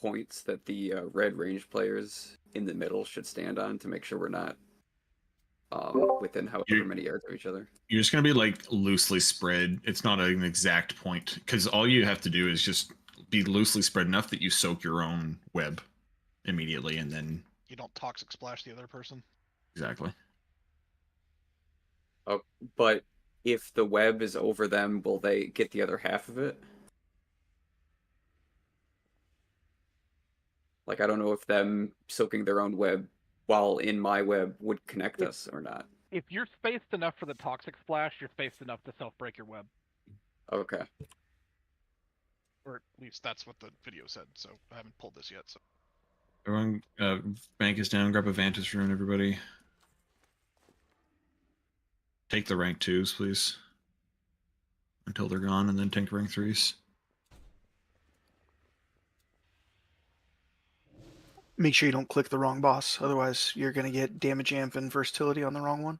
points that the red range players in the middle should stand on to make sure we're not within however many yards of each other? You're just going to be like loosely spread. It's not an exact point because all you have to do is just be loosely spread enough that you soak your own web immediately, and then you don't toxic splash the other person. Exactly. Oh, but if the web is over them, will they get the other half of it? Like, I don't know if them soaking their own web while in my web would connect us or not. If you're spaced enough for the toxic splash, you're spaced enough to self-break your web. Okay. Or at least that's what the video said, so I haven't pulled this yet. So everyone, bank is down. Grab a Vantage rune, everybody. Take the rank 2s, please. Until they're gone, and then take rank 3s. Make sure you don't click the wrong boss, otherwise you're going to get damage amp and versatility on the wrong one.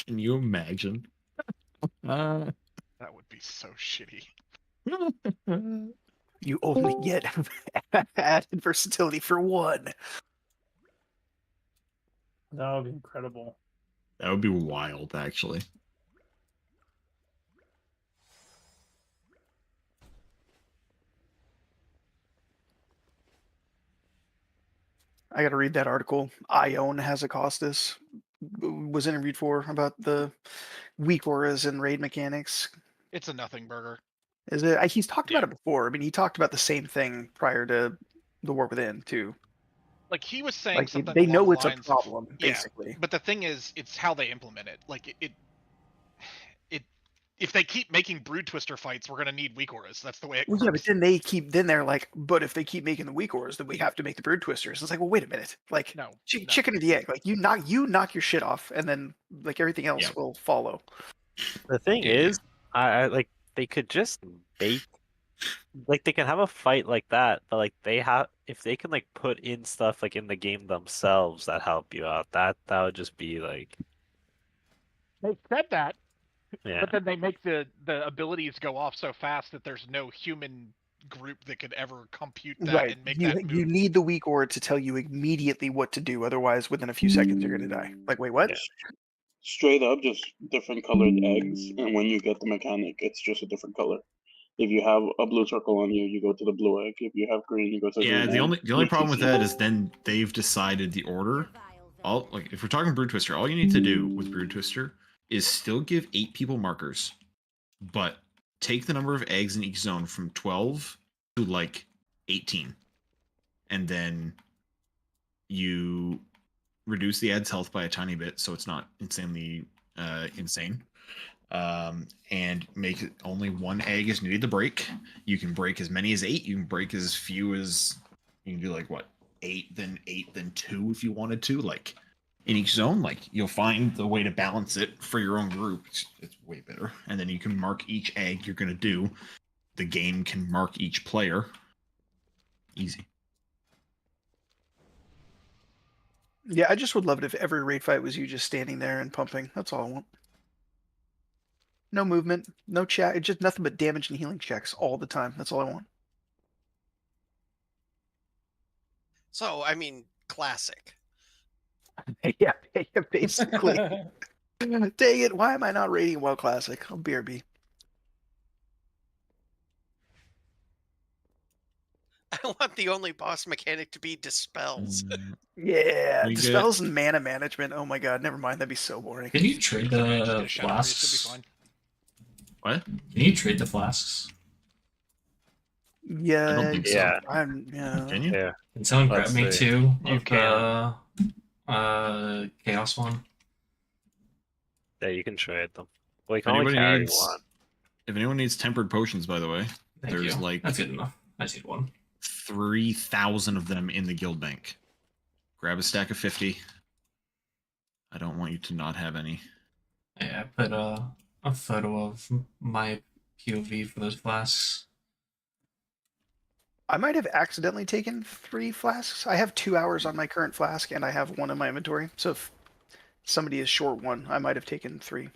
Can you imagine? That would be so shitty. You only get added versatility for one. That would be incredible. That would be wild, actually. I got to read that article. Ione has a Costas. Was interviewed for about the weak auras and raid mechanics. It's a nothing burger. Is it? He's talked about it before. I mean, he talked about the same thing prior to the War Within too. Like he was saying Like something. they know along it's the a lines problem, of, basically. Yeah, but the thing is, it's how they implement it. Like it. If they keep making Brood Twister fights, we're gonna need weak auras. That's the way it works. Yeah, but then they're like, but if they keep making the weak auras, then we have to make the Brood Twisters. It's like, well, wait a minute. Like, no. Chicken or the egg. Like you knock your shit off, and then like everything else will follow. The thing is, I like they could just make like they can have a fight like that, but like if they can like put in stuff like in the game themselves that help you out, that would just be like. They said that. Yeah. But then they make the abilities go off so fast that there's no human group that could ever compute that and make that move. You need the weak aura to tell you immediately what to do. Otherwise, within a few seconds, you're going to die. Like, wait, what? Yeah. Straight up, just different colored eggs. And when you get the mechanic, it's just a different color. If you have a blue circle on you, you go to the blue egg. If you have green, you go to the green egg. The only problem with that is then they've decided the order. If we're talking Brood Twister, all you need to do with Brood Twister is still give 8 people markers, but take the number of eggs in each zone from 12 to like 18. And then you reduce the ad's health by a tiny bit so it's not insanely insane. And make it only 1 egg is needed to break. You can break as many as 8. You can break as few as, you can do like what, 8, then 2 if you wanted to. Like, in each zone, like you'll find the way to balance it for your own group. It's way better. And then you can mark each egg you're going to do. The game can mark each player. Easy. Yeah, I just would love it if every raid fight was you just standing there and pumping. That's all I want. No movement, no chat. It's just nothing but damage and healing checks all the time. That's all I want. So, I mean, classic. Yeah, basically. Dang it, why am I not rating well classic? I'll BRB. I want the only boss mechanic to be dispels. Yeah, dispels and mana management. Oh my god, never mind. That'd be so boring. Can you trade the flasks? What? Can you trade the flasks? Yeah, I don't think so. yeah. Can you? Yeah. Can someone grab Let's me see. 2 You of can. the chaos one? Yeah, you can trade them. Well, you can only carry one. If anyone needs tempered potions, by the way, Thank there's you. like That's good enough. I just need 1. 3,000 of them in the guild bank. Grab a stack of 50. I don't want you to not have any. Yeah, I put a photo of my POV for those flasks. I might have accidentally taken 3 flasks. I have 2 hours on my current flask, and I have 1 in my inventory. So if somebody is short 1, I might have taken 3.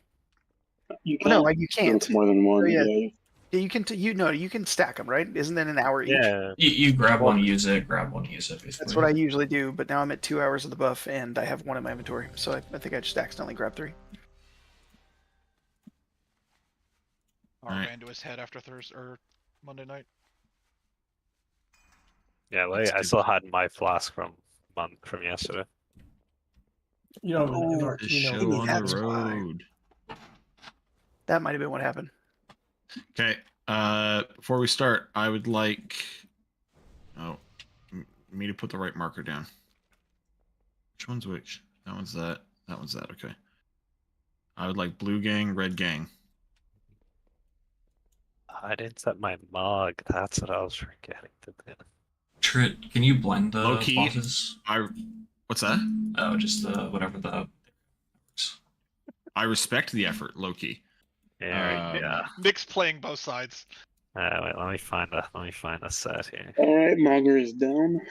You can't. No, like you can't. It's more than 1. Oh, yeah. Yeah, you can. You can stack them, right? Isn't that an hour each? Yeah. You grab one, use it. Grab one, use it. Basically. That's what I usually do. But now I'm at 2 hours of the buff, and I have one in my inventory, so I think I just accidentally grabbed 3. Ran into his head after Thursday or Monday night. Yeah, like, I still had my flask from yesterday. You know, Oh, The you know, show on that's the why. road. That might have been what happened. Okay. Before we start, I would like me to put the right marker down. Which one's which? That one's that. That one's that. Okay. I would like blue gang, red gang. I didn't set my mug. That's what I was forgetting to do. Trit, can you blend the Low key. bosses? What's that? Oh, just whatever the. I respect the effort, low key. Yeah, yeah. Nick's playing both sides. Wait, let me find a set here. All right, Mogger is down.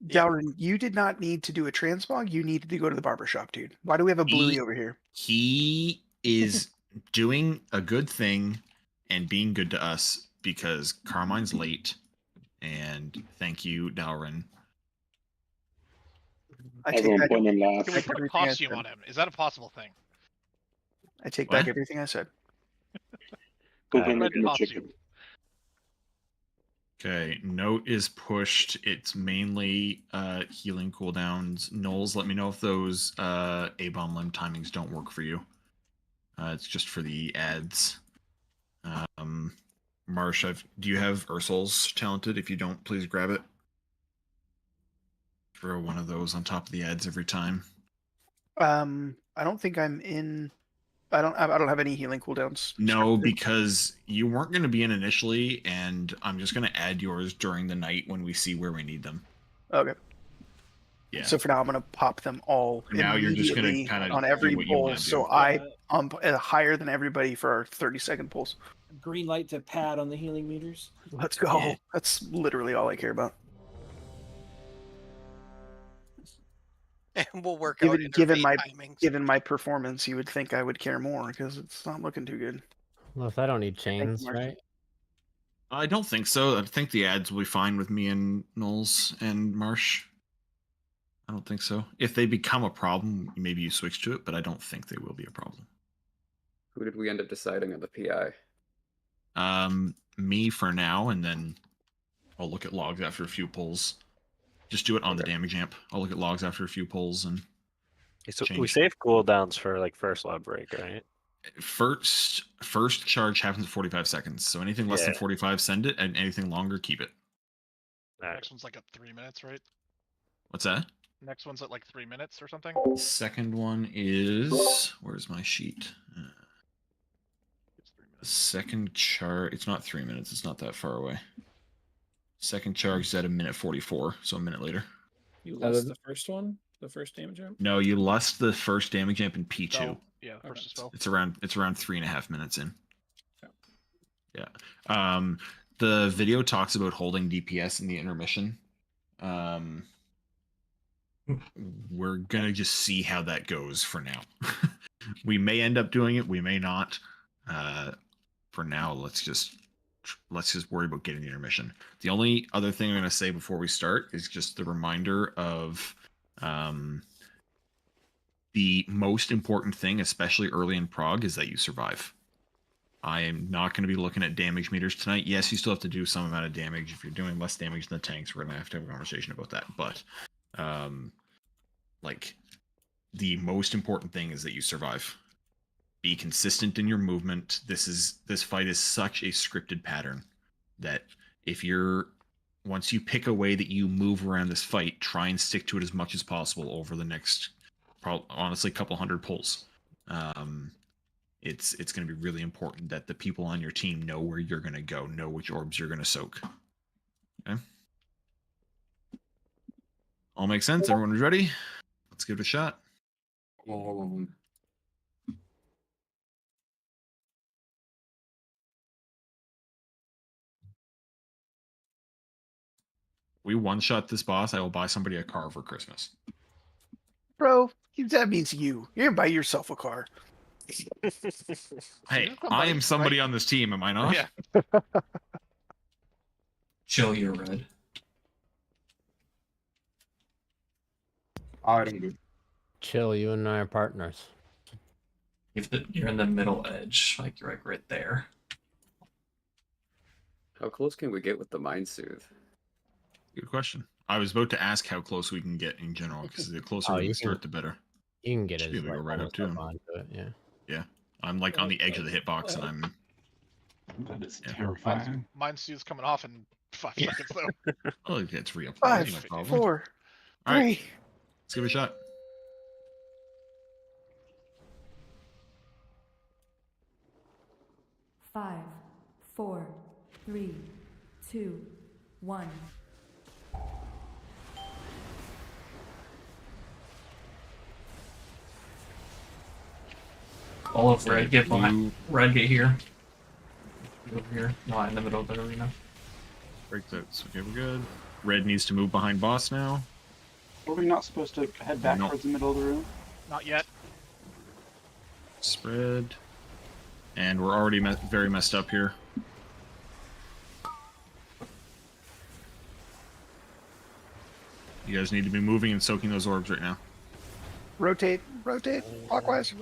Dowrin, you did not need to do a transmog. You needed to go to the barber shop, dude. Why do we have a bluey over here? He is doing a good thing and being good to us because Carmine's late. And thank you, Dalrin. I take Everyone back, point and laugh. Can we Take put a everything I costume said. on him? Is that a possible thing? I take What? back everything I said. Who can Red make him a costume. chicken? Okay, note is pushed. It's mainly healing cooldowns. Knowles, let me know if those A-bomb limb timings don't work for you. It's just for the ads. Marsh, do you have Ursul's talented? If you don't, please grab it. Throw one of those on top of the ads every time. I don't think I'm in. I don't have any healing cooldowns. No, because you weren't going to be in initially, and I'm just going to add yours during the night when we see where we need them. Okay. Yeah. So for now, I'm gonna pop them all Now you're just gonna immediately kinda on do every what you wanna pull. do. So I higher than everybody for our 30-second pulls. Green light to pad on the healing meters. Let's go. Yeah. That's literally all I care about. And we'll work out Given interfade my timings. given my performance, you would think I would care more because it's not looking too good. Well, if I don't need chains, Mark. right? I don't think so. I think the ads will be fine with me and Knowles and Marsh. I don't think so. If they become a problem, maybe you switch to it, but I don't think they will be a problem. Who did we end up deciding on the PI? Me for now, and then I'll look at logs after a few pulls. Just do it on the damage amp. I'll look at logs after a few pulls and So we change. save cooldowns for like first lab break, right? First charge happens at 45 seconds. So anything less than 45, send it, and anything longer, keep it. Next one's like at 3 minutes, right? What's that? Next one's at like 3 minutes or something. The second one is where's my sheet? It's 3 The minutes. second charge. It's not 3 minutes. It's not that far away. Second charge is at 1:44, so a minute later. You lost the first one, the first damage jump. No, you lost the first damage amp in P2. Spell. Yeah, first spell. It's around 3.5 minutes in. Yeah. The video talks about holding DPS in the intermission. We're gonna just see how that goes for now. We may end up doing it, we may not. For now, let's just worry about getting the intermission. The only other thing I'm gonna say before we start is just the reminder of the most important thing, especially early in Prog, is that you survive. I am not going to be looking at damage meters tonight. Yes, you still have to do some amount of damage. If you're doing less damage than the tanks, we're going to have a conversation about that. But, like, the most important thing is that you survive. Be consistent in your movement. This fight is such a scripted pattern that once you pick a way that you move around this fight, try and stick to it as much as possible over the next, honestly, couple hundred pulls. It's going to be really important that the people on your team know where you're going to go, know which orbs you're going to soak. Okay? All makes sense? Everyone is ready? Let's give it a shot. We one-shot this boss, I will buy somebody a car for Christmas. Bro, that means you. You're gonna buy yourself a car. Hey, I am somebody on this team, am I not? Yeah. Chill, you're red. I'm good. Chill, you and I are partners. You're in the middle edge, like you're like right there. How close can we get with the Mind Soothe? Good question. I was about to ask how close we can get in general, because the closer we can start, the better. You can get Should it. be able to go right up to him. Onto it, yeah. Yeah. I'm like on the edge of the hitbox, and I'm. That is Yeah. terrifying. Mind Soothe's coming off in 5 seconds, though. Oh, it gets re-up. 5, No problem. 4, All right. 3. Let's give it a shot. Five, 4, 3, 2, 1. All of red, get behind. Red, get here. Over here, not in the middle of the arena. Break those. Okay, we're good. Red needs to move behind boss now. Are we not supposed to head back towards the middle of the room? Not yet. Spread. And we're already very messed up here. You guys need to be moving and soaking those orbs right now. Rotate, clockwise.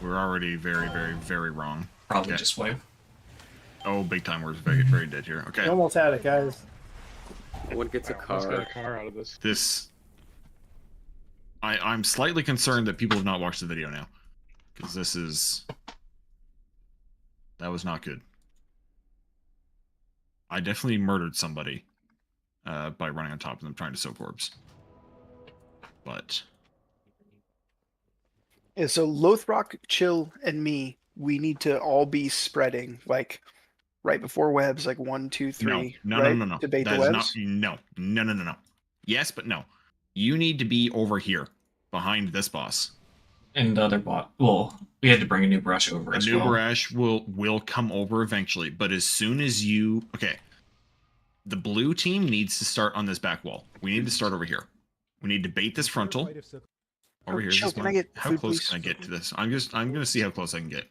We're already very, very, very wrong. Probably just wipe. Oh, big time. We're very, very dead here. Okay. You almost had it, guys. One gets a Let's get car. a car out of this. This. I'm slightly concerned that people have not watched the video now. Because this is. That was not good. I definitely murdered somebody by running on top of them trying to soak orbs. But. Yeah, so Lothrock, Chill, and me, we need to all be spreading, like, right before webs, like 1, 2, 3. No. To bait That the is webs? No. Yes, but no. You need to be over here, behind this boss. And the other bot. Well, we had to bring a new brush over as A new well. brush will come over eventually, but as soon as you... Okay. The blue team needs to start on this back wall. We need to start over here. We need to bait this frontal. Over here. Chill, This can one. I get How food, close please? can I get to this? I'm gonna see how close I can get.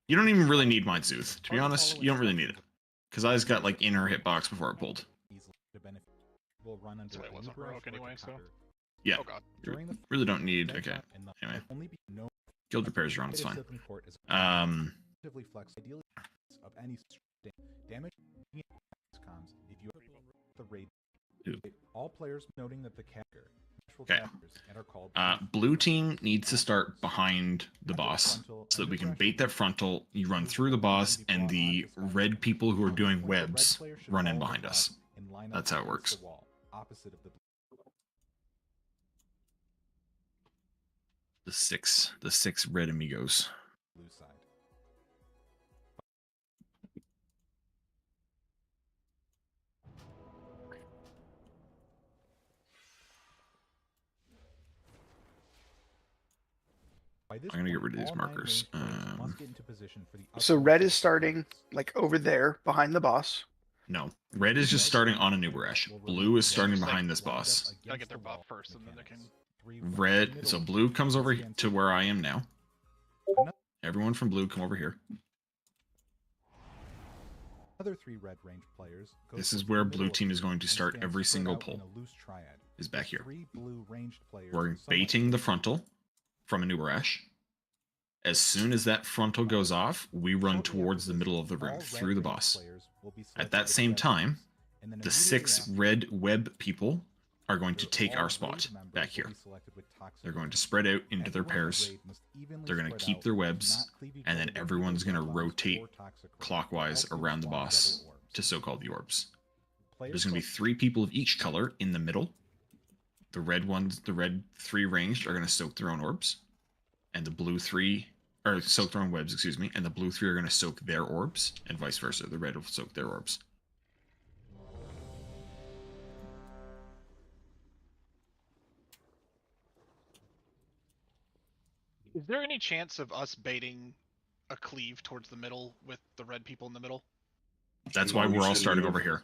You don't even really need Mind Soothe. To be honest, you don't really need it. Because I just got like inner hitbox before it pulled. So it wasn't broke anyway, so. Yeah. Oh god. You really don't need. Okay. Anyway. Guild repairs are on. It's fine. All players noting that the character. Okay. Blue team needs to start behind the boss so that we can bait that frontal. You run through the boss, and the red people who are doing webs run in behind us. That's how it works. The six red amigos. I'm gonna get rid of these markers. So red is starting, like, over there, behind the boss. No, red is just starting on a new brush. Blue is starting behind this boss. Gotta get their buff first, and then they can. Red, so blue comes over to where I am now. Everyone from blue, come over here. Other 3 red range players. This is where blue team is going to start every single pull. Is back here. We're baiting the frontal from a new brush. As soon as that frontal goes off, we run towards the middle of the room through the boss. At that same time, the 6 red web people are going to take our spot back here. They're going to spread out into their pairs. They're going to keep their webs, and then everyone's going to rotate clockwise around the boss to soak all the orbs. There's going to be 3 people of each color in the middle. The red ones, the red 3 ranged, are going to soak their own orbs, and the blue 3, or soak their own webs, excuse me, and the blue 3 are going to soak their orbs, and vice versa. The red will soak their orbs. Is there any chance of us baiting a cleave towards the middle with the red people in the middle? That's why we're all starting over here.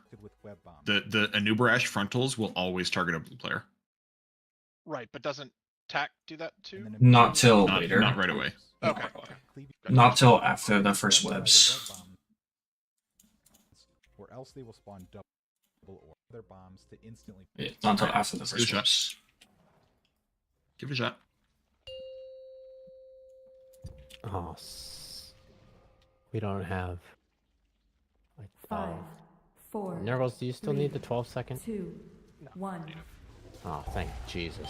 The Anubarash frontals will always target a blue player. Right, but doesn't attack do that too? Not till later. Not right away. Okay. Not till after the first webs. Or else they will spawn double or other bombs to instantly. Yeah, not until after the Give it a first shot. webs. Give it a shot. Oh, we don't have. Like, 5, 4. Nurgles, do you still 3, need the 12 second? 2, 1. Oh, thank Jesus.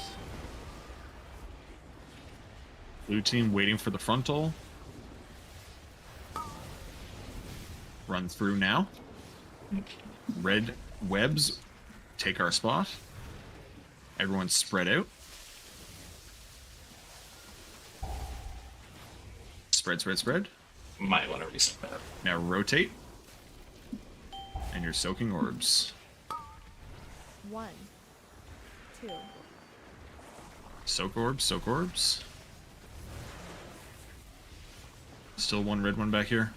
Blue team waiting for the frontal. Run through now. Red webs take our spot. Everyone spread out. Spread, spread, spread. Might want to reset that. Now rotate. And you're soaking orbs. 1, 2. Soak orbs, soak orbs. Still one red one back here.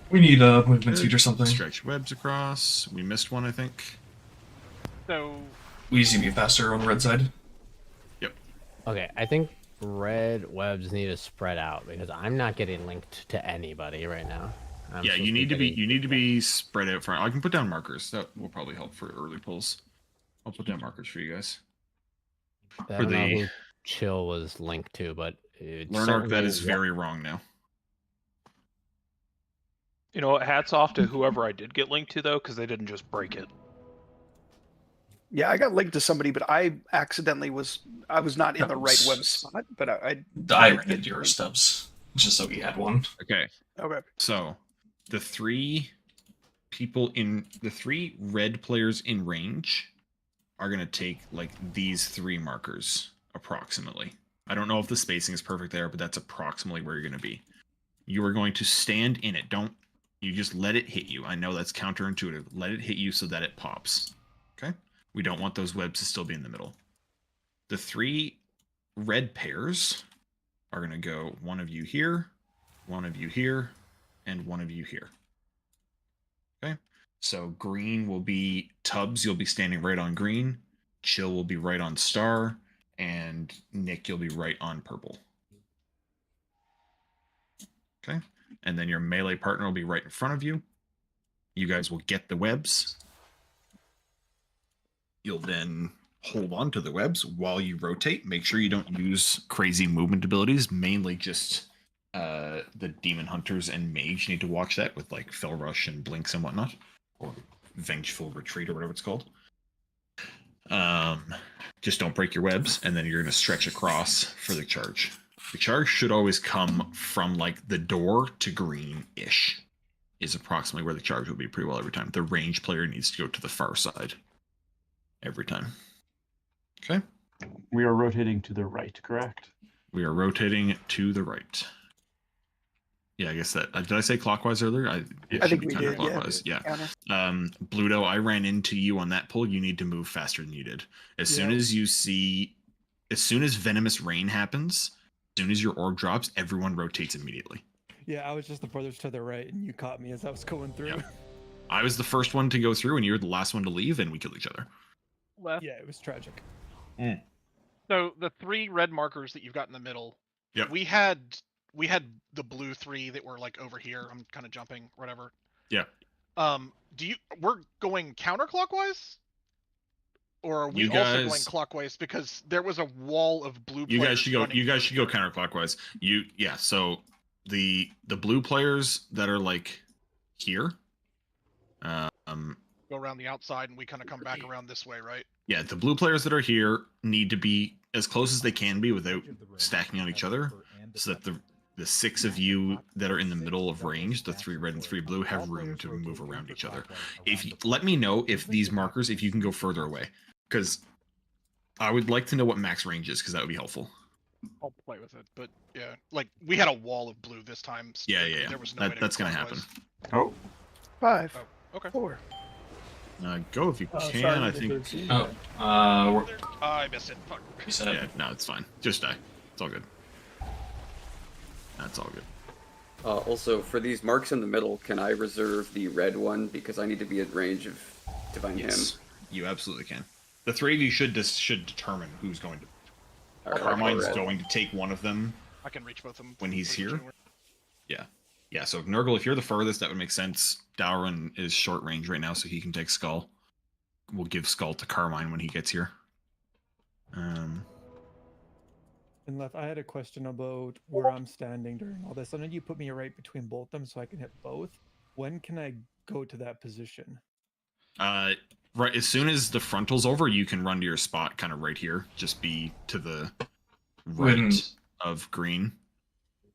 We need a movement speed or something. Stretch webs across. We missed one, I think. So We need to be faster on the red side. Yep. Okay, I think red webs need to spread out because I'm not getting linked to anybody right now. Yeah, you need to be spread out front. I can put down markers. That will probably help for early pulls. I'll put down markers for you guys. I don't know who Chill was linked to, but Learn Arc, that is very wrong now. You know what? Hats off to whoever I did get linked to, though, because they didn't just break it. Yeah, I got linked to somebody, but I accidentally was not in the right web spot. But I rented your stubs just so he had one. Okay. Okay. So the three red players in range are gonna take like these 3 markers approximately. I don't know if the spacing is perfect there, but that's approximately where you're gonna be. You are going to stand in it. You just let it hit you. I know that's counterintuitive. Let it hit you so that it pops. Okay? We don't want those webs to still be in the middle. The 3 red pairs are going to go one of you here, one of you here, and one of you here. Okay? So green will be Tubbs. You'll be standing right on green. Chill will be right on star. And Nick, you'll be right on purple. Okay? And then your melee partner will be right in front of you. You guys will get the webs. You'll then hold on to the webs while you rotate. Make sure you don't use crazy movement abilities. Mainly just the Demon Hunters and Mage need to watch that with like Fell Rush and Blinks and whatnot. Or Vengeful Retreat or whatever it's called. Just don't break your webs. And then you're going to stretch across for the charge. The charge should always come from like the door to green-ish is approximately where the charge will be pretty well every time. The range player needs to go to the far side every time. Okay? We are rotating to the right, correct? We are rotating to the right. Yeah, I guess that... did I say clockwise earlier? I think we did, yeah. Bluto, I ran into you on that pull. You need to move faster than you did. As soon as you see... As soon as Venomous Rain happens... As soon as your orb drops, everyone rotates immediately. Yeah, I was just the furthest to the right, and you caught me as I was going through. Yeah. I was the first one to go through, and you were the last one to leave, and we killed each other. Yeah, it was tragic. So the 3 red markers that you've got in the middle. Yep. We had the blue 3 that were like over here. I'm kind of jumping, whatever. Yeah. We're going counterclockwise? Or are we also going clockwise? Because there was a wall of blue players. You guys should go counterclockwise. So the blue players that are like here. Go around the outside and we kind of come back around this way, right? Yeah, the blue players that are here need to be as close as they can be without stacking on each other, so that the 6 of you that are in the middle of range, the 3 red and 3 blue, have room to move around each other. Let me know if these markers, if you can go further away. Because I would like to know what max range is, because that would be helpful. I'll play with it, but yeah, like we had a wall of blue this time. So Yeah. There was no way That's gonna happen. Oh. 5. Oh, okay. 4. Go if you can. Sorry, I think. I missed it. Fuck. Yeah, no, it's fine. Just die. It's all good. That's all good. Also, for these marks in the middle, can I reserve the red one because I need to be at range of Divine Hymn? You absolutely can. The 3 of you should determine who's going to. Carmine's going to take one of them. I can reach both of them when he's here. Yeah. Yeah, so Nurgle, if you're the furthest, that would make sense. Dowron is short range right now, so he can take Skull. We'll give Skull to Carmine when he gets here. And Left, I had a question about where I'm standing during all this. I know you put me right between both them so I can hit both. When can I go to that position? Right, as soon as the frontal's over, you can run to your spot kind of right here. Just be to the right of green.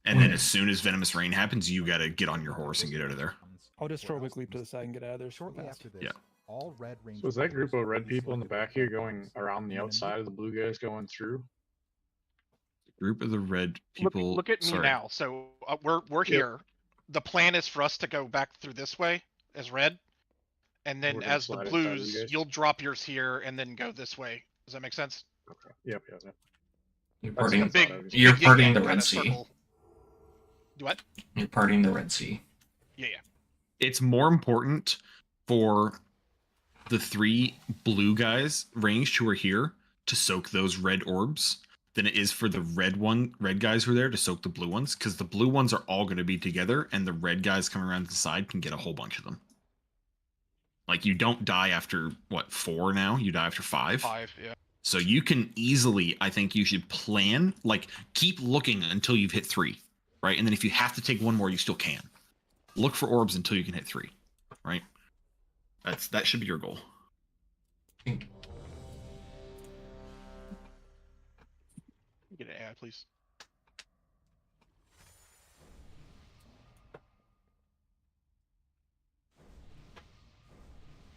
And then as soon as Venomous Rain happens, you gotta get on your horse and get out of there. I'll just throw a quick leap to the side and get out of there shortly after this. Yeah. All red range. So is that group of red people in the back here going around the outside of the blue guys going through? Group of the red people. Look at me now. So we're here. The plan is for us to go back through this way as red, and then as the blues, you'll drop yours here and then go this way. Does that make sense? Okay. Yep. You're parting the Red Sea. Circle. Do what? You're parting the Red Sea. Yeah. It's more important for the 3 blue guys ranged who are here to soak those red orbs than it is for the red guys who are there to soak the blue ones, because the blue ones are all going to be together, and the red guys coming around the side can get a whole bunch of them. Like, you don't die after, 4 now? You die after 5? 5, yeah. So you can easily, I think you should plan, keep looking until you've hit 3, right? And then if you have to take one more, you still can. Look for orbs until you can hit 3, right? That should be your goal. Get an ad, please.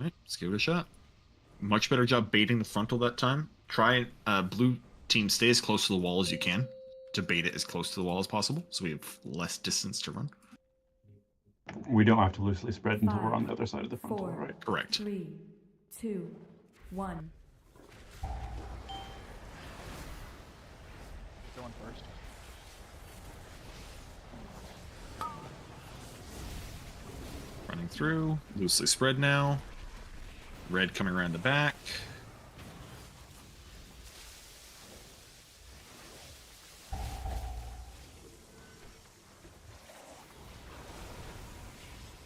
All right, let's give it a shot. Much better job baiting the frontal that time. Try blue team stay as close to the wall as you can to bait it as close to the wall as possible, so we have less distance to run. We don't have to loosely spread until we're on the other side of the frontal, right? Correct. 3, 2, 1. Going first. Running through, loosely spread now. Red coming around the back.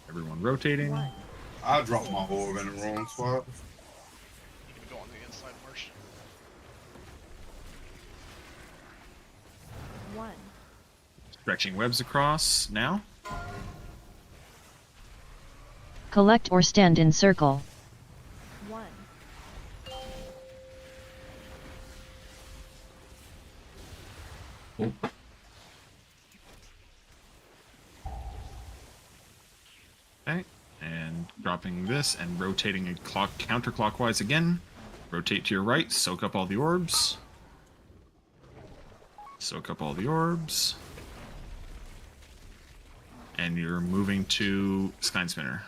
Everyone rotating. I dropped my orb in the wrong spot. You can go on the inside first. 1. Stretching webs across now. Collect or stand in circle. 1. Okay, and dropping this and rotating it counterclockwise again. Rotate to your right, soak up all the orbs. Soak up all the orbs. And you're moving to Skyne Spinner.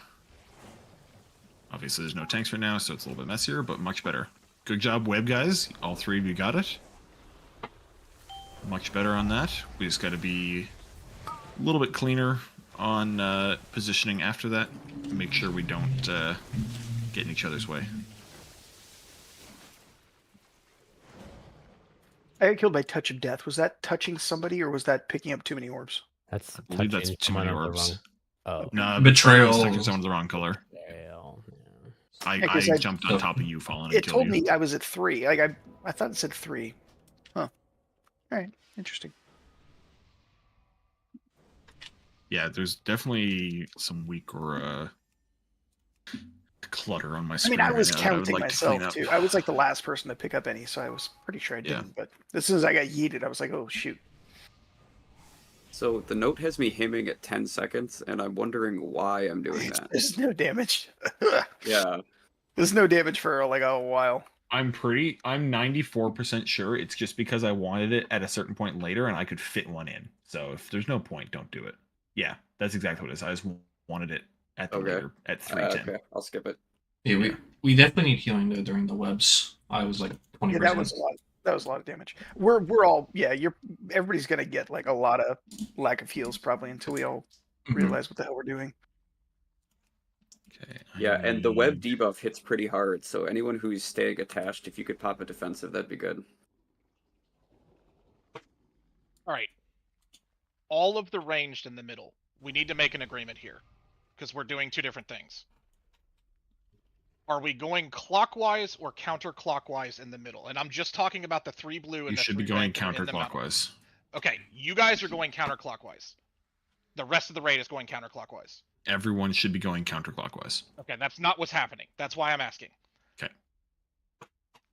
Obviously there's no tanks right now, so it's a little bit messier, but much better. Good job, web guys. All 3 of you got it. Much better on that. We just got to be a little bit cleaner on positioning after that. Make sure we don't get in each other's way. I got killed by Touch of Death. Was that touching somebody, or was that picking up too many orbs? I believe that's too many orbs. No, Betrayal. Stuck in someone the wrong color. I jumped on top of you, falling. It told me I was at 3. Like I thought it said 3. Huh. All right. Interesting. Yeah, there's definitely some weak or clutter on my I screen. mean, I was right now counting that I would like to clean myself up. too. I was like the last person to pick up any, so I was pretty sure I didn't. But as soon as I got yeeted, I was like, oh shoot. So the note has me hemming at 10 seconds, and I'm wondering why I'm doing that. There's no damage. Yeah. There's no damage for like a while. I'm 94% sure it's just because I wanted it at a certain point later and I could fit one in. So if there's no point, don't do it. Yeah, that's exactly what it is. I just wanted it at the later, at 3:10. Okay, I'll skip it. Yeah, we definitely need healing though during the webs. I was like 20%. Yeah, that was a lot. That was a lot of damage. We're all everybody's gonna get like a lot of lack of heals probably until we all realize what the hell we're doing. Okay. Yeah, and the web debuff hits pretty hard, so anyone who's staying attached, if you could pop a defensive, that'd be good. All right. All of the ranged in the middle. We need to make an agreement here, because we're doing two different things. Are we going clockwise or counterclockwise in the middle? And I'm just talking about the 3 blue and You the should 3 be going red that are in the middle. counterclockwise. Okay, you guys are going counterclockwise. The rest of the raid is going counterclockwise. Everyone should be going counterclockwise. Okay, that's not what's happening. That's why I'm asking. Okay.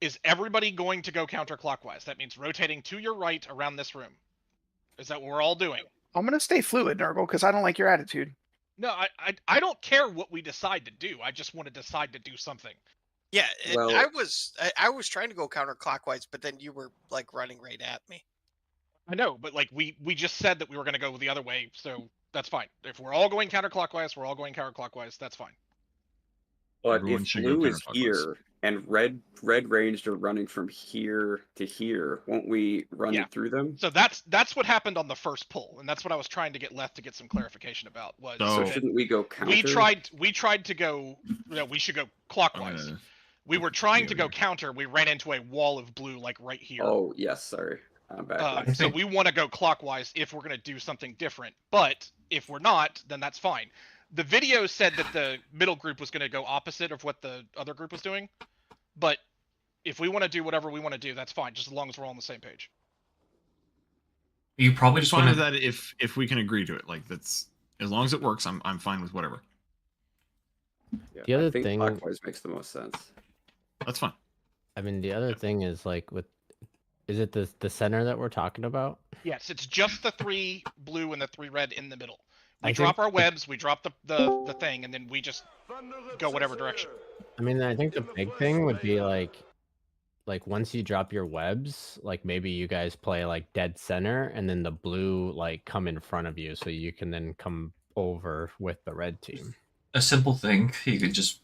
Is everybody going to go counterclockwise? That means rotating to your right around this room. Is that what we're all doing? I'm gonna stay fluid, Nurgle, because I don't like your attitude. No, I don't care what we decide to do. I just want to decide to do something. Yeah, Well- I was trying to go counterclockwise, but then you were like running right at me. I know, but like we just said that we were going to go the other way, so that's fine. If we're all going counterclockwise, we're all going counterclockwise. That's fine. But Everyone if should go blue is counterclockwise. here and red ranged are running from here to here, won't we run Yeah. through them? So that's what happened on the first pull, and that's what I was trying to get Leth to get some clarification about. Was So that shouldn't we go counter? we tried to go. No, we should go clockwise. We were trying to go counter. We ran into a wall of blue, like right here. Oh yes, sorry. I'm back. So we want to go clockwise if we're going to do something different. But if we're not, then that's fine. The video said that the middle group was going to go opposite of what the other group was doing. But if we want to do whatever we want to do, that's fine, just as long as we're all on the same page. You probably just fine want with that if we can agree to it. Like that's as long as it works, I'm fine with whatever. Yeah, The other I think thing- clockwise makes the most sense. That's fine. I mean, the other thing is like is it the center that we're talking about? Yes, it's just the 3 blue and the 3 red in the middle. We I drop think our webs, we drop the thing, and then we just go whatever direction. I mean, I think the big thing would be like once you drop your webs, like maybe you guys play like dead center, and then the blue like come in front of you, so you can then come over with the red team. a simple thing. You could just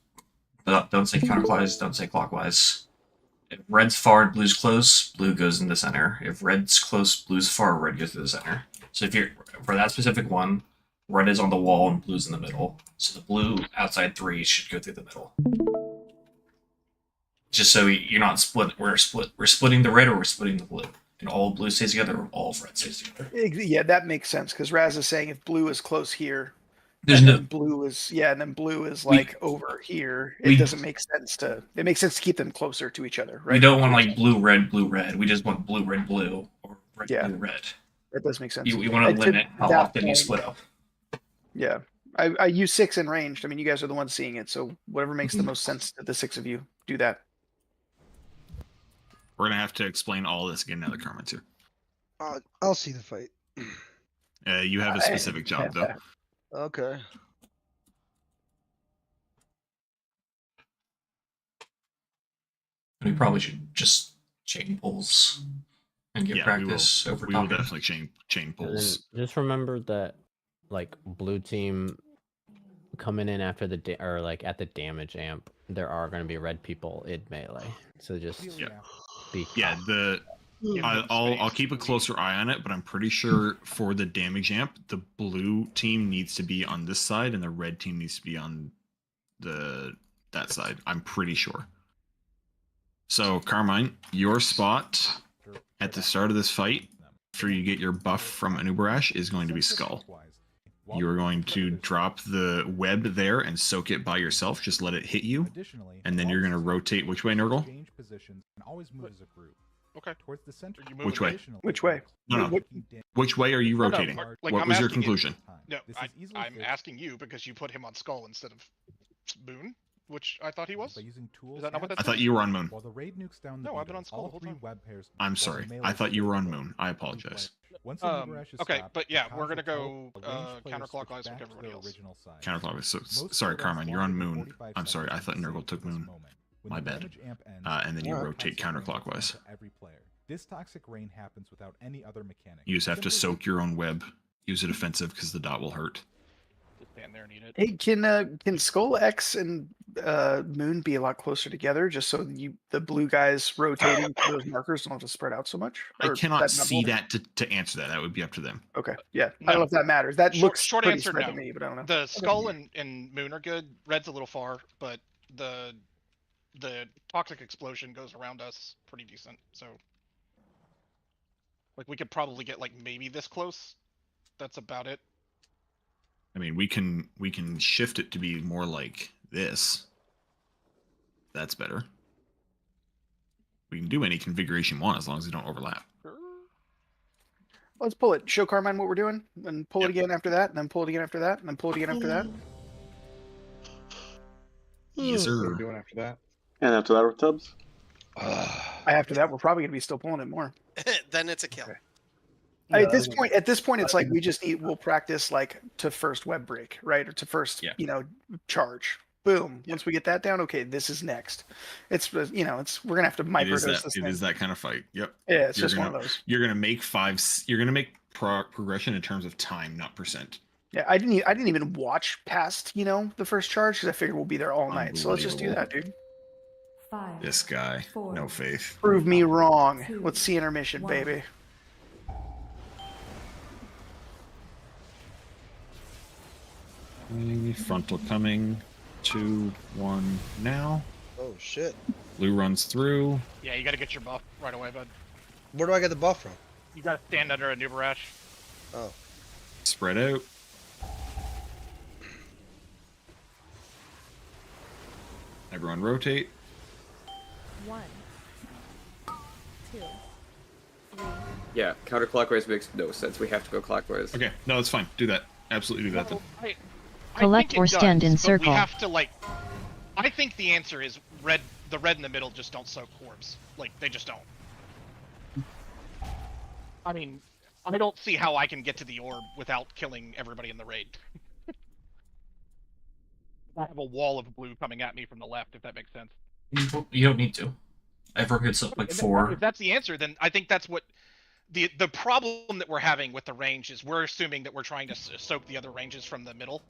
don't say counterclockwise, don't say clockwise. If red's far and blue's close, blue goes in the center. If red's close, blue's far, red goes to the center. So if you're for that specific one, red is on the wall and blue's in the middle. So the blue outside 3 should go through the middle. Just so you're not split. We're splitting the red or we're splitting the blue. And all blue stays together or all red stays together. Yeah, that makes sense because Razah is saying if blue is close here, There's and no then blue is and then blue is like over here. It doesn't make sense to. It makes sense to keep them closer to each other, right? We don't want like blue red. We just want blue red blue or red blue red. That does make sense. You want to limit how often you split up. Yeah, I use 6 in ranged. I mean, you guys are the ones seeing it, so whatever makes the most sense to the 6 of you, do that. We're gonna have to explain all this again now that Carmen's here. I'll see the fight. You have a specific job though. Okay. We probably should just chain pulls and get practice over we top. will definitely chain pulls. Just remember that, like blue team coming in after the or like at the damage amp, there are going to be red people in melee. So just be I'll keep a closer eye on it, but I'm pretty sure for the damage amp, the blue team needs to be on this side and the red team needs to be on that side. I'm pretty sure. So Carmine, your spot at the start of this fight, after you get your buff from Anubarash, is going to be Skull. You're going to drop the web there and soak it by yourself. Just let it hit you, and then you're going to rotate which way, Nurgle? Change positions and always move as a group. Okay. Towards the center. Which way? Which way? No. Which way are you No, no, rotating? like, What I'm was your asking you. conclusion? No, I'm asking you because you put him on Skull instead of Boone, which I thought he was. By using tools Is that not what and that I thought you were on Moon. While the raid nukes down the No, I've been beacon, on Skull all the whole 3 time. web pairs I'm while the sorry. melee I thought you were on players Moon. I apologize. Once Anubarash is Okay, stopped, but yeah, the we're gonna cause will go tell the ranged players switch counterclockwise back like to everybody their else. original side. Counterclockwise. So, Most sorry, photographs Carmine. You're on longer than Moon. 45 I'm sorry. I seconds thought to Nurgle save took this Moon. moment. When My the bad. damage amp ends, And then you the rotate toxic rain is applied counterclockwise. to every player. This toxic rain happens without any other mechanic. You just have to Simply soak your own web. Use it offensive because the dot will hurt. Just stand there and eat it. Hey, can Skull X and Moon be a lot closer together, just so the blue guys rotating to those markers don't have to spread out so much? I Or cannot that not see matter? that to answer that. That would be up to them. Okay, yeah, I don't know if that matters. That looks Short pretty answer, spread no. to me, but I don't know. The Skull and Moon are good. Red's a little far, but the toxic explosion goes around us pretty decent. So Like we could probably get like maybe this close. That's about it. I mean, we can shift it to be more like this. That's better. We can do any configuration you want as long as they don't overlap. Let's pull it. Show Carmine what we're doing, and pull it again after that, and then pull it again after that, and then pull it again after that. Yes, What are sir. we doing after that? And after that, Tubbs. After that, we're probably gonna be still pulling it more. Then it's a kill. At this point, it's like we'll practice like to first web break, right, or to first charge. Boom. Once we get that down, okay, this is next. It's we're gonna have to microdose this thing. It is that kind of fight. Yep. Yeah, it's just one of those. You're gonna make You're gonna make progression in terms of time, not percent. Yeah, I didn't even watch past the first charge because I figured we'll be there all night. So let's just do that, dude. 5, This guy, 4, no faith. Prove me wrong. 2, Let's see intermission, 1. baby. Frontal coming. 2, 1 now. Oh shit. Blue runs through. Yeah, you got to get your buff right away, bud. Where do I get the buff from? You got to stand under a Nubarash. Oh. Spread out. Everyone rotate. 1, 2, 3. Yeah, counterclockwise makes no sense. We have to go clockwise. Okay, no, that's fine. Do that. Absolutely do that then. Collect or stand in circle. We have to I think the answer is red. The red in the middle just don't soak orbs. Like they just don't. I mean, I don't see how I can get to the orb without killing everybody in the raid. I have a wall of blue coming at me from the left, if that makes sense. You don't need to. Everyone gets up like 4. If that's the answer, then I think that's what the problem that we're having with the range is. We're assuming that we're trying to soak the other ranges from the middle,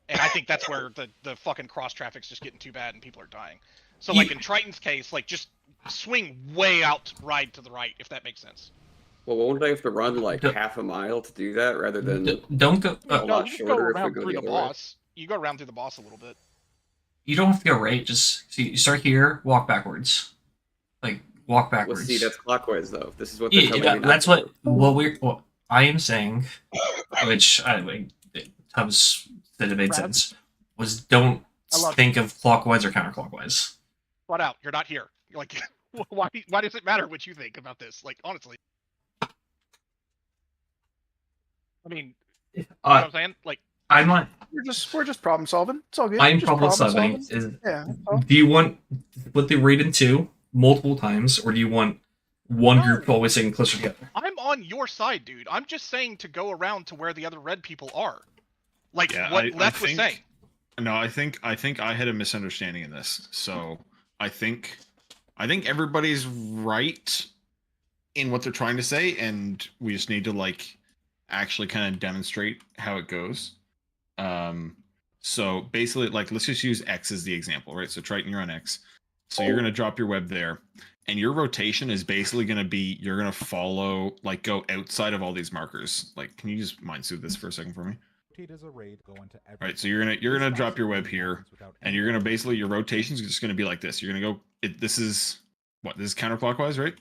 and I think that's where the fucking cross traffic's just getting too bad and people are dying. So like in Triton's case, like just swing way out ride to the right, if that makes sense. Well, won't I have to run like half a mile to do that rather than don't go a lot you go shorter if we around go through the the other way? boss. You go around through the boss a little bit. You don't have to go right. Just see. You start here, walk backwards. Like walk backwards. Well, see, that's clockwise though. This is what they're telling me. That's what I am saying, which Tubbs said it made sense. Was don't think of clockwise or counterclockwise. Flat out, you're not here. You're like, why does it matter what you think about this? Like, honestly. I mean, you know what I'm saying? Like, I'm not. We're just problem solving. It's all good. I'm Just problem solving. Do you want what they raid in 2 multiple times, or do you want one group always staying closer together? I'm on your side, dude. I'm just saying to go around to where the other red people are. Like Yeah, what I Left was think- saying. No, I think I had a misunderstanding in this. So I think everybody's right in what they're trying to say, and we just need to actually kind of demonstrate how it goes. So basically, let's just use X as the example, right? So Triton, you're on X. So you're gonna drop your web there, and your rotation is basically gonna be you're gonna follow, go outside of all these markers. Can you just mind soothe this for a second for me? Right, so you're gonna drop your web here, and you're gonna basically your rotation's just gonna be like this. You're gonna go. This is counterclockwise, right?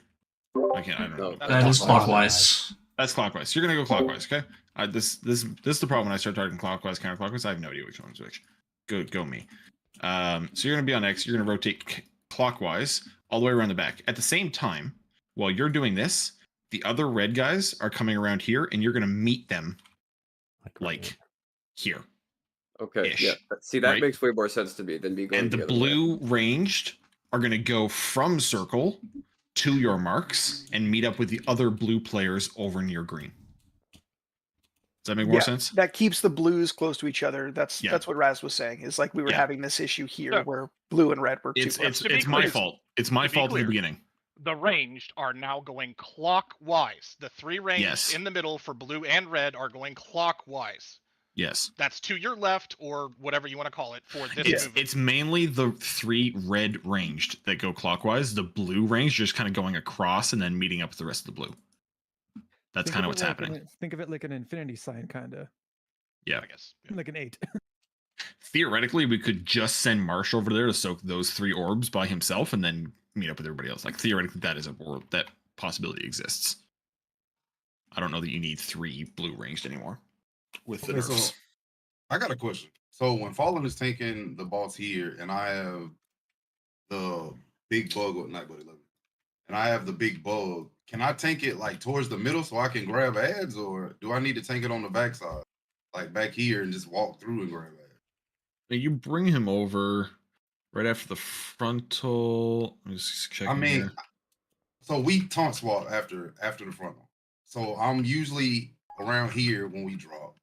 I don't know. That is clockwise. That's clockwise. So you're gonna go clockwise, okay? This is the problem when I start talking clockwise, counterclockwise. I have no idea which one's which. Go me. So you're gonna be on X. You're gonna rotate clockwise all the way around the back. At the same time, while you're doing this, the other red guys are coming around here, and you're gonna meet them, here. Okay, yeah. See, that makes way more sense to me than me going And the other way. blue ranged are going to go from circle to your marks and meet up with the other blue players over near green. Does that make more sense? That keeps the blues close to each other. That's what Raz was saying. Is we were having this issue here where blue and red were too close. It's my fault. It's my fault in the beginning. The ranged are now going clockwise. The 3 ranged in the middle for blue and red are going clockwise. Yes. That's to your left, or whatever you want to call it, for this movement. It's mainly the 3 red ranged that go clockwise. The blue ranged just kind of going across and then meeting up with the rest of the blue. That's kind of what's happening. Think of it like an infinity sign, kind of. Yeah. I guess. Like an 8. Theoretically, we could just send Marsh over there to soak those 3 orbs by himself and then meet up with everybody else. Theoretically, that possibility exists. I don't know that you need 3 blue ranged anymore with the Okay, nerfs. so I got a question. So when Fallen is taking the boss here, and I have the big bug or not, but 11, and I have the big bug, can I tank it like towards the middle so I can grab ads, or do I need to tank it on the backside, like back here, and just walk through and grab ads? You bring him over right after the frontal. I'm just checking I mean, here. so we taunt swap after the frontal. So I'm usually around here when we drop,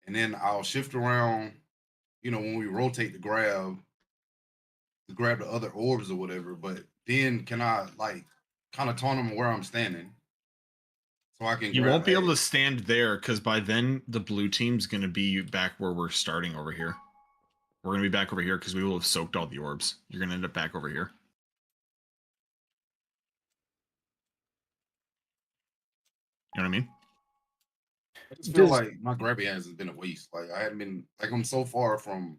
and then I'll shift around. When we rotate to grab the other orbs or whatever. But then can I like kind of taunt them where I'm standing, so I can? You grab won't be able to ads? stand there because by then the blue team's going to be back where we're starting over here. We're going to be back over here because we will have soaked all the orbs. You're going to end up back over here. You know what I mean? I just feel like my grabby ads has been a waste. Like I haven't been like I'm so far from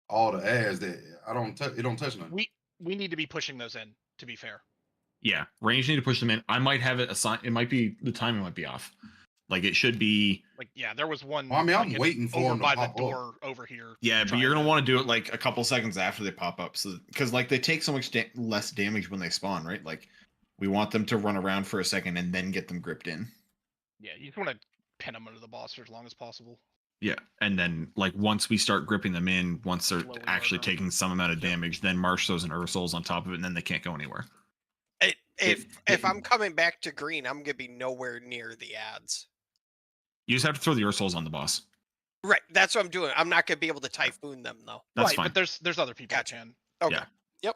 all the ads that I don't touch. It don't touch nothing. We need to be pushing those in. To be fair. Yeah, range need to push them in. I might have it assigned. It might be the timing might be off. Like it should be. Like yeah, there was one. Well, I mean, I'm waiting for over them to by pop the door up. over here. Yeah, but you're gonna want to do it like a couple seconds after they pop up, so because like they take so much less damage when they spawn, right? Like we want them to run around for a second and then get them gripped in. Yeah, you just want to pin them under the boss for as long as possible. Yeah, and then like once we start gripping them in, once they're actually taking some amount of damage, then march those and Ursouls on top of it, and then they can't go anywhere. If I'm coming back to green, I'm gonna be nowhere near the ads. You just have to throw the Ursouls on the boss. Right, that's what I'm doing. I'm not gonna be able to typhoon them though. That's right, fine. But there's other people that can. Okay. Yeah. Yep.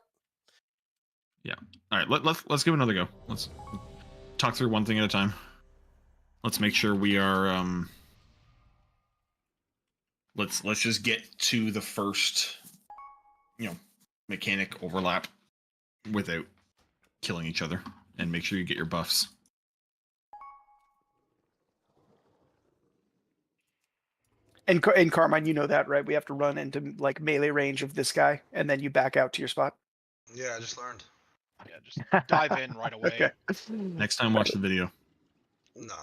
Yeah. All right. Let's give it another go. Let's talk through one thing at a time. Let's make sure we are. Let's just get to the first, mechanic overlap without killing each other, and make sure you get your buffs. And Carmine, you know that, right? We have to run into like melee range of this guy, and then you back out to your spot. Yeah, I just learned. Yeah, just dive in right away. Okay. Next time, watch the video. No.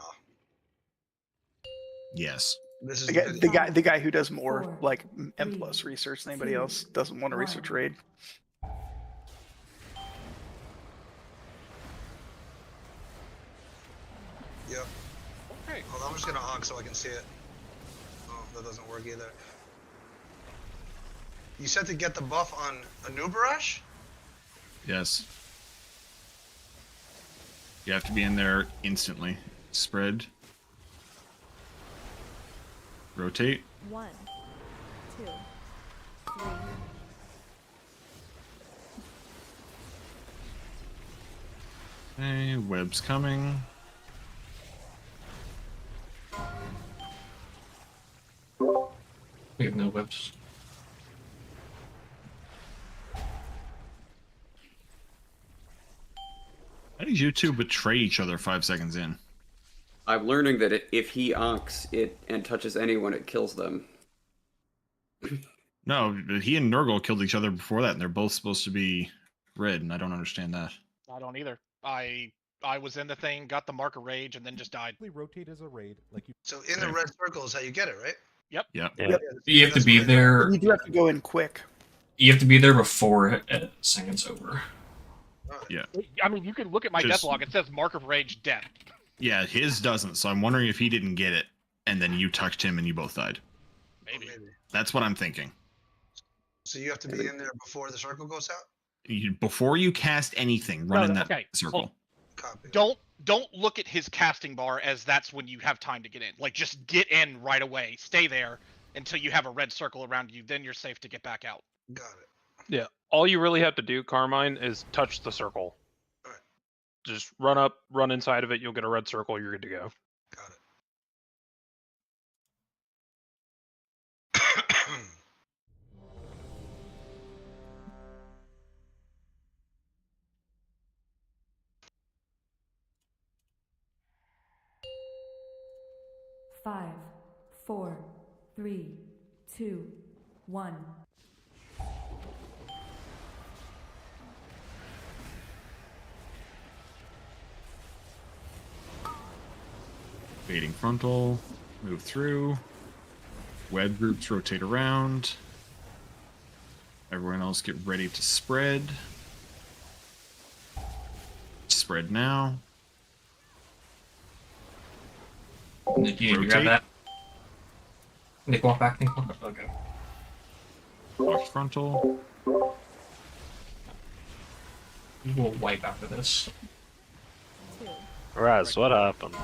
Yes. This is the guy who does more like M+ research than anybody else doesn't want to research raid. Yep. Okay. Hold on, I'm just gonna honk so I can see it. Oh, that doesn't work either. You said to get the buff on Anubarash? Yes. You have to be in there instantly. Spread. Rotate. 1, 2, 3. Okay, web's coming. We have no webs. How did you two betray each other 5 seconds in? I'm learning that if he onks it and touches anyone, it kills them. No, he and Nurgle killed each other before that, and they're both supposed to be red, and I don't understand that. I don't either. I was in the thing, got the marker rage, and then just died. Rotate as a raid, like you. So in the red circle is how you get it, right? Yep. Yep. You have to be there. You do have to go in quick. You have to be there before seconds over. Yeah. I mean, you can look at my Just- death log. It says mark of rage death. Yeah, his doesn't, so I'm wondering if he didn't get it, and then you touched him and you both died. Maybe. That's what I'm thinking. So you have to be in there before the circle goes out? Before you cast anything, run in that circle. Don't look at his casting bar as that's when you have time to get in. Like, just get in right away. Stay there until you have a red circle around you. Then you're safe to get back out. Got it. Yeah, all you really have to do, Carmine, is touch the circle. Alright. Just run up, run inside of it, you'll get a red circle, you're good to go. Got it. 5, 4, 3, 2, 1. Baiting frontal. Move through. Web groups rotate around. Everyone else get ready to spread. Spread now. Nick, you need to grab that. Nick, walk back. Nick, walk back. Okay. Watch frontal. We'll wipe after this. Raz, what happened?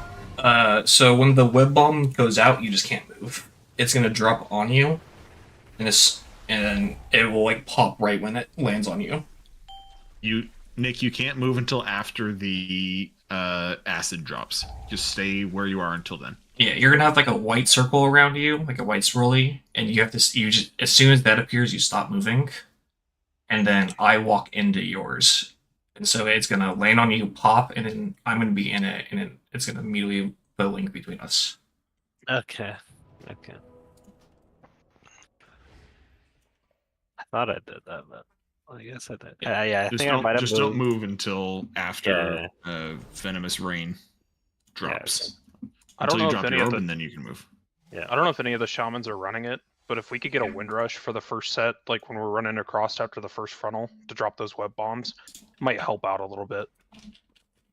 So when the web bomb goes out, you just can't move. It's gonna drop on you, and it will like pop right when it lands on you. Nick, you can't move until after the acid drops. Just stay where you are until then. Yeah, you're gonna have like a white circle around you, like a white swirly, and you have to. You just as soon as that appears, you stop moving, and then I walk into yours. And so it's gonna land on you, pop, and then I'm gonna be in it, and then it's gonna immediately put a link between us. Okay. Okay. I thought I did that, but I guess I did. Yeah, I think I might have Just don't move until after Yeah. Venomous Rain drops. I don't Until you know drop if any your of orb, the and then you can move. Yeah. I don't know if any of the shamans are running it, but if we could get a wind rush for the first set, like when we're running across after the first frontal to drop those web bombs, might help out a little bit.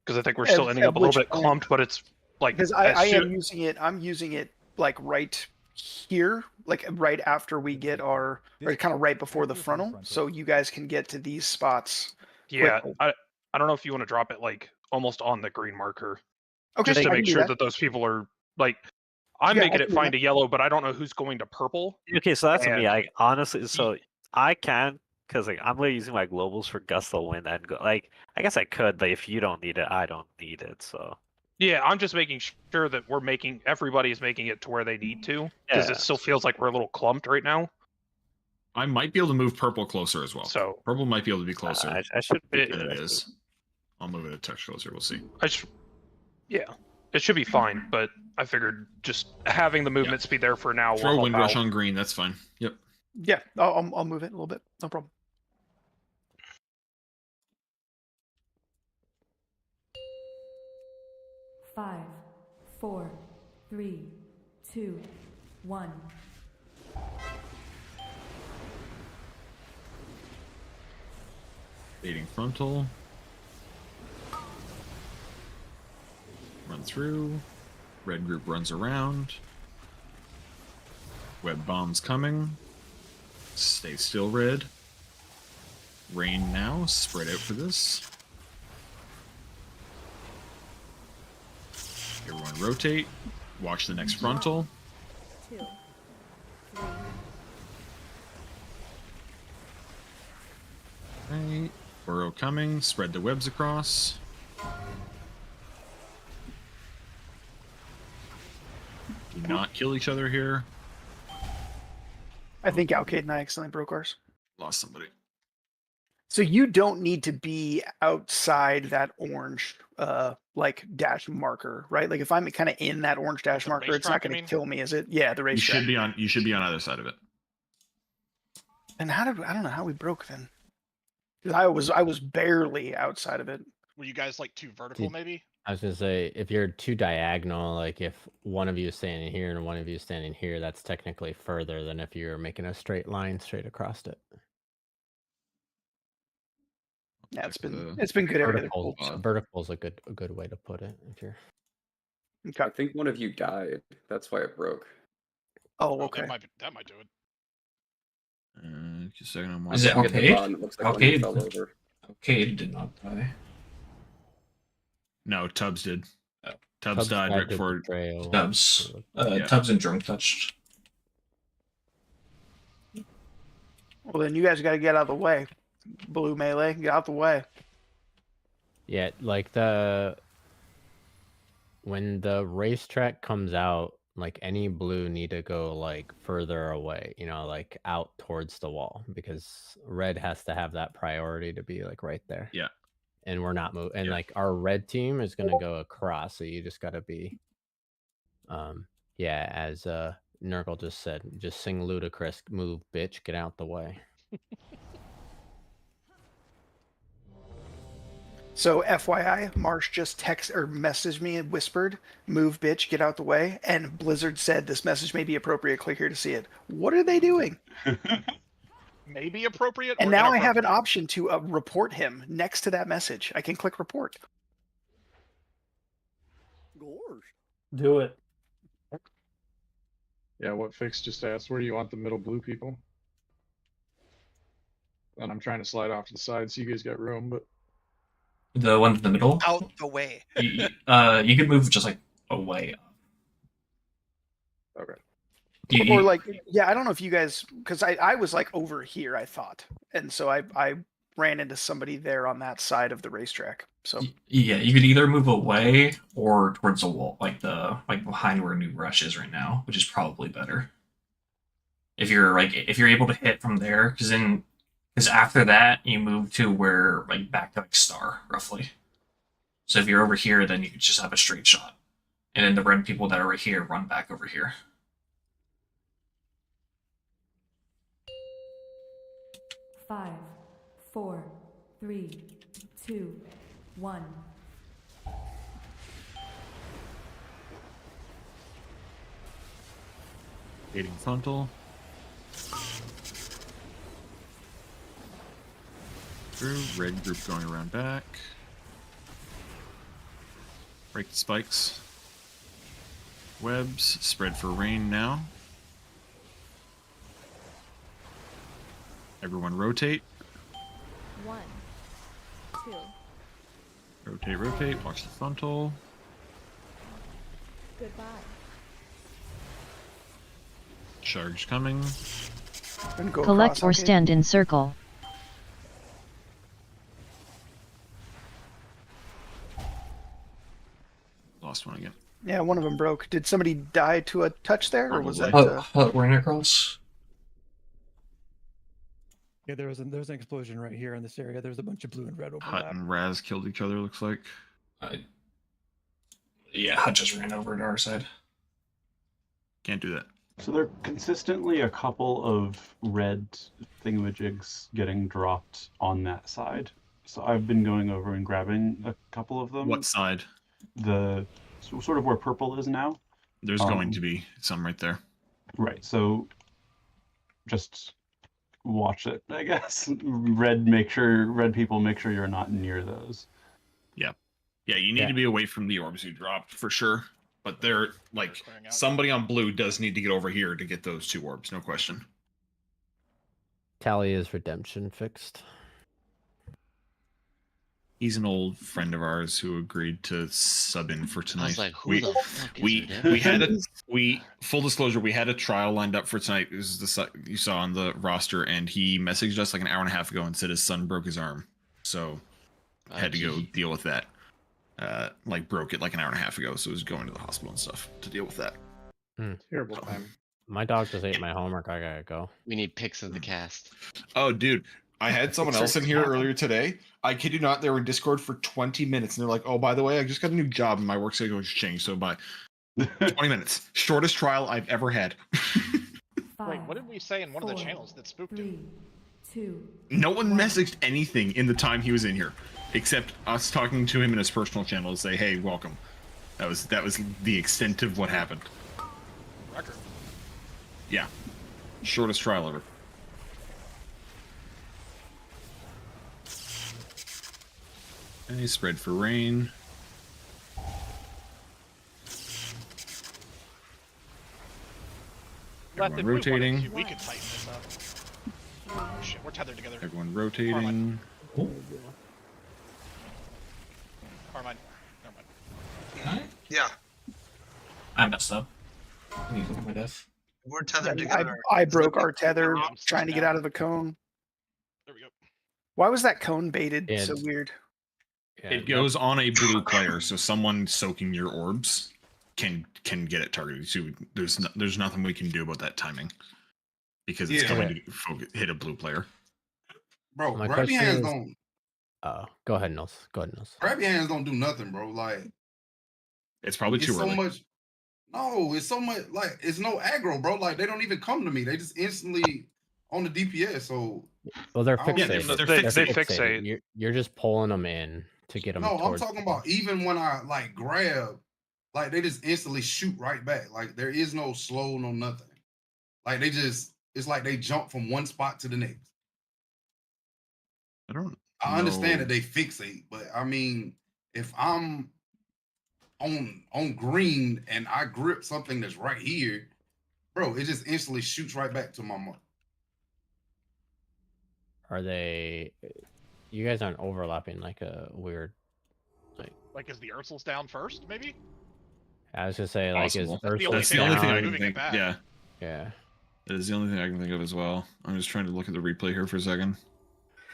Because I think we're still ending up a little bit clumped, but it's like because I am using it. I'm using it like right here, like right after we get our, or kind of right before the frontal, so you guys can get to these spots. Yeah, quickly. I don't know if you want to drop it like almost on the green marker. Okay, Just to I can make do sure that. that those people are like, I'm Yeah, I making can it do fine that. to yellow, but I don't know who's going to purple. Okay, so that's me. And- I honestly, so I can, because like I'm literally using my globals for gust of wind and go. Like I guess I could, but if you don't need it, I don't need it. So Yeah, I'm just making sure that everybody is making it to where they need to, because Yeah. it still feels like we're a little clumped right now. I might be able to move purple closer as well. So purple might be able to be closer I should be than good. it is. I'll move it a touch closer. We'll see. Yeah, it should be fine, but I figured just having the movement speed there for now will Throw help wind rush out. on green. That's fine. Yep. Yeah, I'll move it a little bit. No problem. Five, 4, 3, 2, 1. Baiting frontal. Run through. Red group runs around. Web bombs coming. Stay still, red. Rain now. Spread out for this. Everyone rotate. Watch the next frontal. 2, 3. Right. Burrow coming. Spread the webs across. Do not kill each other here. I think Alcade and I accidentally broke ours. Lost somebody. So you don't need to be outside that orange like dash marker, right? Like if I'm kind of in that orange dash marker, it's not racetrack, you going to mean? kill me, is it? Yeah, the You racetrack. should be on. You should be on either side of it. And I don't know how we broke then. 'Cause I was barely outside of it. Were you guys like too vertical, maybe? I was gonna say, if you're too diagonal, like if one of you is standing here and one of you is standing here, that's technically further than if you're making a straight line straight across it. Yeah, it's been good area to Vertical, pull. vertical is a good way to put it. If you're I think one of you died. That's why it broke. Oh, okay. That might do it. Just a second. I'm Is it Look at the bottom, Arcade? it looks like one of you Arcade? fell over. Arcade did not die. No, Tubbs did. Oh. Tubbs died right before. Tubbs. Yeah. Tubbs and Drunk touched. Well, then you guys got to get out of the way. Blue melee, get out the way. Yeah, like when the racetrack comes out, like any blue need to go like further away, like out towards the wall, because red has to have that priority to be like right there. Yeah. And we're not moving, and like our red team is gonna go across, so you just gotta be yeah, as Nurgle just said, just sing ludicrous, move bitch, get out the way. So FYI, Marsh just messaged me and whispered, "Move, bitch, get out the way." And Blizzard said this message may be appropriate. Click here to see it. What are they doing? Maybe appropriate. And or now I have an inappropriate. option to report him next to that message. I can click report. Do it. Yeah, what Fix just asked, where do you want the middle blue people? And I'm trying to slide off to the side so you guys got room, but The one in the middle. Out the way. You could move just like away. okay. Or like, yeah, I don't know if you guys, because I was like over here, I thought, and so I ran into somebody there on that side of the racetrack. So Yeah, you could either move away or towards a wall, like behind where New Rush is right now, which is probably better. If you're able to hit from there, because after that you move to where back to Star roughly. So if you're over here, then you could just have a straight shot, and then the red people that are right here run back over here. Five, 4, 3, 2, 1. Hitting frontal. Through. Red group going around back. Break the spikes. Webs. Spread for rain now. Everyone rotate. 1, 2. Rotate, rotate. Watch the frontal. Goodbye. Charge coming. Collect or stand in circle. Lost one again. yeah, one of them broke. Did somebody die to a touch there, or was that? Ran across. Yeah, there's an explosion right here in this area. There's a bunch of blue and red Hut overlap. and Raz killed each other, looks like. Yeah, Hut just ran over to our side. Can't do that. So there are consistently a couple of red thingamajigs getting dropped on that side. So I've been going over and grabbing a couple of them. What side? The sort of where purple is now. There's going to be some right there. Right. So just watch it, I guess. Red people make sure you're not near those. Yeah. Yeah, you need to be away from the orbs you dropped for sure. But they're somebody on blue does need to get over here to get those 2 orbs, no question. Talia's redemption fixed. He's an old friend of ours who agreed to sub in for tonight. I was like, who the fuck is we redemption? had full disclosure, we had a trial lined up for tonight. This is the you saw on the roster, and he messaged us like an hour and a half ago and said his son broke his arm, so had to go deal with that. Broke it like an hour and a half ago, so he was going to the hospital and stuff to deal with that. Terrible time. My dog just ate my homework. I gotta go. We need pics of the cast. Oh, dude. I had someone else in here earlier today. I kid you not, they were in Discord for 20 minutes, and they're like, oh, by the way, I just got a new job, and my work schedule has changed, so bye. 20 minutes. Shortest trial I've ever had. Wait, what did we say in one of the channels that spooked him? 2. No one messaged anything in the time he was in here, except us talking to him in his personal channel to say, hey, welcome. That was the extent of what happened. Record. Yeah. Shortest trial ever. Okay, spread for rain. Everyone rotating. We could tighten this up. Oh, shit, we're tethered together. Everyone rotating. Never mind. Yeah. I messed up. I need to look at my death. We're tethered Yeah, together. I broke our tether trying to get out of the cone. There we go. Why was that cone baited? Yeah, So weird. It goes on a blue player, so someone soaking your orbs can get it targeted. So there's nothing we can do about that timing because it's going to hit a blue player. Bro, My grab your question hands is- don't. Go ahead, Nils. Go ahead, Nils. Grab your hands don't do nothing, bro. Like it's probably too so early. much. No, it's so much. Like it's no aggro, bro. Like they don't even come to me. They just instantly on the DPS. So Well, they're I don't- fixated. Yeah, they fixate. You're just pulling them in to get them. No, I'm towards talking about even when I like grab, like they just instantly shoot right back. Like there is no slow, no nothing. Like they just, it's like they jump from one spot to the next. I understand that they fixate, but I mean, if I'm on green and I grip something that's right here, bro, it just instantly shoots right back to my mark. Are they? You guys aren't overlapping like a weird, Like is the Ursul's down first, maybe? I was gonna say like is Possible. Ursula That's the only thing I down? can think. Yeah. Yeah. That is the only thing I can think of as well. I'm just trying to look at the replay here for a second.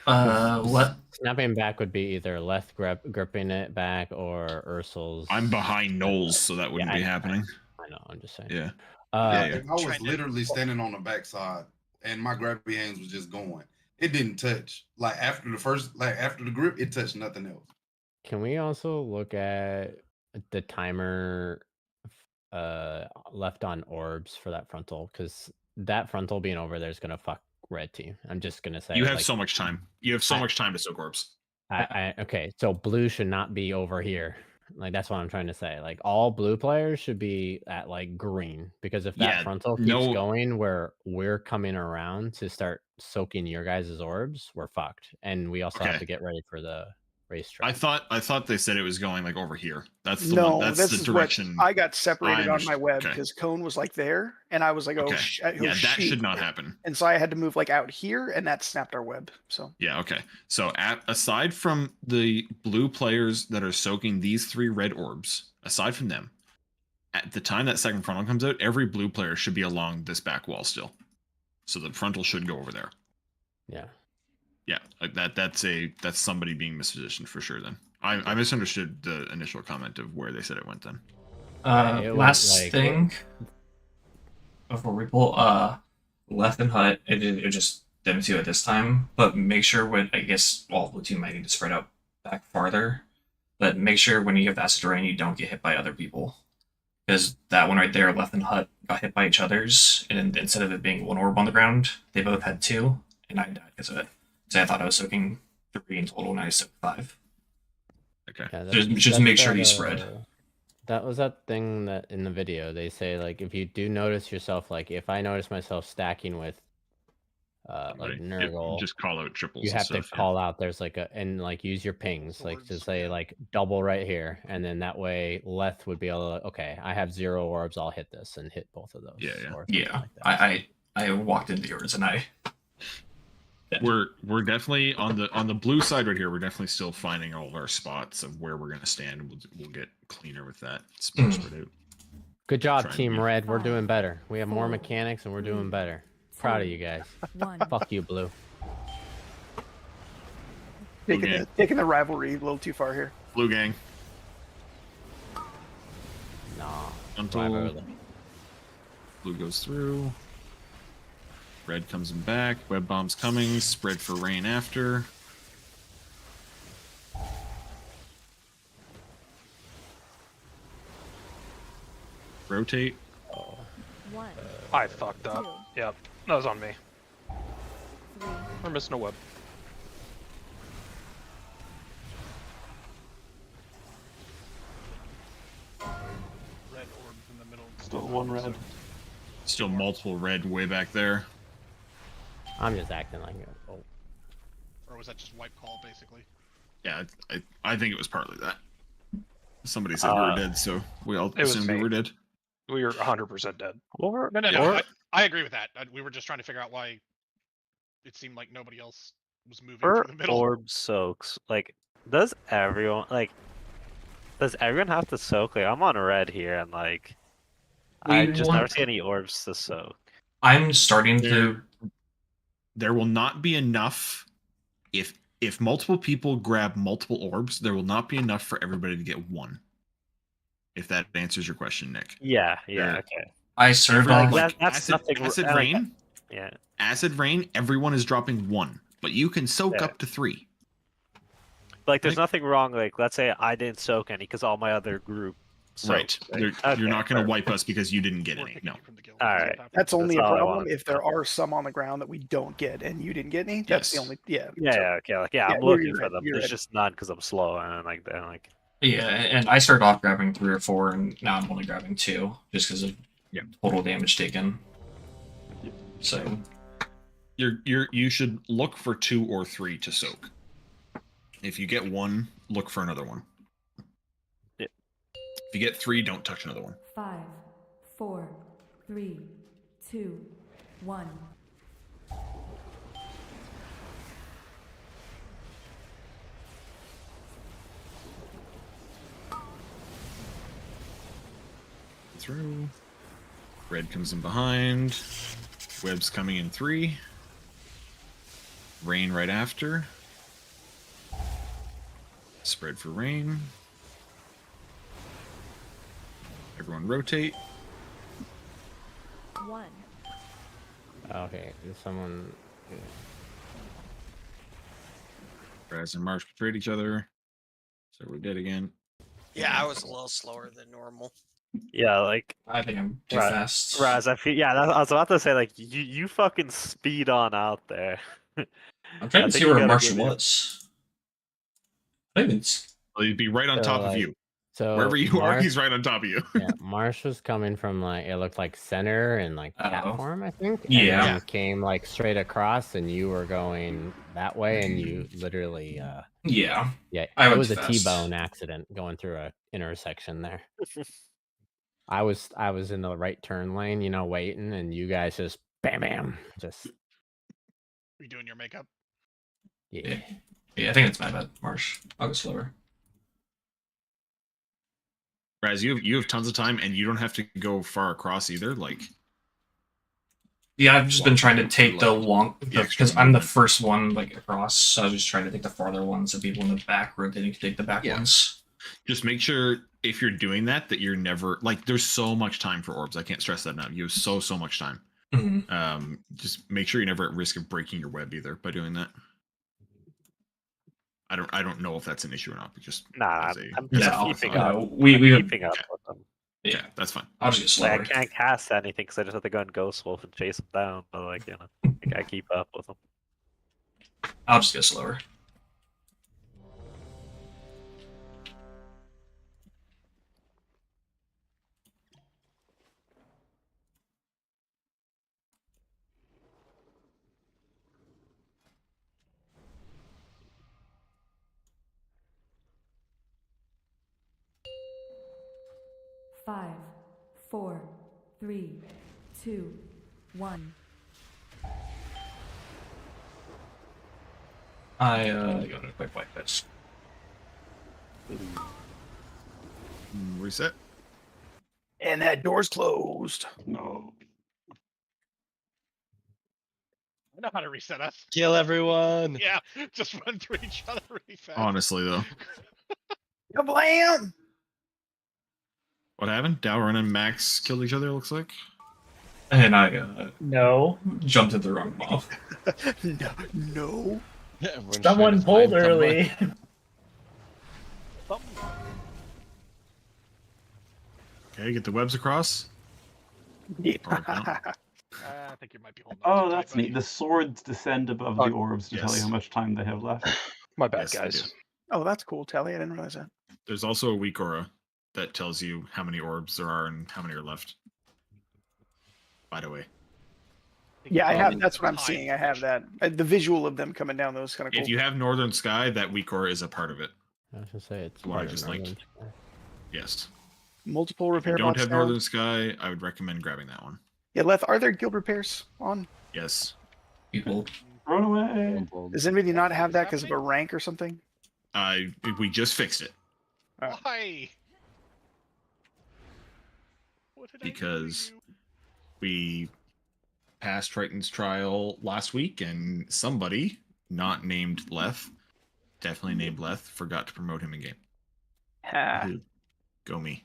What? Snapping back would be either Leth gripping it back or Ursul's. I'm behind Knowles, so that wouldn't be happening. I know. I'm just saying. Yeah. I was literally standing on the backside, and my grabby hands was just going. It didn't touch. Like after the grip, it touched nothing else. Can we also look at the timer left on orbs for that frontal? Because that frontal being over there is gonna fuck red team. I'm just gonna say You have so much time. You have so much time to soak orbs. Okay, so blue should not be over here. Like that's what I'm trying to say. Like all blue players should be at like green, because if that frontal keeps going where we're coming around to start soaking your guys' orbs, we're fucked. And we also have to get ready for the racetrack. I thought they said it was going like over here. That's the No, one. That's this the is direction. what I got separated I on my web okay. because Cone was like there, and I was like, oh, Okay. Yeah, that should not happen. And so I had to move like out here, and that snapped our web. So Yeah, okay. So aside from the blue players that are soaking these 3 red orbs, aside from them, at the time that second frontal comes out, every blue player should be along this back wall still. So the frontal should go over there. Yeah. Yeah, like that's somebody being mispositioned for sure then. I misunderstood the initial comment of where they said it went then. Last thing before we pull Left and Hut, it just them two at this time, but make sure when I guess all the two might need to spread out back farther. But make sure when you have acid rain you don't get hit by other people. Because that one right there, Left and Hut, got hit by each other's, and instead of it being 1 orb on the ground, they both had 2, and I died because of it. So I thought I was soaking 3 in total, and I soaked 5. Okay. Yeah, just make sure you spread. That was that thing that in the video they say, like, if you do notice yourself, like if I notice myself stacking with like Nurgle, just call out triples. You and have to stuff, call out there's like and like use your pings, like to say like double right here, and then that way Leth would be able to, okay, I have 0 orbs, I'll hit this and hit both of those. Yeah. Yeah. Like I walked into yours and I We're definitely on the blue side right here. We're definitely still finding all of our spots of where we're gonna stand. We'll get cleaner with that. Spread out. Good job, Team Red. We're doing better. We have more mechanics and we're doing better. Proud of you guys. Fuck you, blue. Taking the rivalry a little too far here. Blue gang. Nah. Until blue goes through. Red comes in back. Web bomb's coming. Spread for rain after. Rotate. I fucked up. Yep, that was on me. We're missing a web. Red orbs in the middle. Still 1 red. Still multiple red way back there. I'm just acting like it. Oh. Or was that just wipe call, basically? Yeah, I think it was partly that. Somebody said we were dead, so we all assumed we were dead. We were 100% dead. No. I agree with that. We were just trying to figure out why it seemed like nobody else was moving through the middle. Orb soaks. Like, does everyone have to soak? Like, I'm on red here, and like, I just never see any orbs to soak. I'm starting to. There will not be enough if multiple people grab multiple orbs. There will not be enough for everybody to get 1. If that answers your question, Nick. Yeah. Okay. I served on like acid rain. Yeah. Acid rain. Everyone is dropping 1, but you can soak up to 3. Like, there's nothing wrong. Like, let's say I didn't soak any because all my other group Right. You're not going to wipe us because you didn't get any. No. All right. That's only a all I problem wanted if to there know. are some on the ground that we don't get and you didn't get any. That's the Yes. only Yeah, so- yeah, okay, like I'm you're looking for right, them. you're There's right. just none because I'm slow and they're like. Yeah, and I started off grabbing 3 or 4, and now I'm only grabbing 2, just because of total damage taken. So you should look for 2 or 3 to soak. If you get 1, look for another one. Yeah. If you get 3, don't touch another one. 5, 4, 3, 2, 1. Through. Red comes in behind. Web's coming in 3. Rain right after. Spread for rain. Everyone rotate. 1. Okay, is someone... Raz and Marsh betrayed each other. So we're dead again. Yeah, I was a little slower than normal. Yeah, like I think I'm too fast. Raz, I feel I was about to say like you fucking speed on out there. I'm trying to see where Marshall was. I think it's... Well, he'd be right on top of you. So Wherever you are, Marsh- he's right on top of you. Yeah, Marsh was coming from like, it looked like center and like platform, I think. And Yeah. then came like straight across, and you were going that way, and you literally Yeah. yeah, I it went was a too fast. T-bone accident going through a intersection there. I was in the right turn lane, you know, waiting, and you guys just bam bam just Redoing your makeup. yeah. Yeah, I think it's my bad, Marsh. I'll go slower. Raz, you have tons of time, and you don't have to go far across either. Like, Yeah, I've just been trying to take the long, the extra because I'm the movement. first one like across, so I was just trying to take the farther ones, so people in the back rotating to take the back ones. Just make sure if you're doing that you're never like. There's so much time for orbs. I can't stress that enough. You have so much time. Mhm. Just make sure you're never at risk of breaking your web either by doing that. I don't know if that's an issue or not, but just Nah, as a- I'm as a just thought. keeping No, up. we- I'm we- keeping up with them. Yeah, that's fine. I'll just get slower. Like, I can't cast anything because I just have to go and Ghost Wolf and chase them down. But like like, I keep up with them. I'll just go slower. Five, 4, 3, 2, 1. I got a quick wipe this. Reset. And that door's closed. No. I know how to reset us. Kill everyone. Yeah, just run through each other really fast. Honestly, though, Kablam! what happened? Dowrun and Max killed each other. Looks like. And I No. jumped at the wrong mob. No. Everyone's Someone trying to pulled find early. Okay, get the webs across. Yeah. I think you might be holding. Oh, that's neat. The swords descend above the orbs to tell you yes. how much time they have left. My bad, Yes, they guys. do. Oh, that's cool, Telly. I didn't realize that. There's also a weak aura that tells you how many orbs there are and how many are left. By the way, Yeah, I have. That's what I'm seeing. I have that. The visual of them coming down those kind of cool. if you have Northern Sky, that weak aura is a part of it. I was gonna say it's The one I part of just Northern linked. Sky. Yes. Multiple If you repair don't bots have down. Northern Sky, I would recommend grabbing that one. Yeah, Leth, are there guild repairs on? Yes. People. Run away. Does anybody not have that because of a rank or something? We just fixed it Why? What did because we passed Triton's trial last week, and somebody not named Leth, definitely named Leth, forgot to promote him in game. Ha. Go me.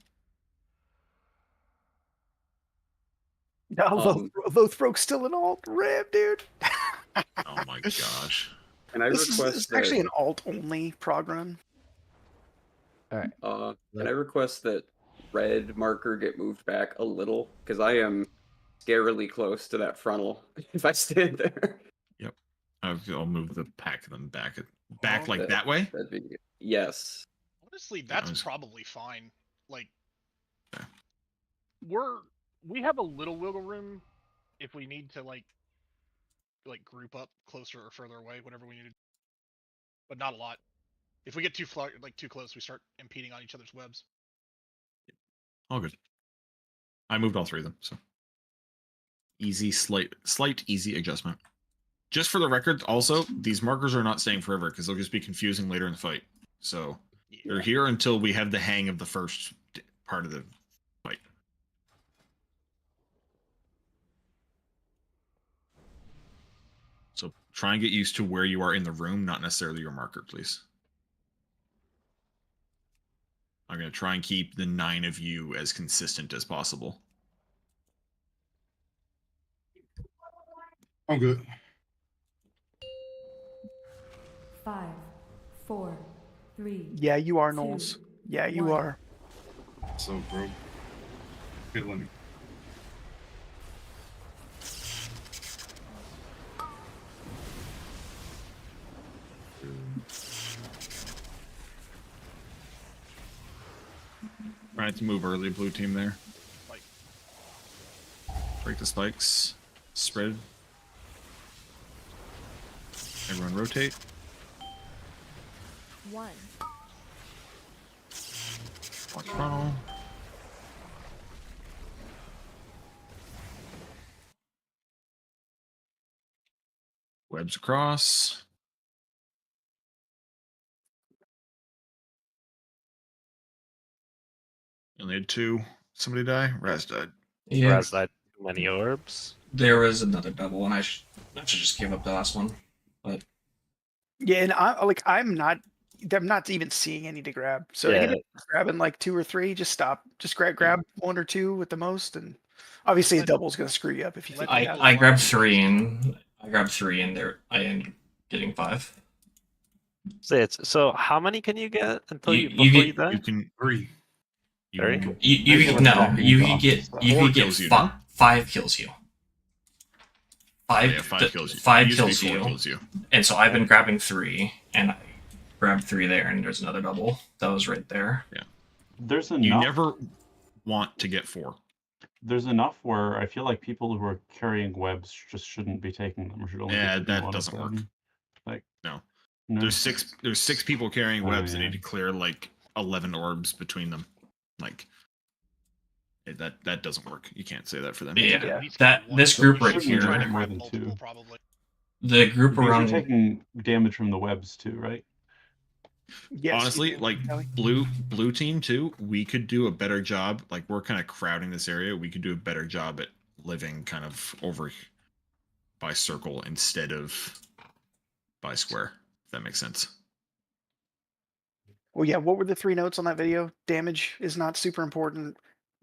No, Lothbroke's still an alt rib, dude. Oh my gosh. Can I This request is that, actually an alt only prog run. All right. can I request that red marker get moved back a little? Because I am scarily close to that frontal if I stand there. Yep. I'll move the pack of them back Oh, like that way. That'd be good. Yes. Honestly, that's probably fine. Like, we have a little wiggle room if we need to like group up closer or further away, whatever we need to. But not a lot. If we get too too close, we start impeding on each other's webs. All good. I moved all 3 of them, so easy, slight, easy adjustment. Just for the record, also, these markers are not staying forever because they'll just be confusing later in the fight. So they're here until we have the hang of the first part of the fight. So try and get used to where you are in the room, not necessarily your marker, please. I'm going to try and keep the 9 of you as consistent as possible. I'm good. 5, 4, 3. Yeah, you are, Knowles. Yeah, you are. So, bro. Killing me. Trying to move early, blue team there. Break the spikes. Spread. Everyone rotate. 1. Watch funnel. Webs across. Only had 2. Somebody die? Raz died. Yeah. Raz died. Too many orbs. There was another double, and I should just give up the last one. But Yeah, and I'm not even seeing any to grab. So anybody grabbing like 2 or 3, just stop. Just grab 1 or 2 at the most, and obviously a double is going to screw you up if you think. I grabbed 3 and there I ended up getting 5. So how many can you get until You you die? You can 3. 3? You can get 5 kills you. 5 kills you. 5 kills you. And so I've been grabbing 3, and I grabbed 3 there, and there's another double that was right there. Yeah. There's enough. You never want to get 4. There's enough where I feel like people who are carrying webs just shouldn't be taking them. Or should only that doesn't work. Like no. There's 6 people carrying webs that need to clear like 11 orbs between them. Like that doesn't work. You can't say that for them. Yeah. This group right here. More than 2. The group around are taking damage from the webs too, right? Yes, honestly, like blue team too, we could do a better job. Like we're kind of crowding this area. We could do a better job at living kind of over by circle instead of by square. If that makes sense. Well, yeah. What were the 3 notes on that video? Damage is not super important.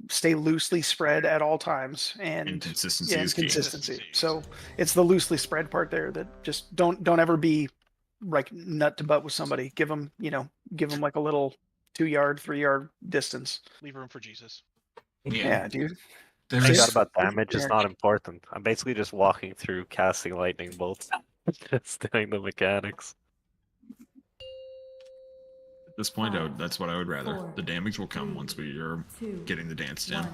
Stay loosely spread at all times, and consistency is key. Consistency. So it's the loosely spread part there that just don't ever be like nut to butt with somebody. Give them like a little 2-yard, 3-yard distance. Leave room for Jesus. Yeah, dude. I forgot about damage is not important. I'm basically just walking through casting lightning bolts. Just doing the mechanics. At this point, that's what I would rather. 4, the damage will come once we are getting the dance down. 1.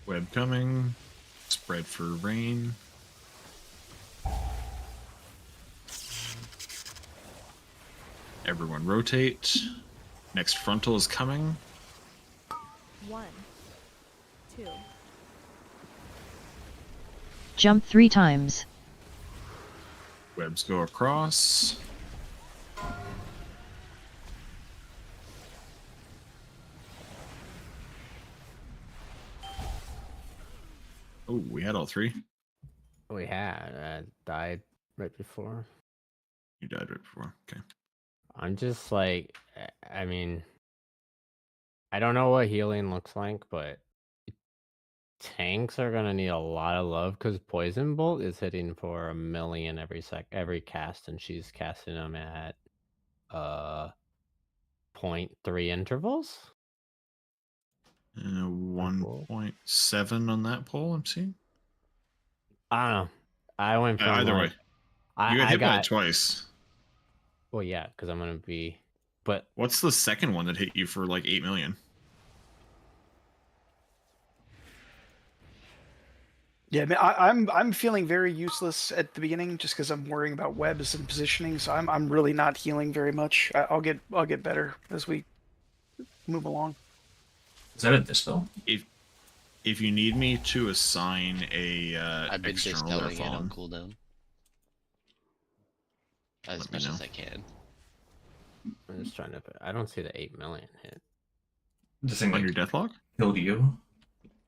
Web coming. Spread for rain. Everyone rotate. Next frontal is coming. 1, 2. Jump 3 times. Webs go across. Oh, we had all 3. We had. I died right before. You died right before. Okay. I'm just like, I mean, I don't know what healing looks like, but tanks are gonna need a lot of love because Poison Bolt is hitting for 1,000,000 every cast, and she's casting them at 0.3 intervals. 1.7 on that poll, I'm seeing. I don't know. I went from either like, way. You got hit by it twice. Well, yeah, because I'm gonna be. But what's the second one that hit you for like 8 million? Yeah, I'm feeling very useless at the beginning just because I'm worrying about webs and positioning. So I'm really not healing very much. I'll get better as we move along. Is that a dispel? If you need me to assign a I've been external dispelling it on Orthon, cooldown as let me much know. as I can. I'm just trying to. I don't see the 8 million hit. The thing on like your deathlock killed you.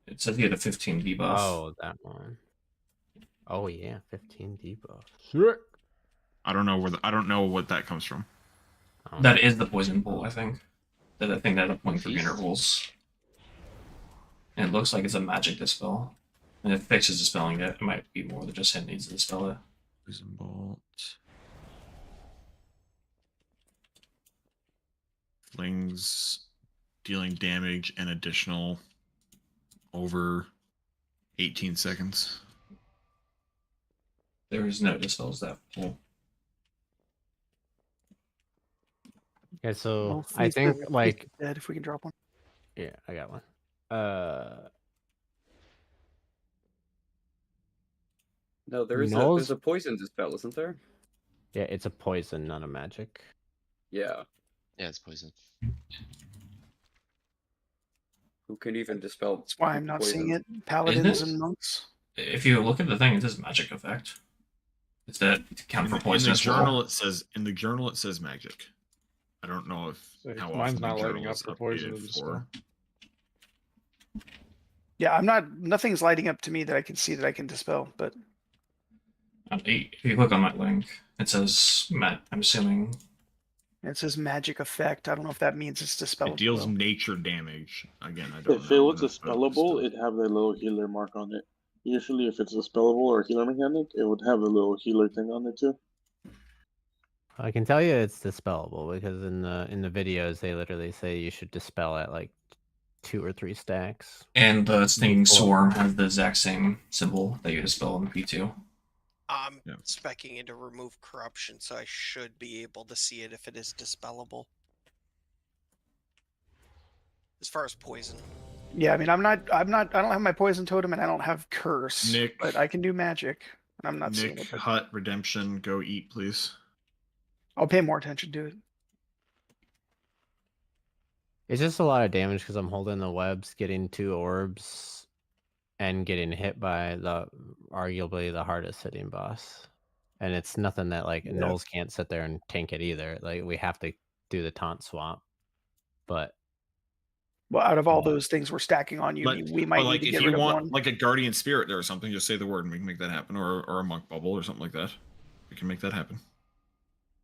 It said he had a 15 debuff. Oh, that one. Oh yeah, 15 debuff. Sure. I don't know I don't know what that comes from. That is the poison bolt, I think. That I think that at 0.3 intervals. And it looks like it's a magic dispel. And if Fix is dispelling it, it might be more than just him needs to dispel it. Poison bolt. Flings dealing damage and additional over 18 seconds. There is no dispels that pull. Yeah, so Well, I Fleet's think dead. like Fleet's dead if we can drop one. Yeah, I got one. No, there's Null's- a poison dispel, isn't there? Yeah, it's a poison, not a magic. Yeah. Yeah, it's poison. Who can even dispel? That's why I'm not seeing it. Isn't Paladins it? and monks. If you look at the thing, it says magic effect. Is that to count for poison in the as journal well? it says magic. I don't know how Mine's often not the lighting journal up is for poison updated to for. Yeah, nothing's lighting up to me that I can see that I can dispel, but If you click on that link, it says I'm assuming it says magic effect. I don't know if that means it's dispelled. It deals well. nature damage. Again, I don't If know. it was but dispellable, it'd have the little healer mark on it. Usually, if it's dispellable or healer mechanic, it would have a little healer thing on it too. I can tell you it's dispellable because in the videos they literally say you should dispel at like 2 or 3 stacks. And the stinging Before- swarm has the exact same symbol that you dispel in P2. I'm specking into remove corruption, so I should be able to see it if it is dispellable. As far as poison. Yeah, I mean, I don't have my poison totem and I don't have curse, Nick- but I can do magic. And I'm not seeing Nick, it. Hut, Redemption, go eat, please. I'll pay more attention to it. It's just a lot of damage because I'm holding the webs, getting 2 orbs, and getting hit by arguably the hardest hitting boss. And it's nothing that like Knowles can't sit there and tank it either. Like we have to do the taunt swap. But Well, out of all those things we're stacking on you, we might need to if get you rid of want one. like a guardian spirit there or something, just say the word and we can make that happen, or a monk bubble or something like that. We can make that happen.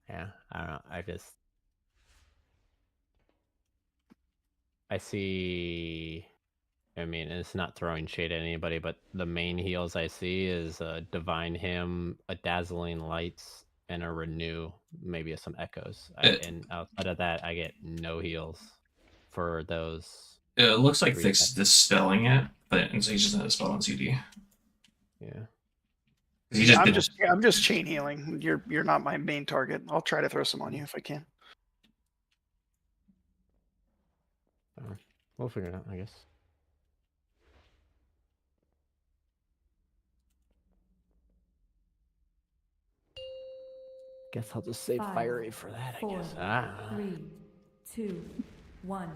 Yeah, I don't know. I see. I mean, it's not throwing shade at anybody, but the main heals I see is a Divine Hymn, a Dazzling Lights, and a Renew, maybe some Echoes. And outside of that, I get no heals for those. It looks like 3 Fix sets. dispelling it, but he's just gonna dispel on CD. Yeah. I'm just chain healing. You're not my main target. I'll try to throw some on you if I can. We'll figure it out, I guess. Guess I'll just save 5, Fiery for that, 4, I guess. Ah. 3, 2, 1.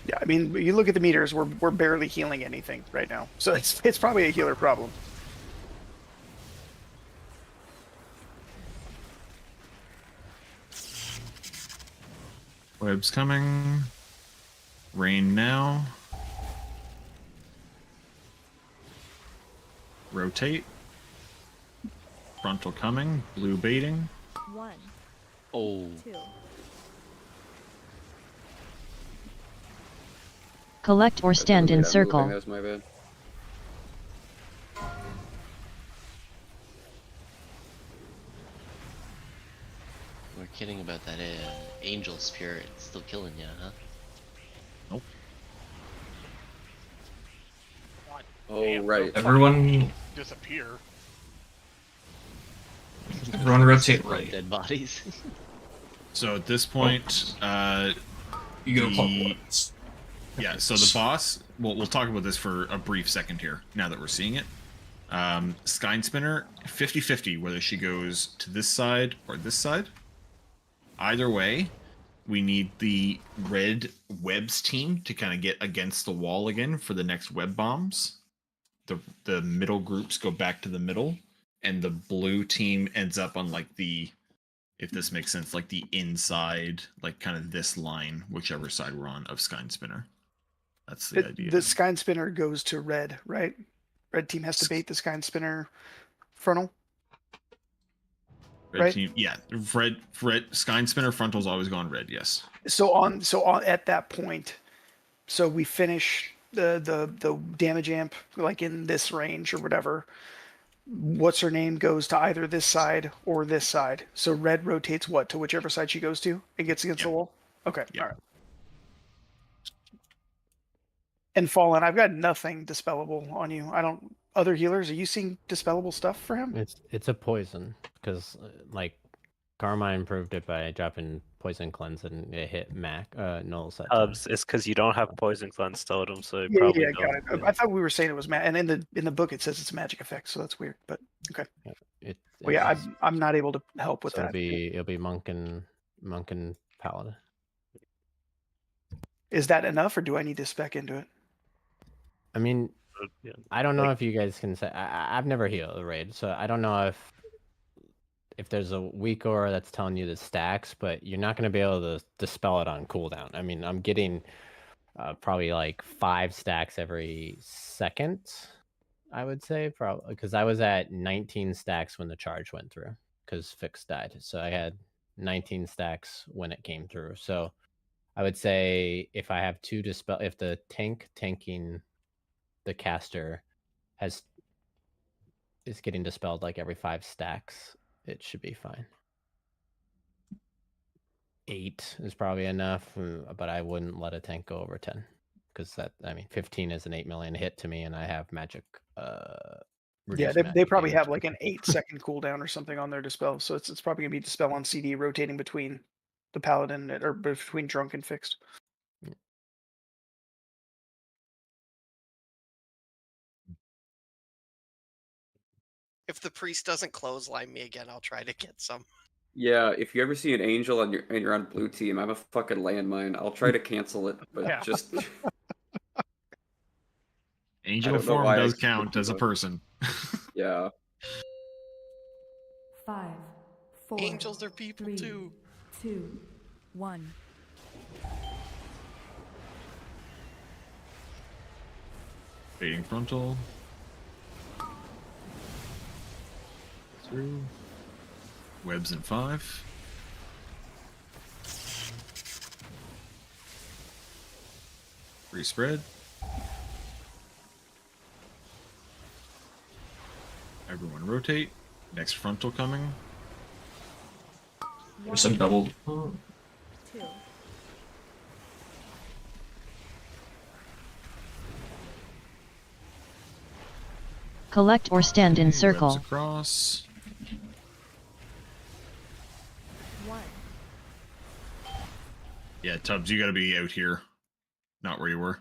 Yeah, I mean, you look at the meters. We're barely healing anything right now, so it's probably a healer problem. Web's coming. Rain now. Rotate. Frontal coming. Blue baiting. 1. Oh. 2. Collect or stand in circle. That's my bad. We're kidding about that angel spirit still killing you, huh? Nope. Oh, right. Everyone disappear. Everyone rotate right. Dead bodies. So at this point, you go clockwise. Yeah, so the boss, we'll talk about this for a brief second here, now that we're seeing it. Skyne Spinner, 50-50, whether she goes to this side or this side. Either way, we need the red webs team to kind of get against the wall again for the next web bombs. The middle groups go back to the middle, and the blue team ends up on like the, if this makes sense, like the inside, like kind of this line, whichever side we're on of Skyne Spinner. That's the idea. The Skyne Spinner goes to red, right? Red team has to bait the Skyne Spinner frontal. Red right? team, yeah. Red Skyne Spinner frontal's always gone red, yes. So on at that point, so we finish the damage amp like in this range or whatever. What's her name goes to either this side or this side. So red rotates what to whichever side she goes to and gets against the wall. Okay, all right. And Fallen, I've got nothing dispellable on you. I don't. Other healers, are you seeing dispellable stuff for him? It's a poison because like Karma improved it by dropping poison cleanse and it hit null set. It's because you don't have poison cleanse totem, so you Yeah, probably got it. don't. I thought we were saying it was and in the book it says it's a magic effect, so that's weird. But okay. Well, yeah, I'm not able to help with so that. It'll be monk and paladin. Is that enough, or do I need to spec into it? I mean, I don't know if you guys can say. I've never healed a raid, so I don't know if there's a weak aura that's telling you the stacks, but you're not going to be able to dispel it on cooldown. I mean, I'm getting probably like 5 stacks every second, I would say, probably because I was at 19 stacks when the charge went through because Fix died, so I had 19 stacks when it came through. So I would say if I have 2 dispel, if the tanking the caster is getting dispelled like every 5 stacks, it should be fine. 8 is probably enough, but I wouldn't let a tank go over 10 because 15 is an 8 million hit to me, and I have magic. Yeah, they probably have like an 8-second cooldown or something on their dispel, so it's probably gonna be dispel on CD, rotating between the paladin or between drunk and fixed. If the priest doesn't clothesline me again, I'll try to get some. Yeah, if you ever see an angel and you're on blue team, I have a fucking landmine. I'll try to cancel it, but just angel form does count as a person. Yeah. 5, 4. Angels are people 3, too. 2, 1. Fading frontal. Through. Webs in 5. Free spread. Everyone rotate. Next frontal coming. There's some double. 2. Collect or stand in circle. Webs across. 1. Yeah, Tubbs, you gotta be out here. Not where you were.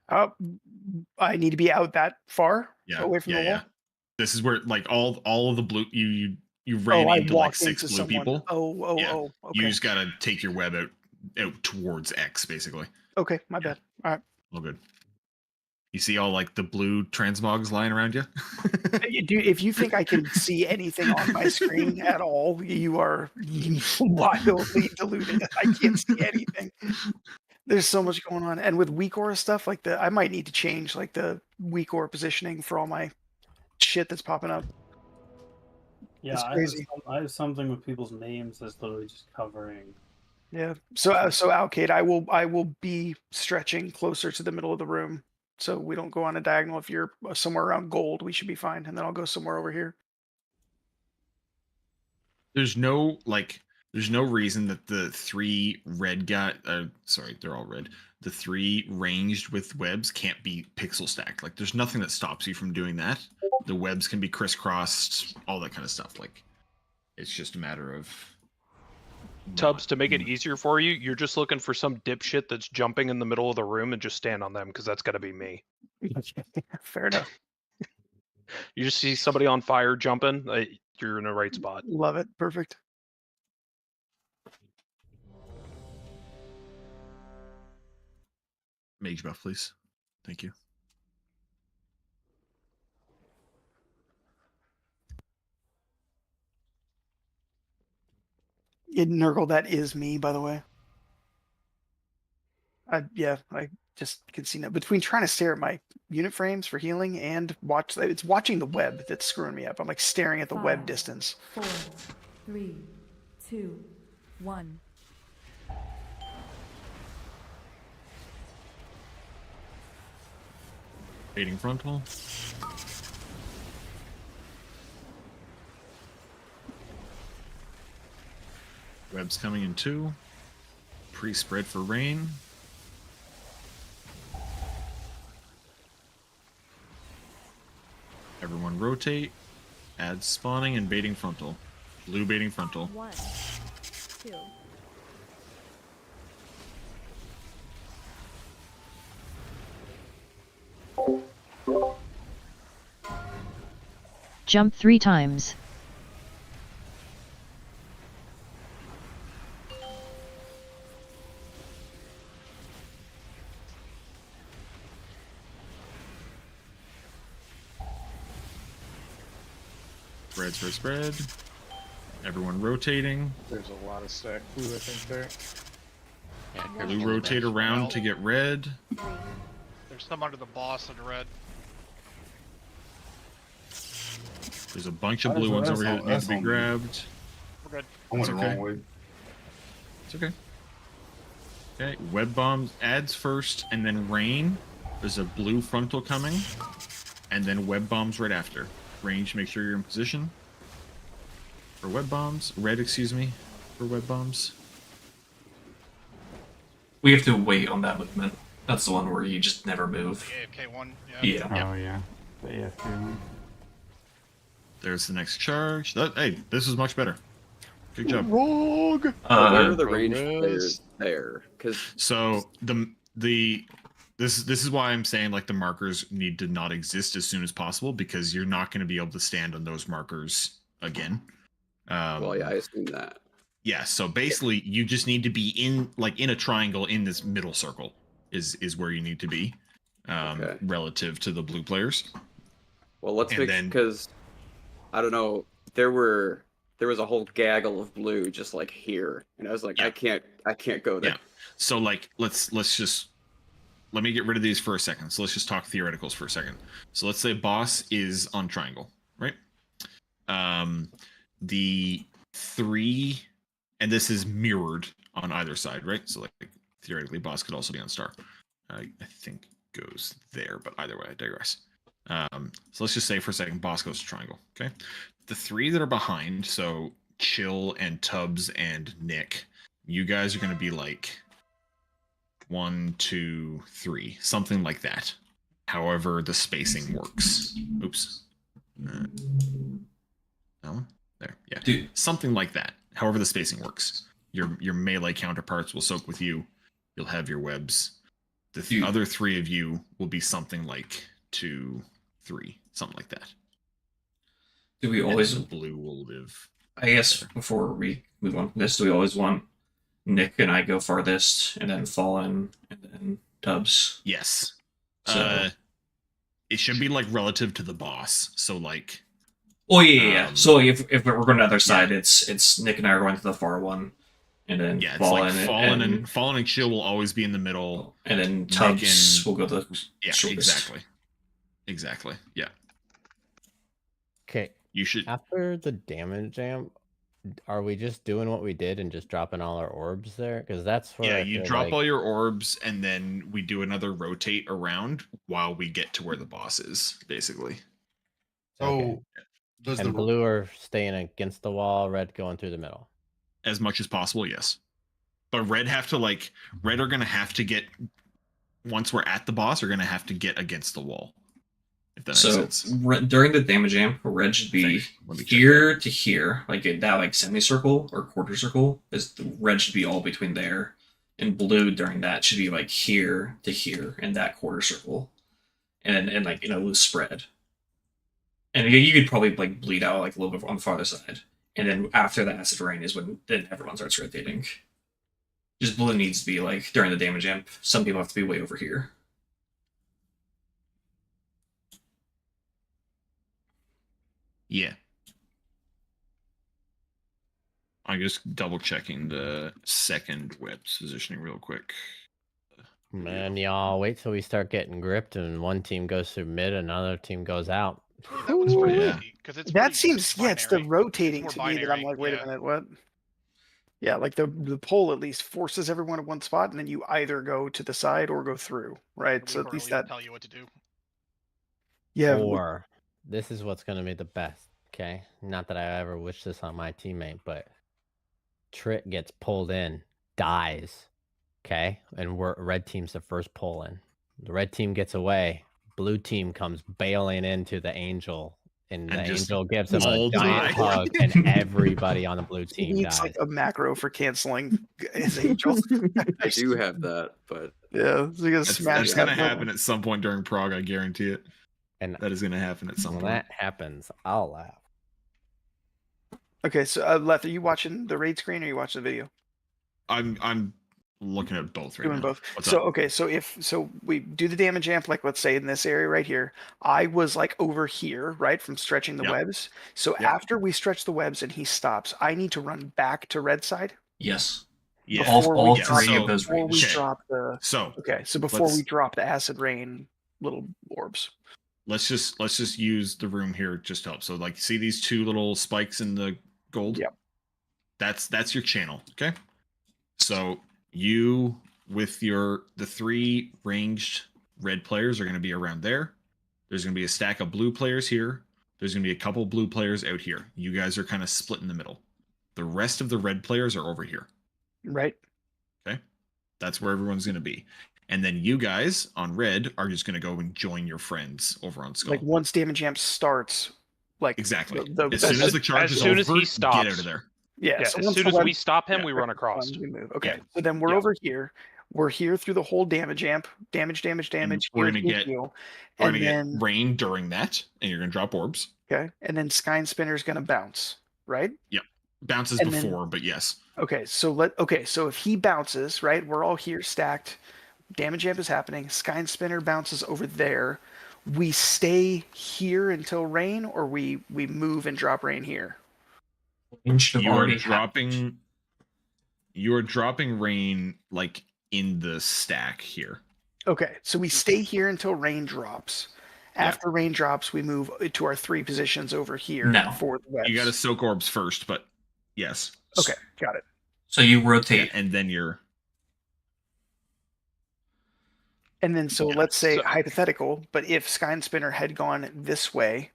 I need to be out that far away from the wall. Yeah. This is where like all of the blue you ran into like 6 blue people. Okay. You just gotta take your web out towards X basically. Okay, my bad. All right. All good. You see all like the blue transmogs lying around you? Dude, if you think I can see anything on my screen at all, you are wildly deluded. I can't see anything. There's so much going on, and with weak aura stuff, like I might need to change like the weak aura positioning for all my shit that's popping up. Yeah, it's crazy. I have something with people's names that's literally just covering Yeah. So Alcade, I will be stretching closer to the middle of the room, so we don't go on a diagonal. If you're somewhere around gold, we should be fine, and then I'll go somewhere over here. There's no reason that the 3 red guy, sorry, they're all red. The 3 ranged with webs can't be pixel stacked. Like, there's nothing that stops you from doing that. The webs can be crisscrossed, all that kind of stuff. Like, it's just a matter of Tubbs, to make it easier for you, you're just looking for some dipshit that's jumping in the middle of the room and just stand on them, because that's got to be me. Fair enough. You just see somebody on fire jumping, you're in the right spot. Love it. Perfect. mage buff, please. Thank you. Nurgle, that is me, by the way. I just can see now. Between trying to stare at my unit frames for healing and it's watching the web that's screwing me up. I'm like staring at the web distance. 4, 3, 2, 1. Baiting frontal. Web's coming in 2. Pre-spread for rain. Everyone rotate. Add spawning and baiting frontal. Blue baiting frontal. 1, 2. Jump 3 times. Spread. Everyone rotating. There's a lot of stack blue, I think, there. Yeah, Blue rotate around to get red. There's some under the boss in red. There's a bunch of blue ones over here that need to be grabbed. We're good. I went the wrong way. It's okay. Okay, web bombs adds first, and then rain. There's a blue frontal coming, and then web bombs right after. Range, make sure you're in position for web bombs. Red, excuse me, for web bombs. We have to wait on that movement. That's the one where you just never move. The AFK one. Yeah. Oh yeah, the AFK one. There's the next charge. Hey, this is much better. Good job. Rogue. Where are the range players there? Because so this is why I'm saying like the markers need to not exist as soon as possible, because you're not going to be able to stand on those markers again. Well, yeah, I assume that. Yeah, so basically you just need to be in a triangle in this middle circle is where you need to be relative to the blue players. Well, let's make, because I don't know, there was a whole gaggle of blue just like here, and I was like, I can't go there. Yeah. So like let me get rid of these for a second. So let's just talk theoreticals for a second. So let's say boss is on triangle, right? The 3, and this is mirrored on either side, right? So like theoretically, boss could also be on star. I think goes there, but either way, I digress. So let's just say for a second, boss goes to triangle. Okay, the 3 that are behind, so Chill and Tubbs and Nick, you guys are going to be like 1, 2, 3, something like that. However, the spacing works. Oops. No, there, yeah, dude, something like that. However, the spacing works. Your melee counterparts will soak with you. You'll have your webs. The other 3 of you will be something like 2, 3, something like that. Do we always blue will live? I guess before we move on from this, do we always want Nick and I go farthest, and then Fallen, and then Tubbs? Yes. So it should be like relative to the boss. So like. Oh yeah. So if we're going to the other side, it's Nick and I are going to the far one, and then yeah, it's Fallen, like Fallen and Chill will always be in the middle, and then Tubbs will go to the shortest. Exactly. Yeah. Okay. You should after the damage amp. are we just doing what we did and just dropping all our orbs there? Because that's where I you feel drop like... all your orbs, and then we do another rotate around while we get to where the boss is, basically. So, does and the blue are staying against the wall, red going through the middle. As much as possible, yes. But red are going to have to get, once we're at the boss, are going to have to get against the wall. If that makes sense. During the damage amp, red should be here to here, like that, like semicircle or quarter circle. Red should be all between there, and blue during that should be like here to here in that quarter circle, and like in a loose spread. And you could probably like bleed out like a little bit on the farther side, and then after the acid rain is when then everyone starts rotating. Just blue needs to be like during the damage amp. Some people have to be way over here. Yeah. I'm just double checking the second web's positioning real quick. Man, y'all wait till we start getting gripped and one team goes through mid, another team goes out. That one's pretty easy because it's that seems it's the rotating it's to binary, me that I'm like, wait a minute, what? Yeah, like the pole at least forces everyone at one spot, and then you either go to the side or go through, right? So at least that tell you what to do. Yeah. Or this is what's gonna be the best. Okay, not that I ever wish this on my teammate, but Trit gets pulled in, dies. Okay, and red team's the first pull in. The red team gets away. Blue team comes bailing into the angel, and the angel gives him a giant hug, and everybody on the blue team he needs dies. like a macro for canceling his angel. I do have that, but yeah, so that's gonna happen at some point during Prog. I guarantee it. And that is gonna happen at some when point. that happens, I'll laugh. Okay, so Leth, are you watching the raid screen or are you watching the video? I'm looking at both right Doing now. both. What's so up? Okay, so we do the damage amp, like let's say in this area right here, I was like over here, right, from stretching the webs. So after we stretch the webs and he stops, I need to run back to red side. Yes. Yeah. All three of those before we ranges. drop the so before we drop the acid rain little orbs. Let's just use the room here just to help. So like see these two little spikes in the gold? Yep. That's your channel, okay? So you with the three ranged red players are going to be around there. There's going to be a stack of blue players here. There's going to be a couple blue players out here. You guys are kind of split in the middle. The rest of the red players are over here. Right. Okay. That's where everyone's going to be. And then you guys on red are just going to go and join your friends over on Skull. Like once damage amp starts, like exactly. As soon as the charge is over, he stops, get out of there. Yeah. So as soon as we stop him, we run across. We move. Okay. So then we're over here. We're here through the whole damage amp. Damage. We're gonna get rain during that, and you're gonna drop orbs. Okay. And then Sky Spinner's gonna bounce, right? Yep. Bounces And before, but yes. Okay. So so if he bounces, right, we're all here stacked. Damage amp is happening. Sky Spinner bounces over there. We stay here until rain, or we move and drop rain here. You are dropping rain like in the stack here. Okay, so we stay here until rain drops. After rain drops, we move to our three positions over here for the webs. You got to soak orbs first, but yes. Okay, got it. So you rotate, and then you're. And then so let's say hypothetical, but if Sky and Spinner had gone this way,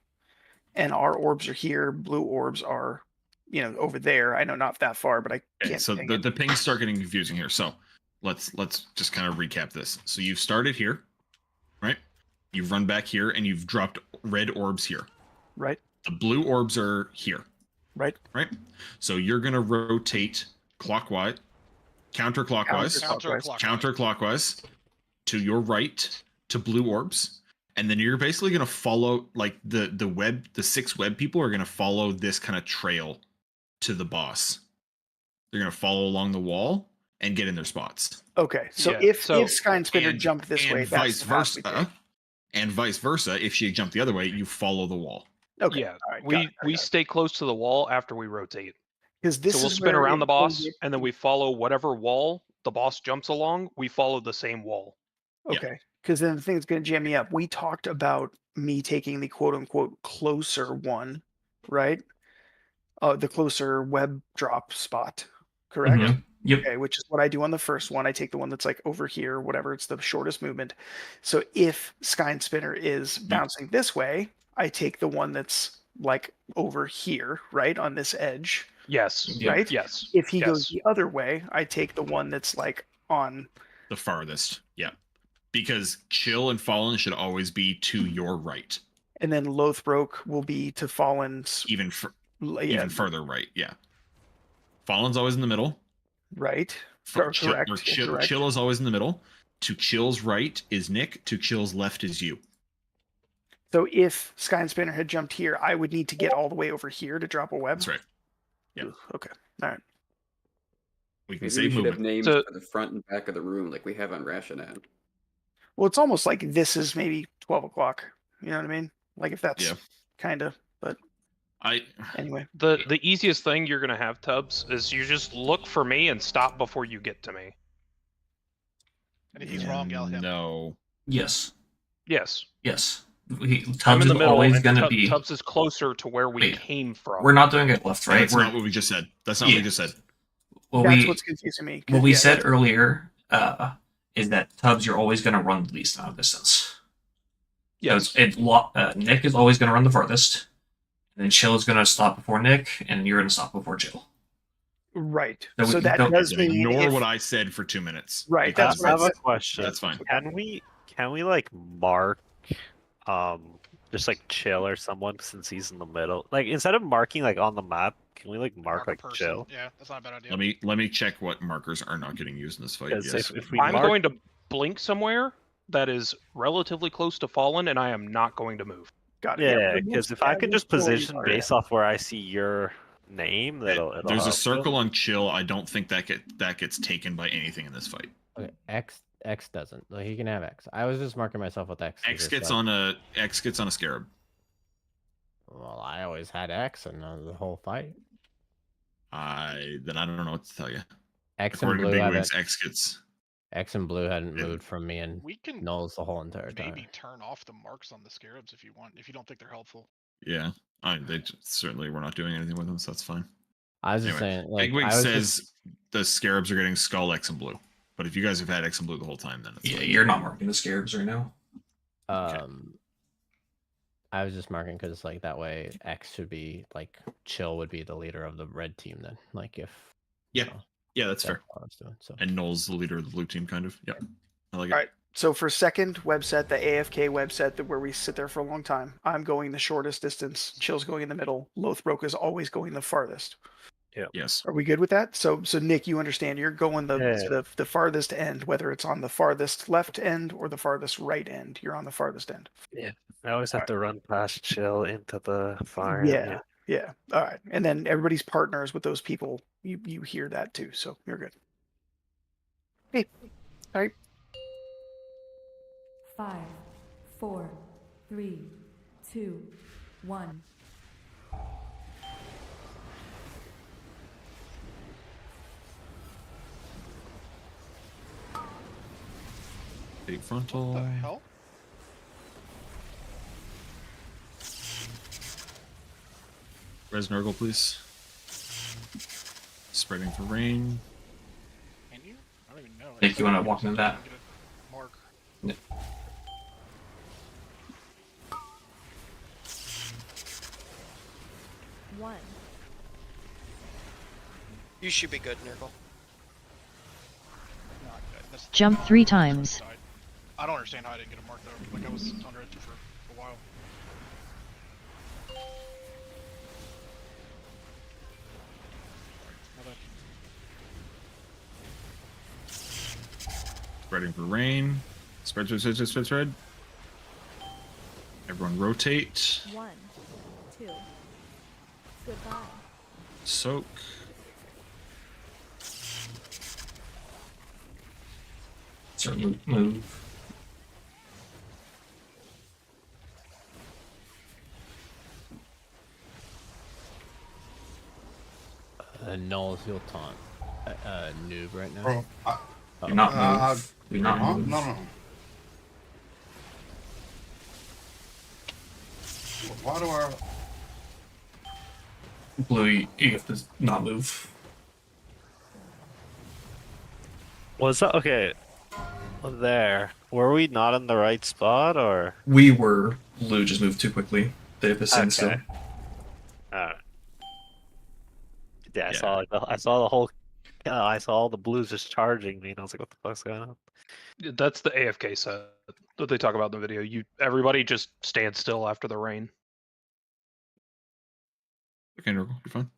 and our orbs are here, blue orbs are, over there. I know not that far, but I can't. So the pings start getting confusing here. So let's just kind of recap this. So you've started here, right? You've run back here, and you've dropped red orbs here. Right. The blue orbs are here. Right. Right. So you're gonna rotate clockwise, counterclockwise to your right to blue orbs, and then you're basically gonna follow like the six web people are gonna follow this kind of trail to the boss. They're gonna follow along the wall and get in their spots. Okay, so if Sky and Spinner jumped this way, vice versa, if she jumped the other way, you follow the wall. Okay, yeah, we stay close to the wall after we rotate. Because this we'll spin around the boss, and then we follow whatever wall the boss jumps along. We follow the same wall. Okay, because then the thing that's going to jam me up. We talked about me taking the quote unquote closer one, right? the closer web drop spot, correct? Mhm. Yep. Okay, which is what I do on the first one. I take the one that's like over here, whatever. It's the shortest movement. So if Sky Spinner is bouncing this way, I take the one that's like over here, right on this edge. Yes. Right. Yes. If he goes the other way, I take the one that's like on the farthest. Yeah, because Chill and Fallen should always be to your right. And then Lothbroke will be to Fallen's even further right. Yeah, Fallen's always in the middle. Right. Correct. Correct. Chill is always in the middle. To Chill's right is Nick. To Chill's left is you. So if Sky and Spinner had jumped here, I would need to get all the way over here to drop a web. That's right. Yeah. Okay. All right. We can Maybe say we should have movement. names for the front and back of the room like we have on Rashanan. Well, it's almost like this is maybe 12 o'clock. You know what I mean? Like if that's kind of, but anyway. The easiest thing you're gonna have, Tubbs, is you just look for me and stop before you get to me. And if he's wrong, yell him. No. Yes. Yes. Yes. I'm Tubbs in the is middle, always and going to be. Tubbs is closer to where we came from. We're not doing it left, right? That's not what we just said. That's not what we just said. Well, That's what's confusing me. What we said earlier is that Tubbs, you're always going to run the least amount of distance. Yes. Nick is always going to run the farthest, and then Chill is going to stop before Nick, and you're going to stop before Chill. Right. So that does mean ignore what I said for 2 minutes. Right. That's I have a question. That's fine. Can we like mark just like Chill or someone since he's in the middle? Like instead of marking like on the map, can we like mark like Chill? Yeah, that's not a bad idea. Let me check what markers are not getting used in this fight. Yes. If we I'm going to blink somewhere that is relatively close to Fallen, and I am not going to move. Got it. Yeah, because if I can just position based off where I see your name, it'll There's a help. circle on Chill. I don't think that gets taken by anything in this fight. Okay, X doesn't. Like he can have X. I was just marking myself with X. X gets on a scarab. Well, I always had X in the whole fight. Then I don't know what to tell you. X and According to blue Big had Wigs, X gets. X and blue hadn't moved from me and Knowles the whole entire time. Maybe turn off the marks on the scarabs if you want, if you don't think they're helpful. Yeah, they certainly were not doing anything with them, so that's fine. I was just saying, like, Big Wig says the scarabs are getting skull X and blue, but if you guys have had X and blue the whole time, then it's you're not marking the scarabs right now. I was just marking because like that way X should be like Chill would be the leader of the red team then. Like if that's fair. what I was doing, so. And Noel's the leader of the blue team, kind of. Yeah, I like it. All right. So for second web set, the AFK web set where we sit there for a long time, I'm going the shortest distance. Chill's going in the middle. Lothbroke is always going the farthest. Yeah. Yes. Are we good with that? So Nick, you understand? You're going the farthest end, whether it's on the farthest left end or the farthest right end. You're on the farthest end. Yeah. I always have to run past Chill into the fire. Yeah. All right. And then everybody's partners with those people. You hear that too, so you're good. Hey. All right. 5, 4, 3, 2, 1. Big frontal. What the hell? Res Nurgle, please. Spreading for rain. Can you? I don't even know. Nick, you want to walk into that? Get a mark. One. You should be good, Nurgle. Jump 3 times. I don't understand how I didn't get a mark though. Like I was under it for a while. Spreading for rain. Spread. Everyone rotate. 1, 2. Goodbye. Soak. Start move. Knowles, you'll taunt noob right now. Bro, Do not move. Do not move. No. Why do I? Blue, you have to not move. Was that okay? There. Were we not in the right spot, or? We were. Blue just moved too quickly. They have to stand still. Okay. Alright. Yeah, I saw the whole. I saw all the blues just charging me, and I was like, "What the fuck's going on?" That's the AFK set that they talk about in the video. Everybody just stand still after the rain. Okay, you're fine.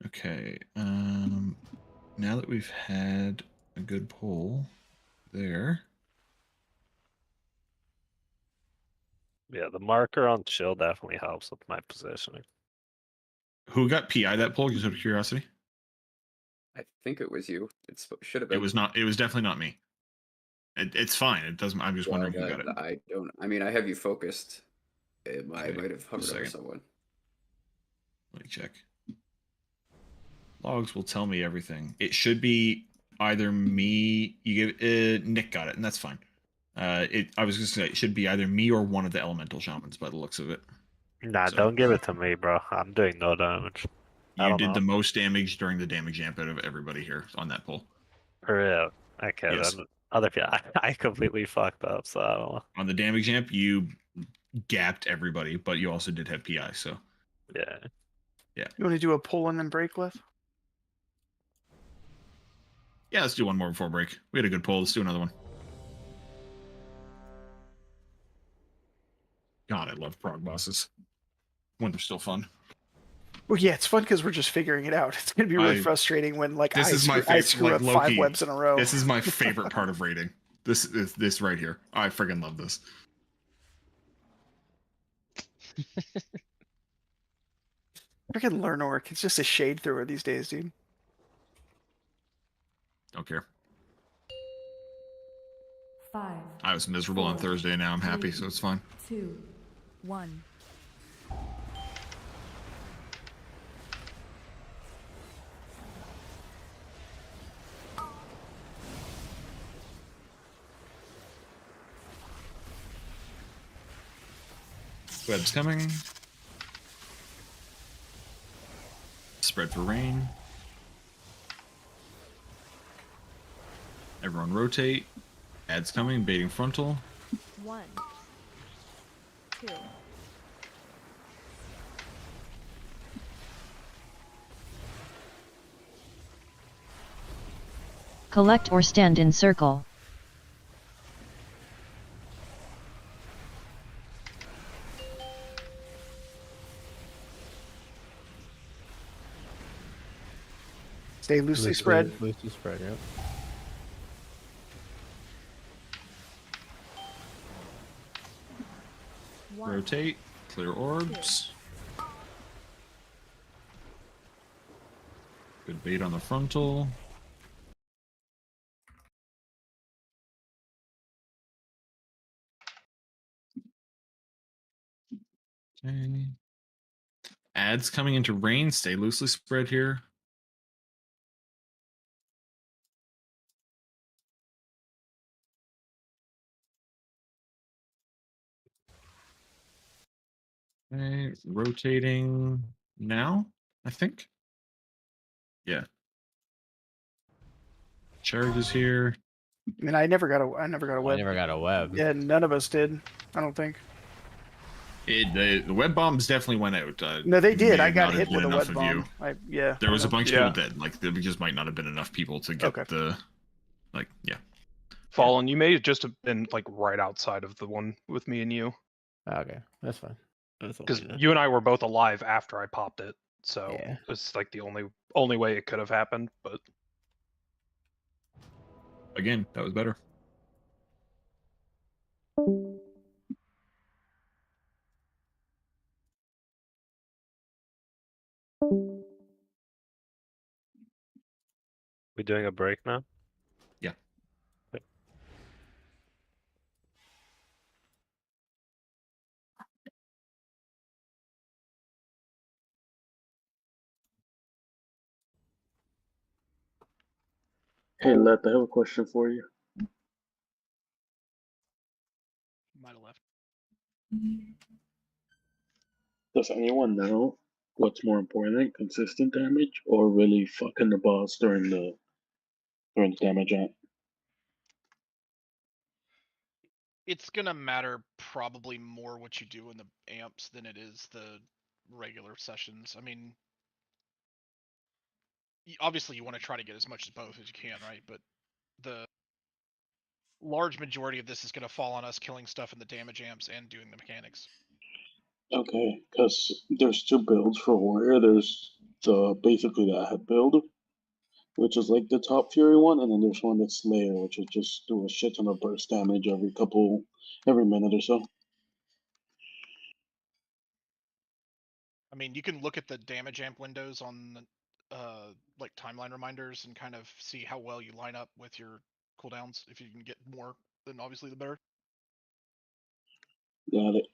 Okay. Now that we've had a good pull there. Yeah, the marker on chill definitely helps with my positioning. Who got PI that pull? Just out of curiosity. I think it was you. It should have been. It was not. It was definitely not me. It's fine. It doesn't. I'm just wondering who got it. I don't. I mean, I have you focused. I might have hovered over someone. Let me check. Logs will tell me everything. It should be either me. You give Nick got it, and that's fine. I was just gonna say it should be either me or one of the elemental shamans by the looks of it. Nah, don't give it to me, bro. I'm doing no damage. You did the most damage during the damage amp out of everybody here on that pull. For real. Okay, Yes. then other people, I completely fucked up, so I don't know. On the damage amp, you gapped everybody, but you also did have PI, so. Yeah. Yeah. You want to do a pull and then break, Leth? Yeah, let's do one more before break. We had a good pull. Let's do another one. God, I love prog bosses. When they're still fun. Well, yeah, it's fun because we're just figuring it out. It's gonna be really frustrating when I screw up 5 webs in a row. This is my favorite part of raiding. This right here. I friggin' love this. Freaking Lurnork. It's just a shade thrower these days, dude. Don't care. 5. I was miserable on Thursday. Now I'm happy, so it's fine. 2, 1. Web's coming. Spread for rain. Everyone rotate. Ad's coming, baiting frontal. 1, 2. Collect or stand in circle. Stay loosely spread. Loosely spread, yep. Rotate. Clear orbs. Good bait on the frontal. Okay. Ads coming into rain. Stay loosely spread here. Okay, rotating now, I think. Yeah. Charge is here. I mean, I never got a web. I never got a web. Yeah, none of us did. I don't think. The web bombs definitely went out. No, they did. I may got not hit have with a been web enough of bomb. you. There was a bunch of people dead. Like there just might not have been enough people to get the, like, yeah. Fallen, you may just have been like right outside of the one with me and you. Okay, that's fine. Because you and I were both alive after I popped it, so it's like the only way it could have happened. But again, that was better. We doing a break now? Yeah. Hey, Let, I have a question for you. Might have left. The Does anyone know what's more important, consistent damage or really fucking the boss during the damage amp? It's gonna matter probably more what you do in the amps than it is the regular sessions. I mean, obviously you want to try to get as much as both as you can, right? But the large majority of this is going to fall on us killing stuff in the damage amps and doing the mechanics. Okay, because there's two builds for Warrior. There's basically the head build, which is like the top Fury one, and then there's one that's Slayer, which is just do a shit ton of burst damage every minute or so. I mean, you can look at the damage amp windows on like timeline reminders and kind of see how well you line up with your cooldowns. If you can get more, then obviously the better. Got it.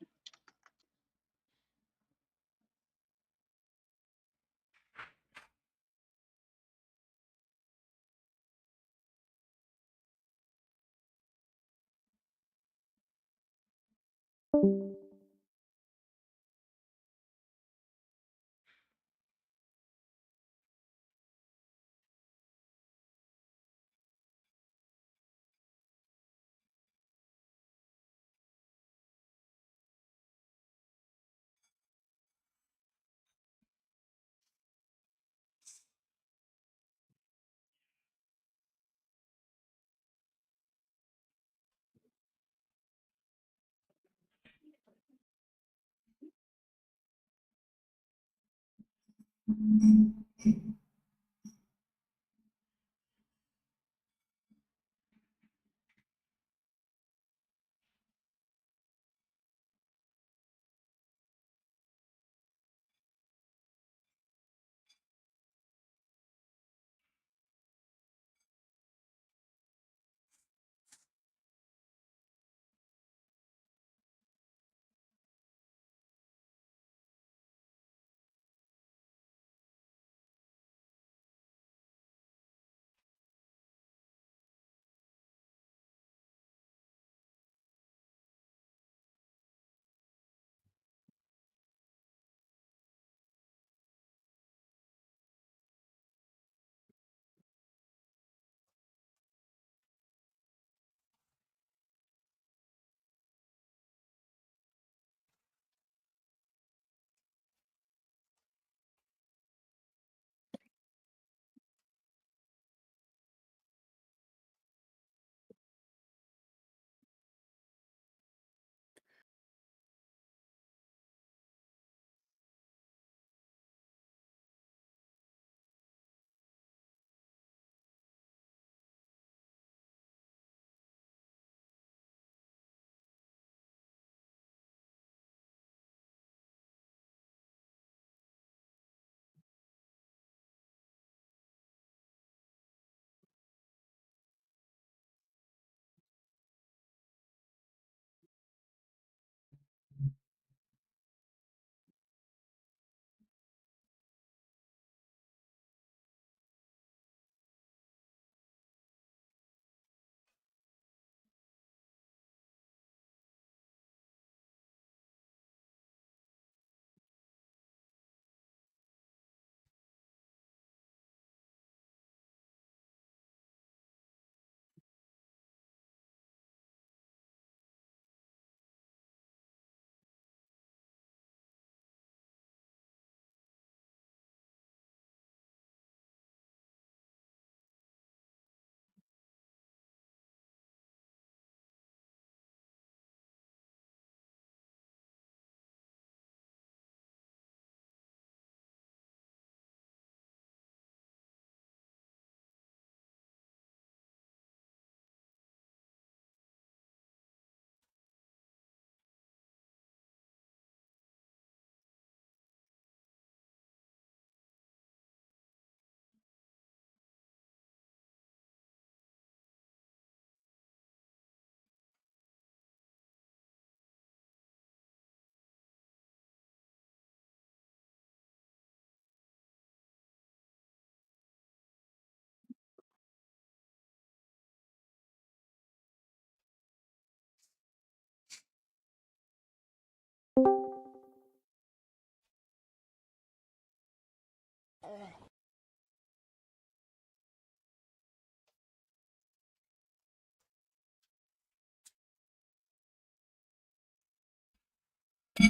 See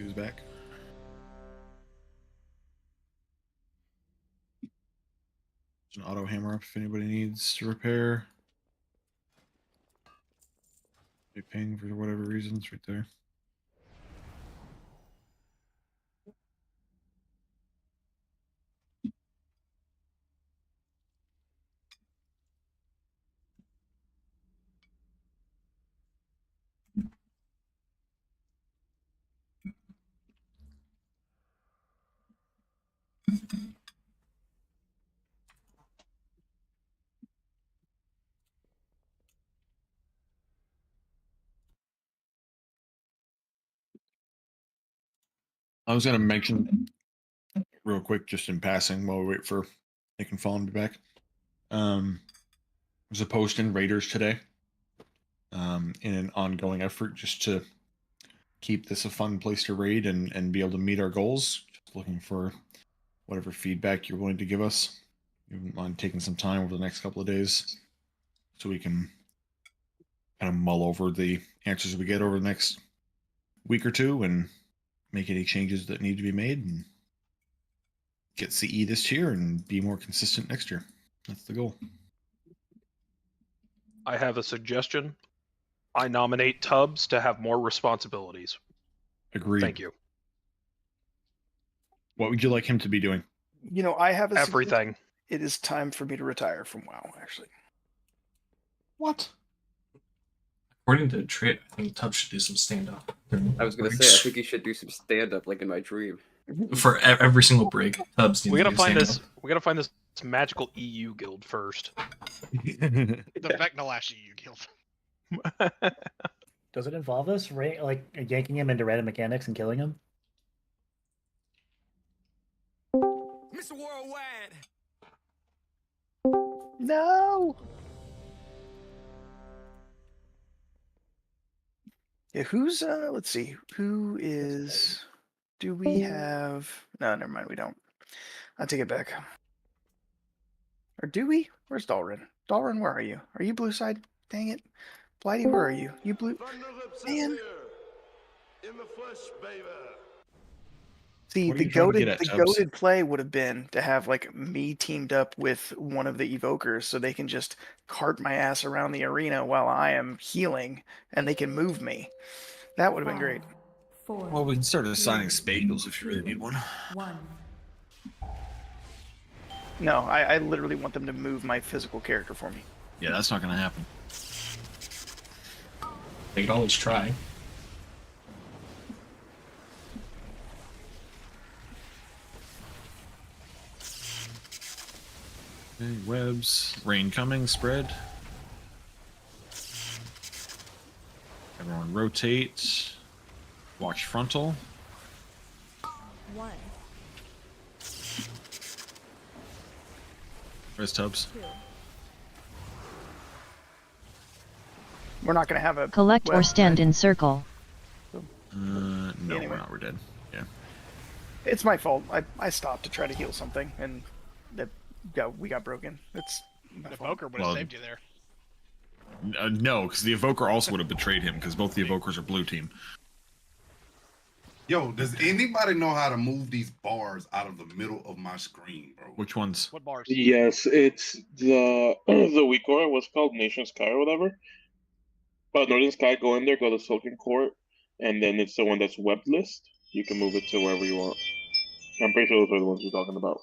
who's back. There's an auto hammer up if anybody needs to repair. They ping for whatever reasons right there. I was going to mention real quick, just in passing, while we wait for Nick and Fallen to be back. There's a post in Raiders today in an ongoing effort just to keep this a fun place to raid and be able to meet our goals. Just looking for whatever feedback you're willing to give us. You wouldn't mind taking some time over the next couple of days so we can kind of mull over the answers we get over the next week or two and make any changes that need to be made and get CE this year and be more consistent next year. That's the goal. I have a suggestion. I nominate Tubbs to have more responsibilities. Agreed. Thank you. What would you like him to be doing? You know, I have a everything. It is time for me to retire from WoW, actually. What? According to Trait, I think Tubbs should do some stand-up. I was gonna say, I think he should do some stand-up, like in my dream. For every single break, Tubbs needs We to gotta do find stand-up. this. We gotta find this magical EU guild first. The Vecnalash EU guild. Does it involve us like yanking him into random mechanics and killing him? Mr. Worldwide. No. Yeah, who's let's see. Who is do we have no, never mind, we don't. I'll take it back. Or do we? Where's Dalrin? Dalrin, where are you? Are you blue side? Dang it. Blighty, where are you? You blue man. In the flesh, baby. See, What are the you trying to get goated, at, the Tubbs? goated play would have been to have like me teamed up with one of the evokers, so they can just cart my ass around the arena while I am healing, and they can move me. That would have been great. 4, Well, we can start assigning spades if you really need one. 1. No, I literally want them to move my physical character for me. Yeah, that's not going to happen. They could always try. Okay, webs, rain coming, spread. Everyone rotate. Watch frontal. 1, Where's Tubbs? 2. We're not going to have a Collect or web, stand right? in circle. No, Anyway. we're not. We're dead. Yeah. It's my fault. I stopped to try to heal something, and we got broken. It's my The fault. Evoker would have Well, saved you there. No, because the evoker also would have betrayed him because both the evokers are blue team. Yo, does anybody know how to move these bars out of the middle of my screen, bro? Which ones? What bars? Yes, it's the weak core. What's called Nation Sky or whatever. But Northern Sky, go in there, go to Silken Court, and then it's the one that's webbed list. You can move it to wherever you want. I'm pretty sure those are the ones you're talking about.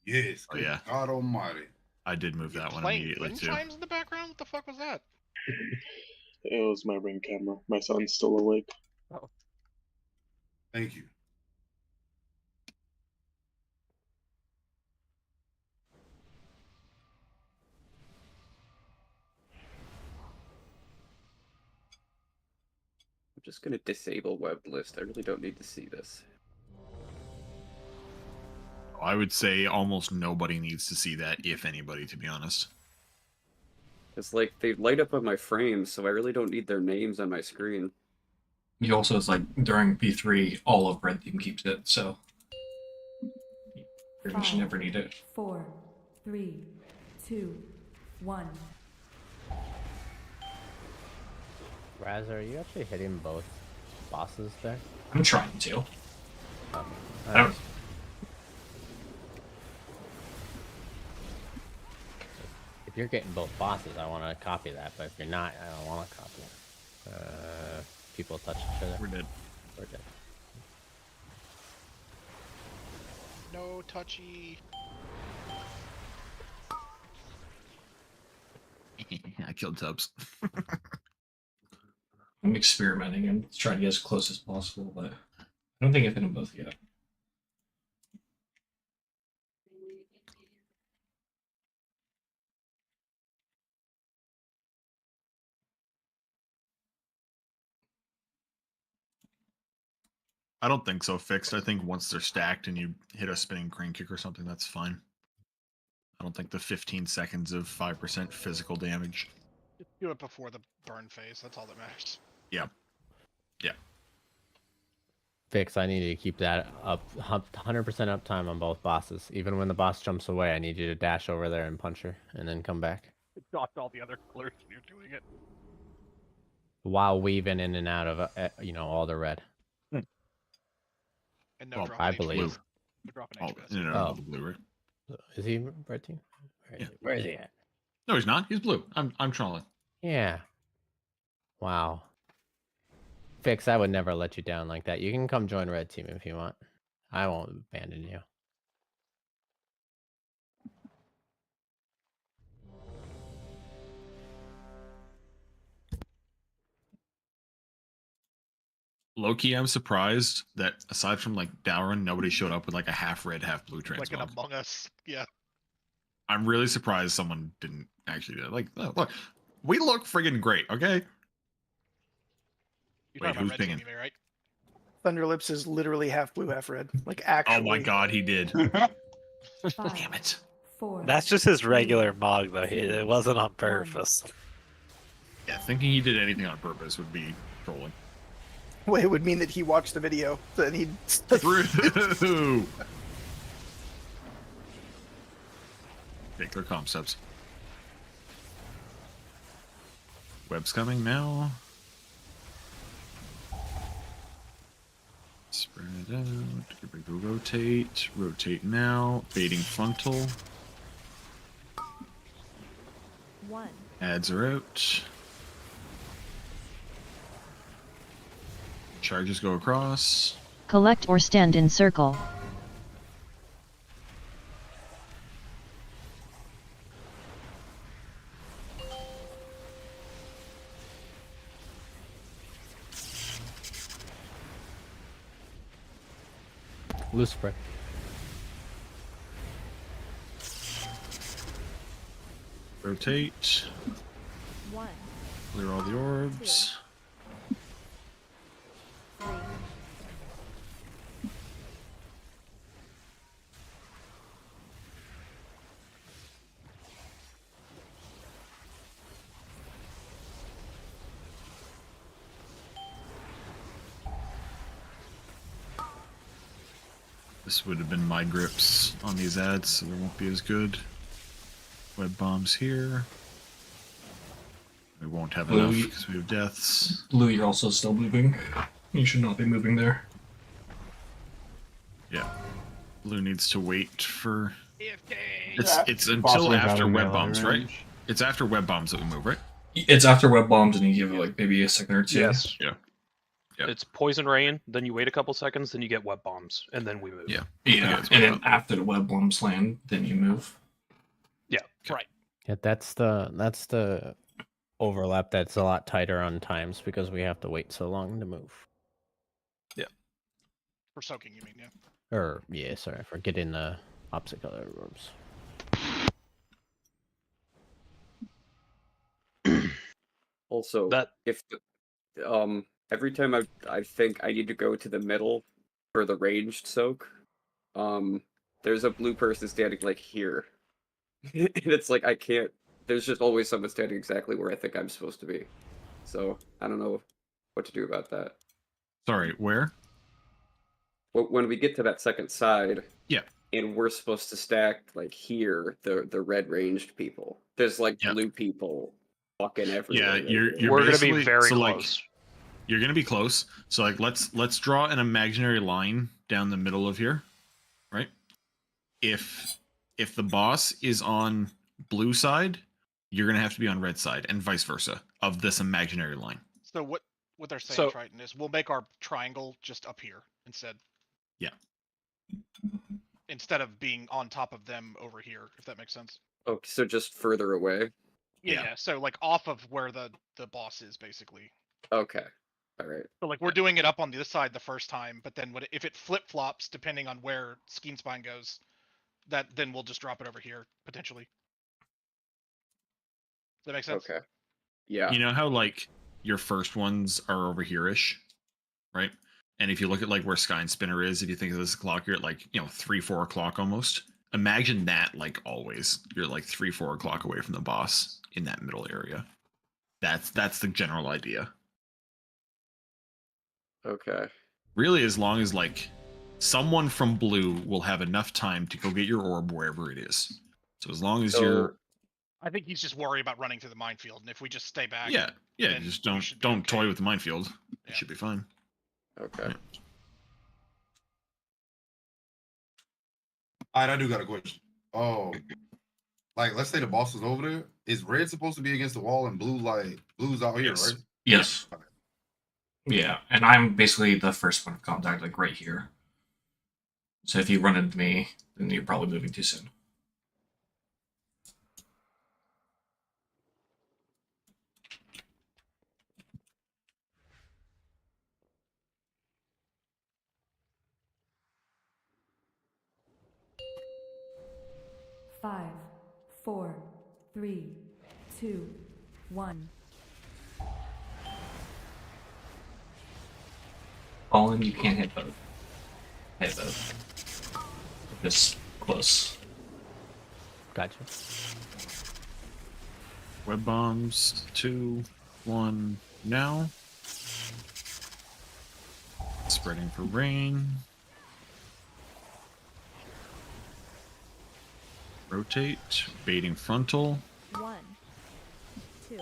Yes. Oh, yeah. God Almighty. I did move that one Playing immediately wind too. chimes in the background? What the fuck was that? It was my ring camera. My son's still awake. Oh. Thank you. I'm just gonna disable web list. I really don't need to see this. I would say almost nobody needs to see that, if anybody, to be honest. It's like they light up on my frames, so I really don't need their names on my screen. You also, it's like during P3, all of red team keeps it, so you pretty much never need it. 4, 3, 2, 1. Razah, are you actually hitting both bosses there? I'm trying to. I don't. If you're getting both bosses, I want to copy that. But if you're not, I don't want to copy it. People touch each other. We're dead. We're dead. No touchy. I killed Tubbs. I'm experimenting and trying to get as close as possible, but I don't think I've hit them both yet. I don't think so, Fixed. I think once they're stacked and you hit a spinning crane kick or something, that's fine. I don't think the 15 seconds of 5% physical damage. Just do it before the burn phase. That's all that matters. Yeah. Yeah. Fix, I need you to keep that up, 100% uptime on both bosses. Even when the boss jumps away, I need you to dash over there and punch her, and then come back. Dodge all the other colors when you're doing it. While weaving in and out of, all the red. And no drop I in believe. HPS. No drop in HPS. No, the blue, right? Is he red team? Where is he at? No, he's not. He's blue. I'm trolling. Yeah. Wow. Fix, I would never let you down like that. You can come join red team if you want. I won't abandon you. Low-key, I'm surprised that aside from like Dowron, nobody showed up with like a half red, half blue transmog. Like an Among Us. Yeah. I'm really surprised someone didn't actually do it. Like, look, we look friggin' great, okay? You're Wait, talking who's about red pinging? team, you mean, right? Thunderlips is literally half blue, half red. Like actually. Oh my god, he did. 5, Damn it. 4. That's just his regular mog, though. It wasn't on purpose. Yeah, thinking he did anything on purpose would be trolling. Well, it would mean that he watched the video. Then he'd. Through. Take their concepts. Web's coming now. Spread out. Everybody go rotate. Rotate now. Baiting frontal. 1. Ads are out. Charges go across. Collect or stand in circle. Loose spray. Rotate. 1. Clear all the orbs. 3. This would have been my grips on these ads, so they won't be as good. Web bombs here. We won't have enough because we have deaths. Blue, you're also still moving. You should not be moving there. Yeah. Blue needs to wait for... AFK. It's until after web bombs, right? It's after web bombs that we move, right? It's after web bombs and you give it like maybe a second or two. Yes. Yeah. Yep. It's poison rain, then you wait a couple seconds, then you get web bombs, and then we move. Yeah. Yeah. And then after the web bombs land, then you move. Yeah. Right. Yeah, that's the overlap that's a lot tighter on times because we have to wait so long to move. Yeah. For soaking, you mean, yeah. Or yeah, sorry, for getting the opposite color orbs. Also, That- if every time I think I need to go to the middle for the ranged soak, there's a blue person standing like here, and it's like I can't. there's just always someone standing exactly where I think I'm supposed to be. So I don't know what to do about that. Sorry, where? When we get to that second side, yeah, and we're supposed to stack like here the red ranged people. There's like blue people fucking everywhere. Yeah, you're We're gonna be basically- very so, like, close. you're gonna be close. So like let's draw an imaginary line down the middle of here, right? If the boss is on blue side, you're gonna have to be on red side, and vice versa of this imaginary line. So what they're saying, Triton, is we'll make our triangle just up here instead. Yeah. Instead of being on top of them over here, if that makes sense. Oh, so just further away. Yeah. So like off of where the boss is, basically. Okay. All right. So like we're doing it up on this side the first time, but then if it flip flops depending on where Skeen Spine goes, then we'll just drop it over here potentially. Does that make sense? Okay. Yeah. You know how like your first ones are over here-ish, right? And if you look at like where Sky and Spinner is, if you think of this clock, you're at like 3-4 o'clock almost. Imagine that like always. You're like 3-4 o'clock away from the boss in that middle area. That's the general idea. Okay. Really, as long as like someone from blue will have enough time to go get your orb wherever it is. So as long as you're I think he's just worried about running through the minefield, and if we just stay back, yeah, then just we don't should be okay. toy with the minefield. It should be fine. Okay. Yeah. All right, I do got a question. Oh, like let's say the boss is over there. Is red supposed to be against the wall and blue's out here, Yes. right? Yes. Yeah, and I'm basically the first point of contact, like right here. So if you run into me, then you're probably moving too soon. Five, 4, 3, 2, 1. Fallen, you can't hit both. Hit both. This close. Gotcha. Web bombs 2, 1 now. Spreading for rain. Rotate, baiting frontal. 1, 2.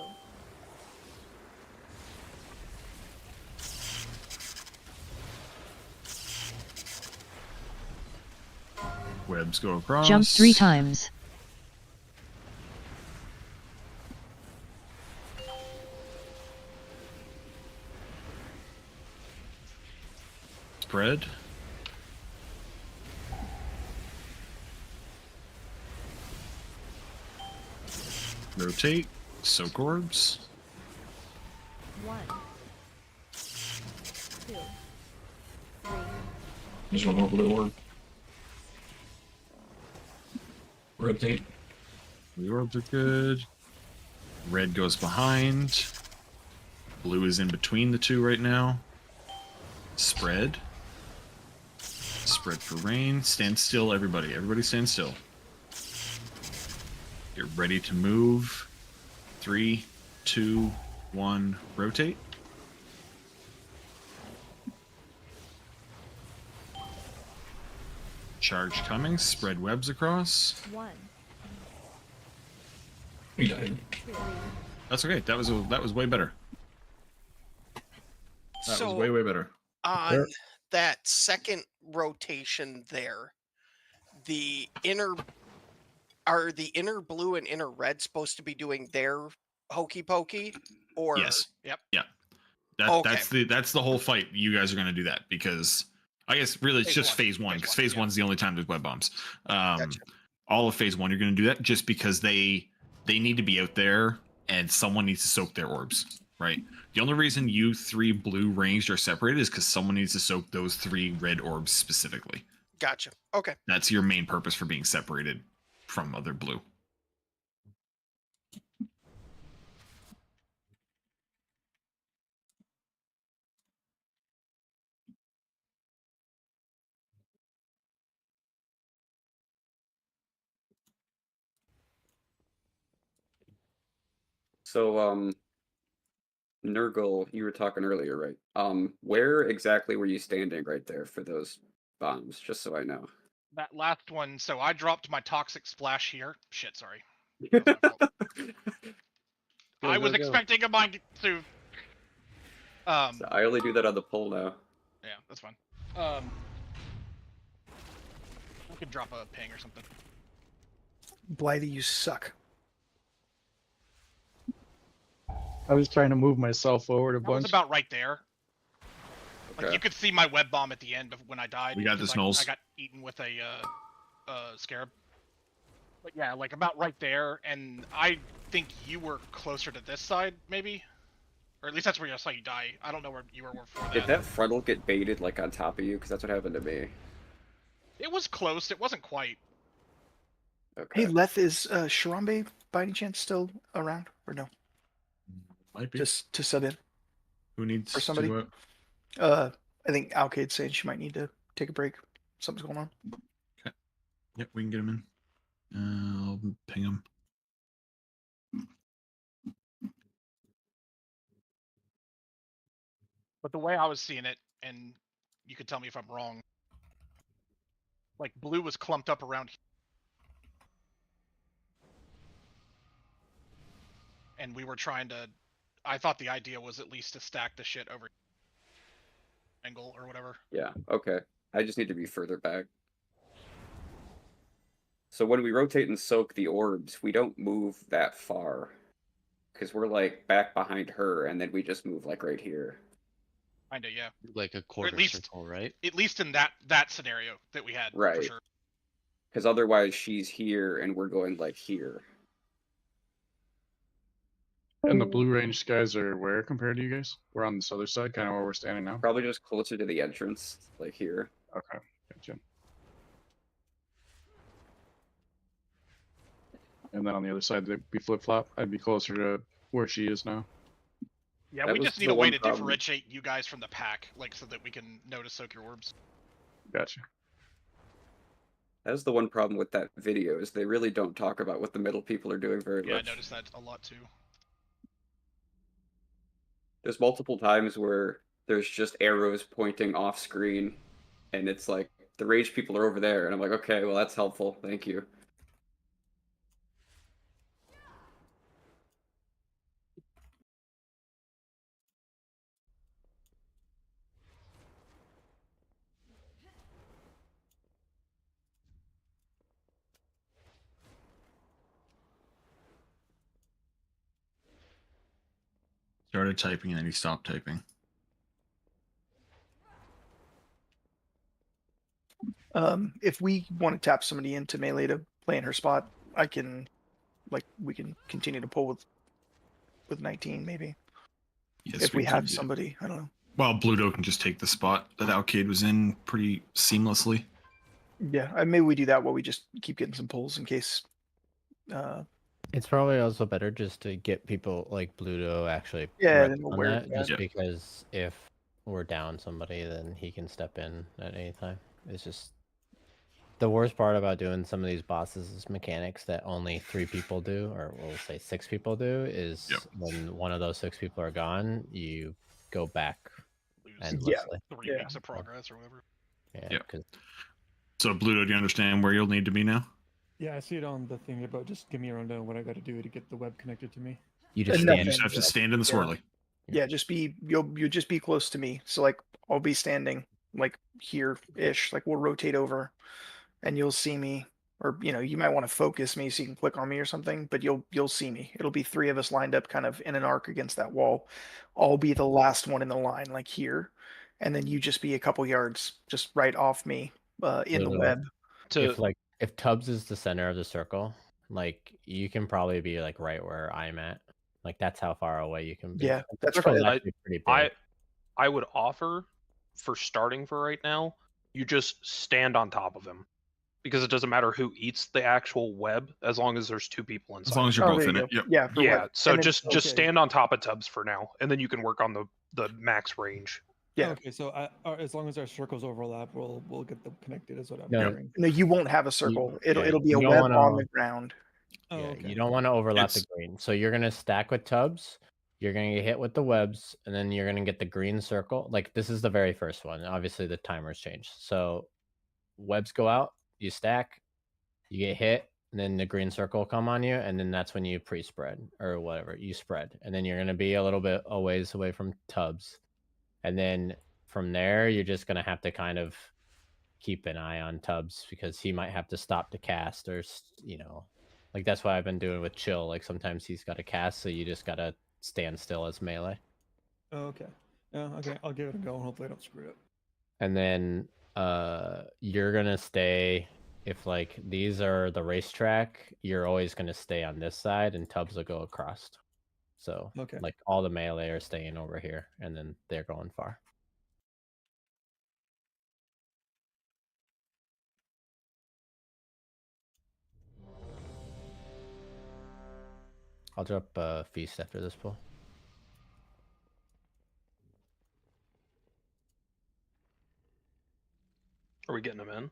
Webs go across. Jump 3 times. Spread. Rotate. Soak orbs. 1, 2, 3. There's one more blue orb. Rotate. The orbs are good. Red goes behind. Blue is in between the two right now. Spread. Spread for rain. Stand still, everybody. Everybody stand still. You're ready to move. 3, 2, 1. Rotate. Charge coming. Spread webs across. 1, You died. 2. That's okay. That was way better. That So- was way better. On that second rotation there, the inner blue and inner red supposed to be doing their hokey pokey, or Yes. Yep. Yeah. That's the whole fight. You guys are going to do that because I guess really it's Phase just one. phase one because phase yeah. one's the only time there's web bombs. Gotcha. All of phase one, you're going to do that just because they need to be out there and someone needs to soak their orbs, right? The only reason you 3 blue ranged are separated is because someone needs to soak those 3 red orbs specifically. Gotcha. Okay. That's your main purpose for being separated from other blue. So, Nurgle, you were talking earlier, right? Where exactly were you standing right there for those bombs? Just so I know. That last one. So I dropped my toxic splash here. Shit, sorry. I was expecting a mine to. So I only do that on the pole now. Yeah, that's fine. We could drop a ping or something. Blighty, you suck. I was trying to move myself forward a That bunch. was about right there. Like Okay. you could see my web bomb at the end of when I died. We got because this, Knowles. I got eaten with a scarab. But yeah, like about right there, and I think you were closer to this side, maybe, or at least that's where I saw you die. I don't know where you were before that. Did that frontal get baited like on top of you? Because that's what happened to me. It was close. It wasn't quite. Okay. Hey, Leth, is Sharambe by any chance still around or no? Might be. Just to sub in Who needs for somebody. to? I think Alcade's saying she might need to take a break. Something's going on. Okay. Yep, we can get him in. I'll ping him. But the way I was seeing it, and you could tell me if I'm wrong, like blue was clumped up around here. And we were trying to, I thought the idea was at least to stack the shit over angle or whatever. Yeah, okay. I just need to be further back. So when we rotate and soak the orbs, we don't move that far. Because we're like back behind her, and then we just move like right here. Kinda, yeah. Like a quarter circle, right? At least in that scenario that we had, Right. for sure. Because otherwise she's here, and we're going like here. And the blue range guys are where compared to you guys? We're on this other side, kind of where we're standing now. Probably just closer to the entrance, like here. Okay, gotcha. And then on the other side, they'd be flip flop. I'd be closer to where she is now. Yeah, That we was just need the a way one to problem. differentiate you guys from the pack, like so that we can know to soak your orbs. Gotcha. That's the one problem with that video, is they really don't talk about what the middle people are doing very Yeah, much. I noticed that a lot too. There's multiple times where there's just arrows pointing off screen, and it's like, the rage people are over there, and I'm like, okay, well that's helpful, thank you. Started typing and then he stopped typing. If we want to tap somebody into melee to play in her spot, I can, like, we can continue to pull with 19 maybe. Yes, If we can have do. somebody, I don't know. Well, Bluto can just take the spot that Alcade was in pretty seamlessly. Yeah, maybe we do that while we just keep getting some pulls in case. It's probably also better just to get people like Bluto actually Yeah, on aware that, of just that. because if we're down somebody, then he can step in at any time. It's just the worst part about doing some of these bosses is mechanics that only 3 people do, or we'll say 6 people do, is when one of those 6 people are gone, you go back endlessly. 3 weeks of progress or whatever. Yeah. Cause... So, Bluto, do you understand where you'll need to be now? Yeah, I see it on the thing about just give me a rundown of what I got to do to get the web connected to me. You just have to stand in the swirly. Yeah, just be you'll just be close to me. So like I'll be standing like here-ish. Like we'll rotate over, and you'll see me. Or you might want to focus me so you can click on me or something. But you'll see me. It'll be 3 of us lined up kind of in an arc against that wall. I'll be the last one in the line, like here, and then you just be a couple yards just right off me in the web. If Tubbs is the center of the circle, like you can probably be like right where I'm at. Like that's how far away you can be. Yeah, that's probably right. pretty big. I would offer, for starting for right now, you just stand on top of him. Because it doesn't matter who eats the actual web, as long as there's 2 people inside. As long as you're both in it. Yep. Yeah. Yeah. So then- just stand on top of Tubbs for now, and then you can work on the max range. Yeah. Okay, so as long as our circles overlap, we'll get them connected. Is what I'm No, hearing. no, you won't have a circle. It'll be a you don't web wanna- on the ground. Oh, Yeah, okay. you don't want to overlap the It's- green. So you're gonna stack with tubs. You're gonna get hit with the webs, and then you're gonna get the green circle. Like this is the very first one. Obviously, the timers change. So webs go out, you stack, you get hit, and then the green circle will come on you, and then that's when you pre-spread or whatever you spread, and then you're gonna be a little bit a ways away from tubs, and then from there you're just gonna have to kind of keep an eye on tubs because he might have to stop to cast or like that's what I've been doing with chill. Like sometimes he's got to cast, so you just gotta stand still as melee. Oh, okay. Okay, I'll give it a go and hopefully I don't screw it up. And then you're gonna stay if like these are the racetrack, you're always gonna stay on this side and tubs will go across. So like all the melee are staying over here and then they're going far. I'll drop Feast after this pull. Are we getting them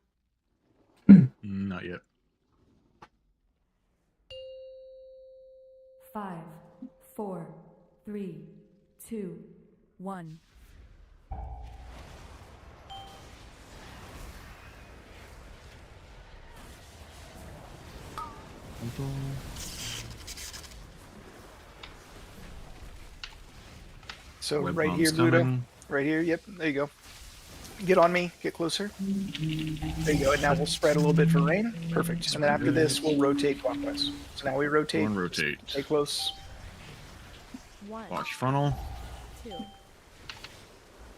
in? Not yet. 5, 4, 3, 2, 1. So Web right here, bomb's Buddha. coming. Right here. Yep. There you go. Get on me. Get closer. There you go. And now we'll spread a little bit for rain. Perfect. And then after this, we'll rotate clockwise. So now we rotate. Go and rotate. Stay close. 1, Watch funnel. 2,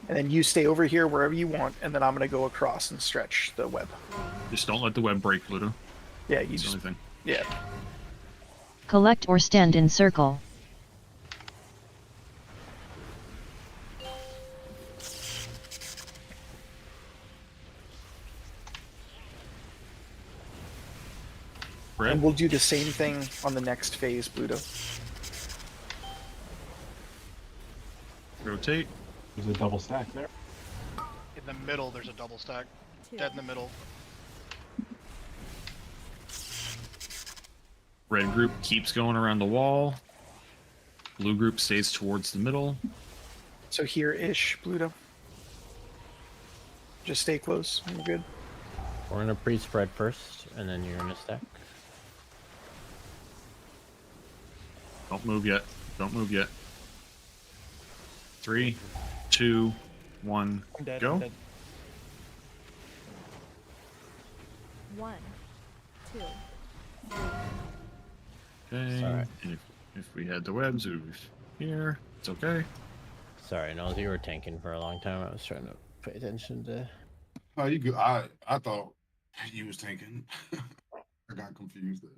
And then you stay over here wherever you want, and then I'm going to go across and stretch the web. Just don't let the web break, Pluto. Yeah, you That's just... the only thing. Yeah. Collect or stand in circle. And we'll do the same thing on the next phase, Pluto. Rotate. There's a double stack there. In the middle, there's a double stack. Dead in the middle. Red group keeps going around the wall. Blue group stays towards the middle. So here-ish, Pluto. Just stay close. You're good. We're gonna pre-spread first, and then you're gonna stack. Don't move yet. Don't move yet. 3, 2, 1, I'm dead. go. I'm dead. 1, 2, 3. Okay. Sorry. And if we had the webs, it would be here. It's okay. Sorry, Nose, you were tanking for a long time. I was trying to pay attention to. Oh, you good? I thought you was tanking. I got confused there.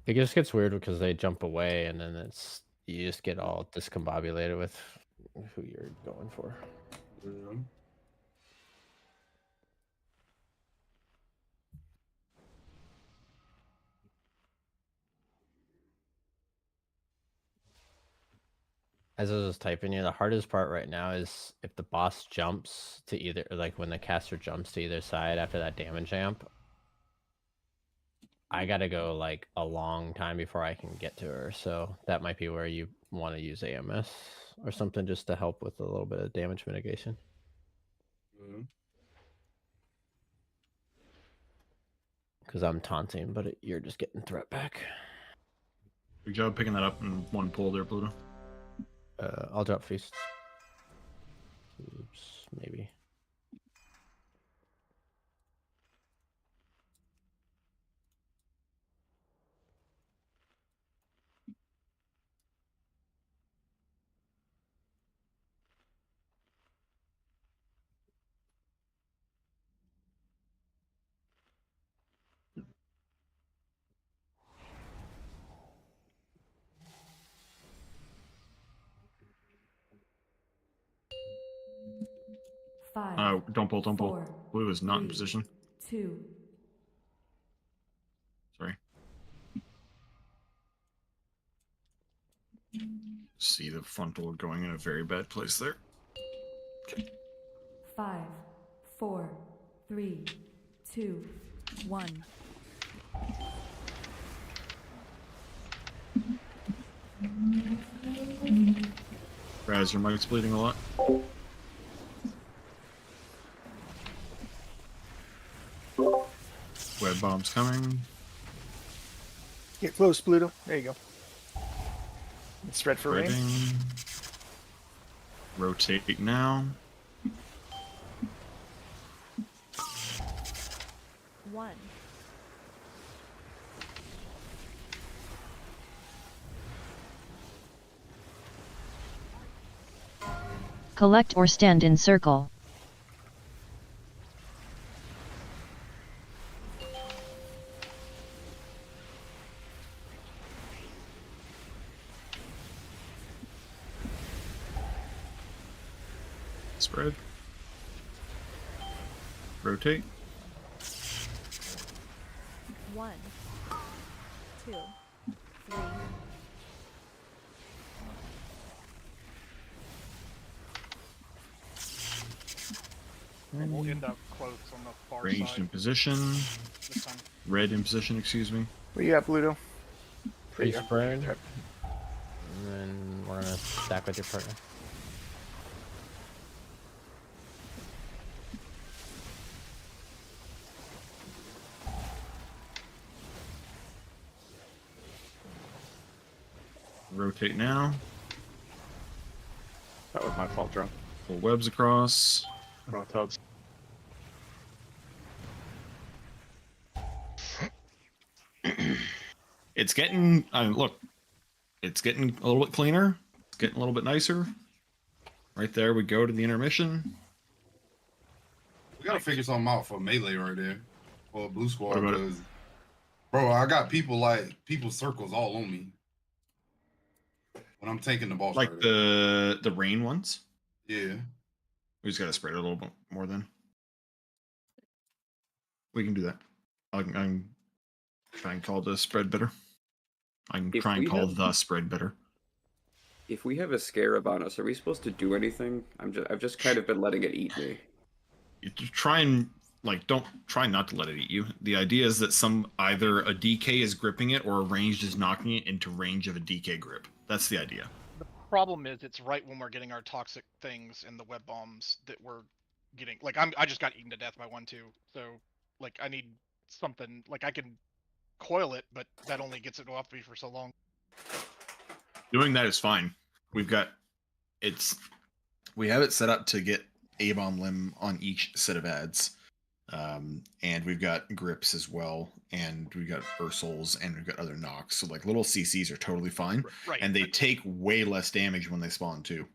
It just gets weird because they jump away, and then you just get all discombobulated with who you're going for. Yeah. As I was typing you, the hardest part right now is if the boss jumps to either, like when the caster jumps to either side after that damage amp, I gotta go like a long time before I can get to her. So that might be where you want to use AMS or something just to help with a little bit of damage mitigation. Because I'm taunting, but you're just getting threat back. Good job picking that up in one pull there, Pluto. I'll drop Feast. Oops, maybe. Don't pull, don't pull. 4, Blue is not in 3, position. 2. Sorry. See the frontal going in a very bad place there. Okay. 5, 4, 3, 2, 1. Raz, your mic's bleeding a lot. Web bombs coming. Get close, Pluto. There you go. It's spread for rain. Rotate now. 1. Collect or stand in circle. Spread. Rotate. 1, 2, 3. We'll end up close on the far Ranged side. in position. This time. Red in position, excuse me. Where you at, Pluto? Free spread. And then we're gonna stack with your partner. Rotate now. That was my fault, Drone. Pull webs across. Rototes. It's getting, look, it's getting a little bit cleaner. It's getting a little bit nicer. Right there, we go to the intermission. We gotta figure something out for melee right there, or blue squad. What about it? Bro, I got people circles all on me when I'm taking the boss. Like right the rain ones. Yeah. We just gotta spread it a little bit more then. We can do that. I can try and call the spread better. I can try and call the spread better. If we have a scarab on us, are we supposed to do anything? I've just kind of been letting it eat me. You try and don't try not to let it eat you. The idea is that either a DK is gripping it or a ranged is knocking it into range of a DK grip. That's the idea. The problem is it's right when we're getting our toxic things and the web bombs that we're getting. Like I just got eaten to death by one too. So like I need something. Like I can coil it, but that only gets it off me for so long. Doing that is fine. We have it set up to get A-bomb limb on each set of ads. And we've got grips as well, and we've got Ursals, and we've got other knocks. So like little CCs are totally fine. Right. And they take way less damage when they spawn too.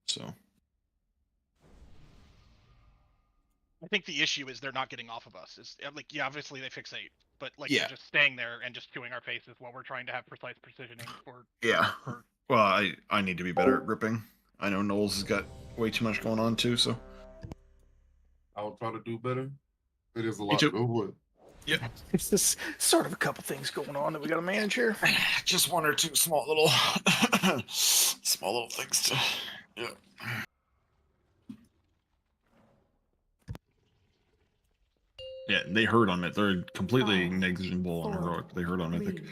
So I think the issue is they're not getting off of us. Is like, yeah, obviously they fixate, but like Yeah. they're just staying there and just chewing our faces while we're trying to have precise precisioning for. yeah. Well, I need to be better at gripping. I know Knowles has got way too much going on too, so I would try to do better. It is a Me lot too. to go with. Yep. It's this sort of a couple things going on that we got to manage here. Just one or two small little things to Yeah, they hurt on it. They're completely negligible on heroic. They hurt on mythic.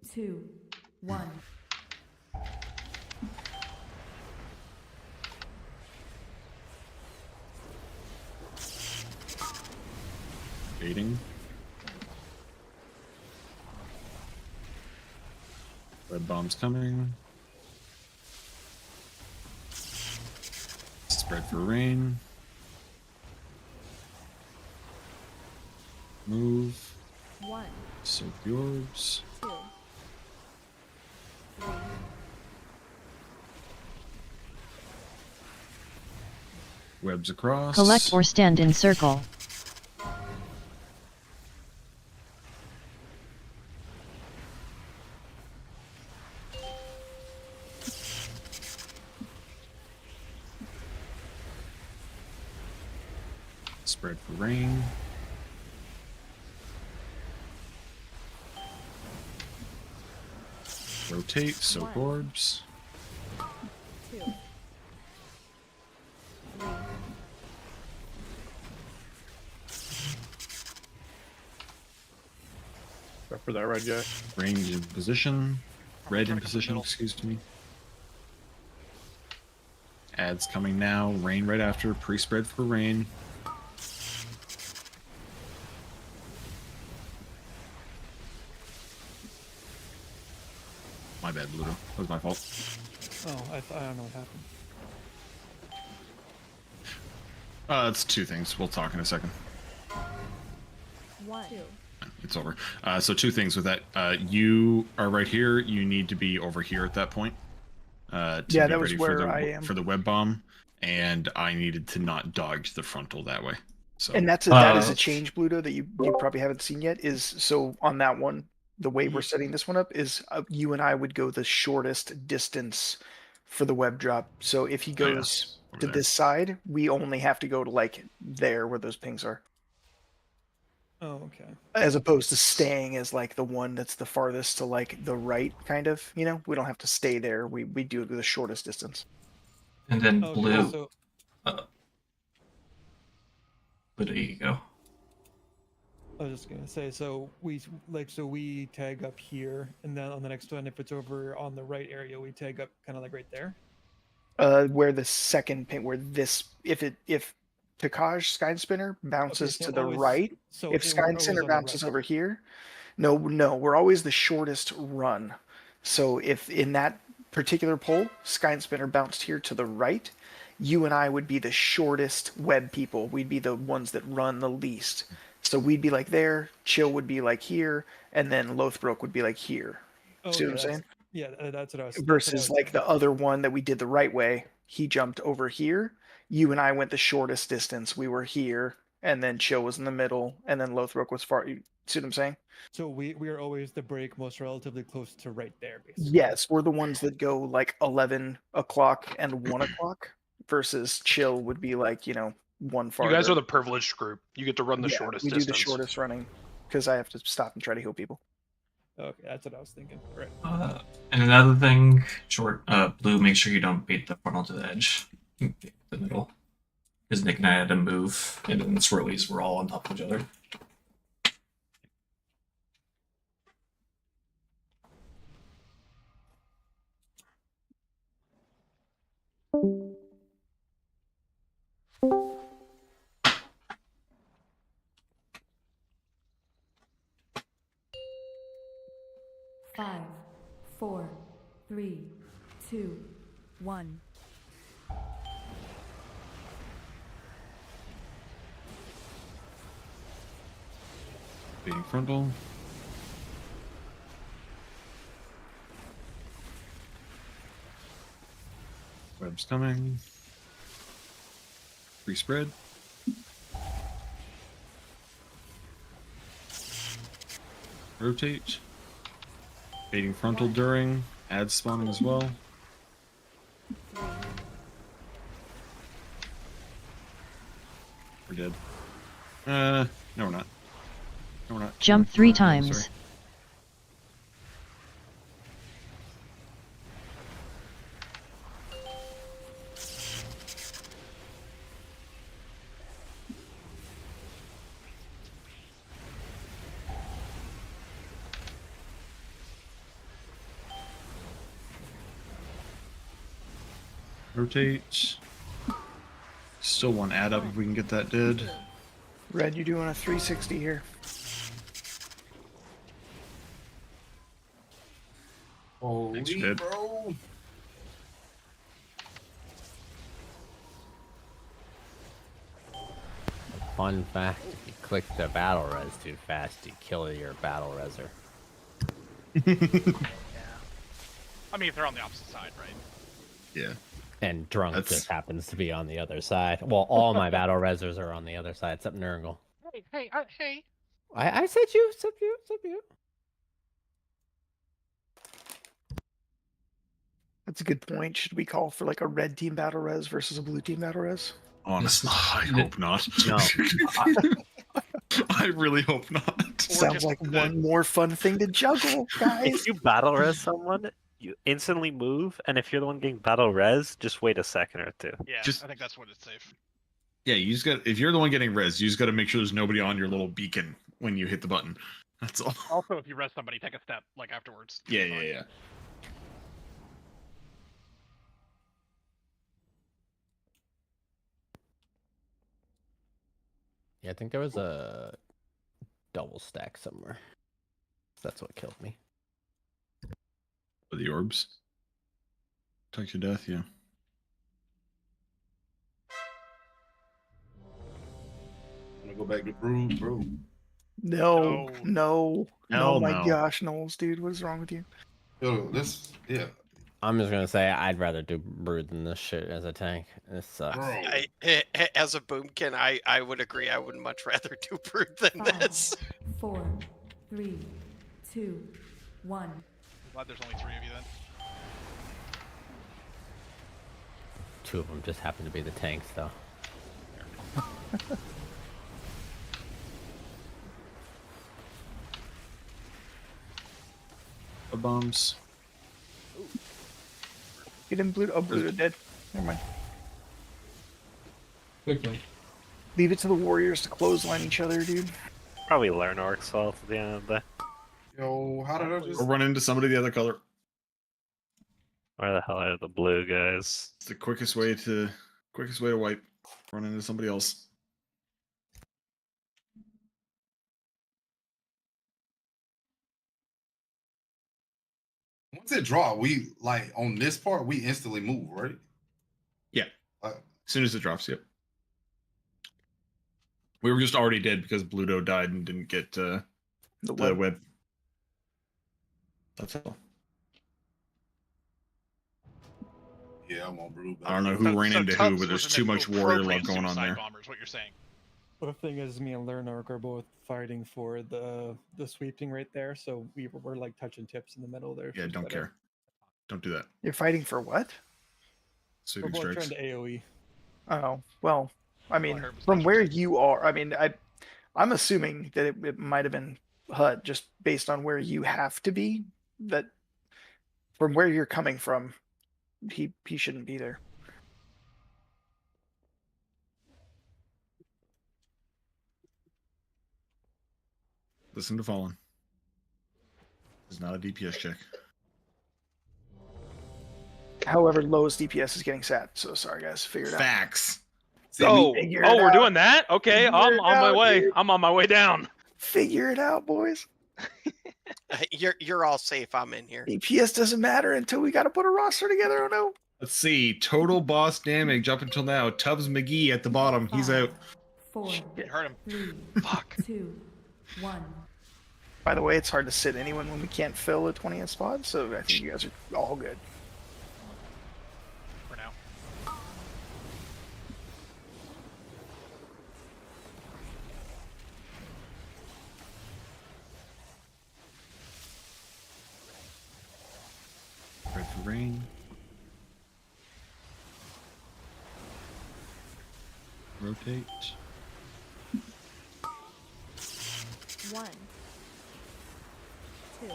3, 2, 1. Baiting. Red bomb's coming. Spread for rain. Move. 1, Soak the orbs. 2, 3. Webs across. Collect or stand in circle. Spread for rain. Rotate, soak orbs. 2, 3. Go for that red guy. Range in position. Red in position, excuse me. Ads coming now. Rain right after. Pre-spread for rain. My bad, Bluto. That was my fault. Oh, I don't know what happened. It's two things. We'll talk in a second. 1, 2. It's over. So two things with that. You are right here. You need to be over here at that point. To Yeah, be that was ready where for the, I am. For the web bomb, and I needed to not dodge the frontal that way. So. And that is a change, Bluto, that you probably haven't seen yet. Is so on that one, the way we're setting this one up is you and I would go the shortest distance for the web drop. So if he goes to this side, we only have to go to like there where those pings are. Oh, okay. As opposed to staying as like the one that's the farthest to like the right, kind of. You know, we don't have to stay there. We do it with the shortest distance. And then Okay, blue. so But there you go. I was just gonna say, so we tag up here, and then on the next one, if it's over on the right area, we tag up kind of like right there. Where the second ping, where this, if Takaj Sky Spinner bounces so to the always- right, so if we're Sky always Spinner on the bounces right. over here, no, we're always the shortest run. So if in that particular poll, Sky Spinner bounced here to the right, you and I would be the shortest web people. We'd be the ones that run the least. So we'd be like there, Chill would be like here, and then Lothbrok would be like here. Oh, See what I'm okay, saying? Yeah, that's what I was. Versus like the other one that we did the right way, he jumped over here. You and I went the shortest distance. We were here, and then Chill was in the middle, and then Lothbrok was far. You see what I'm saying? So we are always the break most relatively close to right there, basically. Yes, we're the ones that go like 11 o'clock and 1 o'clock. Versus Chill would be like 1 farther. You guys are the privileged group. You get to run the shortest we distance. do the shortest running because I have to stop and try to heal people. Okay, that's what I was thinking. Right. And another thing, blue, make sure you don't bait the funnel to the edge. The middle. Because Nick and I had to move, and then the swirlies were all on top of each other. Five, 4, 3, 2, 1. Beating frontal. Web's coming. Free spread. Rotate. Baiting frontal during. Add spawning as well. We're dead. No we're not. No we're not. Jump 3 times. Sorry. Rotate. Still one add up if we can get that dead. Red, you doing a 360 here? Holy Dead. bro. Fun fact, if you click the battle res too fast, you kill your battle reser. I mean, if they're on the opposite side, right? Yeah. And Drunk just happens to be on the other side. Well, all my battle resers are on the other side, except Nurgle. Hey. I said you, said you. That's a good point. Should we call for like a red team battle res versus a blue team battle res? Honestly, I hope not. No. I really hope not. Sounds like one more fun thing to juggle, guys. If you battle res someone, you instantly move, and if you're the one getting battle res, just wait a second or two. Yeah, Just- I think that's what it's safe. Yeah, you just got. If you're the one getting res, you just got to make sure there's nobody on your little beacon when you hit the button. That's all. Also, if you res somebody, take a step like afterwards. Yeah. Yeah, I think there was a double stack somewhere. That's what killed me. The orbs. Touch your death, yeah. Wanna go back to Brood, bro? No, Hell my no. gosh, Knowles, dude, what is wrong with you? Yo, this, yeah. I'm just gonna say I'd rather do Brood than this shit as a tank. This sucks. As a boomkin, I would agree. I would much rather do Brood than 5, this. 4, 3, 2, 1. I'm glad there's only 3 of you then. 2 of them just happen to be the tanks, though. Bombs. Get him, Blue. Oh, Blue dead. Never mind. Quickly. Leave it to the warriors to clothesline each other, dude. Probably learn Orc's fault at the end of the day. Yo, how did I just Or run into somebody the other color. Where the hell are the blue guys? It's the quickest way to wipe. Run into somebody else. Once it draw, we like on this part, we instantly move, right? Yeah. As soon as it drops, yep. We were just already dead because Bluto died and didn't get the web. That's all. Yeah, I'm on Brood. I don't know who ran into who, but there's too much warrior love going on there. Bombers, what you're saying. Well, the thing is, me and Lernork are both fighting for the sweeping right there, so we're like touching tips in the middle there. Yeah, don't care. Don't do that. You're fighting for what? Sweeping We're both strikes. trying to AoE. Oh, well, I mean, from where you are, I mean, I'm assuming that it might have been HUD just based on where you have to be. That from where you're coming from, he shouldn't be there. Listen to Fallen. It's not a DPS check. However, lowest DPS is getting sat. So sorry, guys. Figure it out. Facts. We're doing that? Okay, I'm on my way. Dude. I'm on my way down. Figure it out, boys. You're all safe. I'm in here. DPS doesn't matter until we got to put a roster together. Oh no. Let's see. Total boss damage up until now. Tubbs McGee at the bottom. He's out. 4, You heard him. 3, Fuck. 2, 1. By the way, it's hard to sit anyone when we can't fill a 20th spot, so I think you guys are all good. For now. Red for rain. Rotate. 1, 2,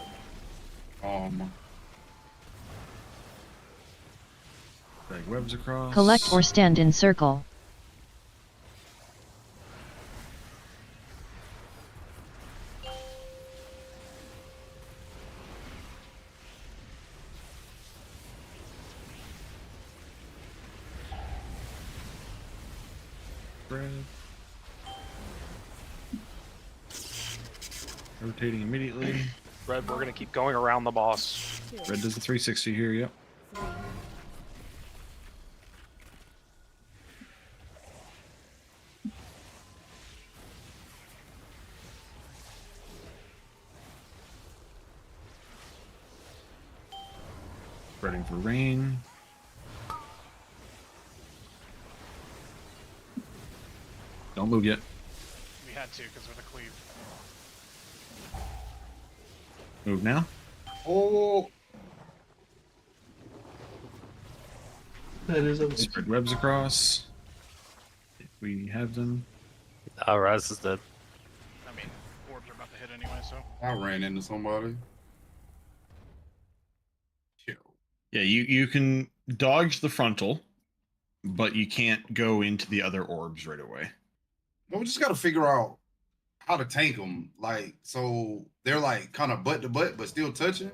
Drag webs across. Collect or stand in circle. Spread. Rotating immediately. Red, we're gonna keep going around the boss. Red does the 360 here, yep. 3. Spreading for rain. Don't move yet. We had to because we're the cleave. Move now. Oh. That is a Spread webs across. If we have them. Raz is dead. I mean, orbs are about to hit anyway, so. I ran into somebody. Yeah, you can dodge the frontal, but you can't go into the other orbs right away. No, we just got to figure out how to tank them. Like, so they're like kind of butt to butt, but still touching.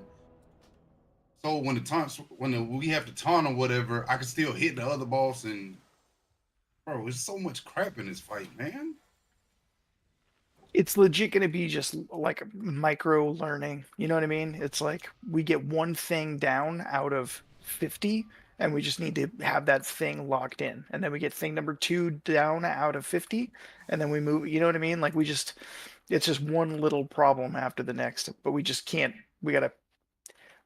So when we have to taunt or whatever, I can still hit the other boss. And bro, there's so much crap in this fight, man. It's legit going to be just like micro learning. You know what I mean? It's like we get one thing down out of 50 and we just need to have that thing locked in. And then we get thing number 2 down out of 50 and then we move, you know what I mean? Like it's just one little problem after the next, but we just can't, we got to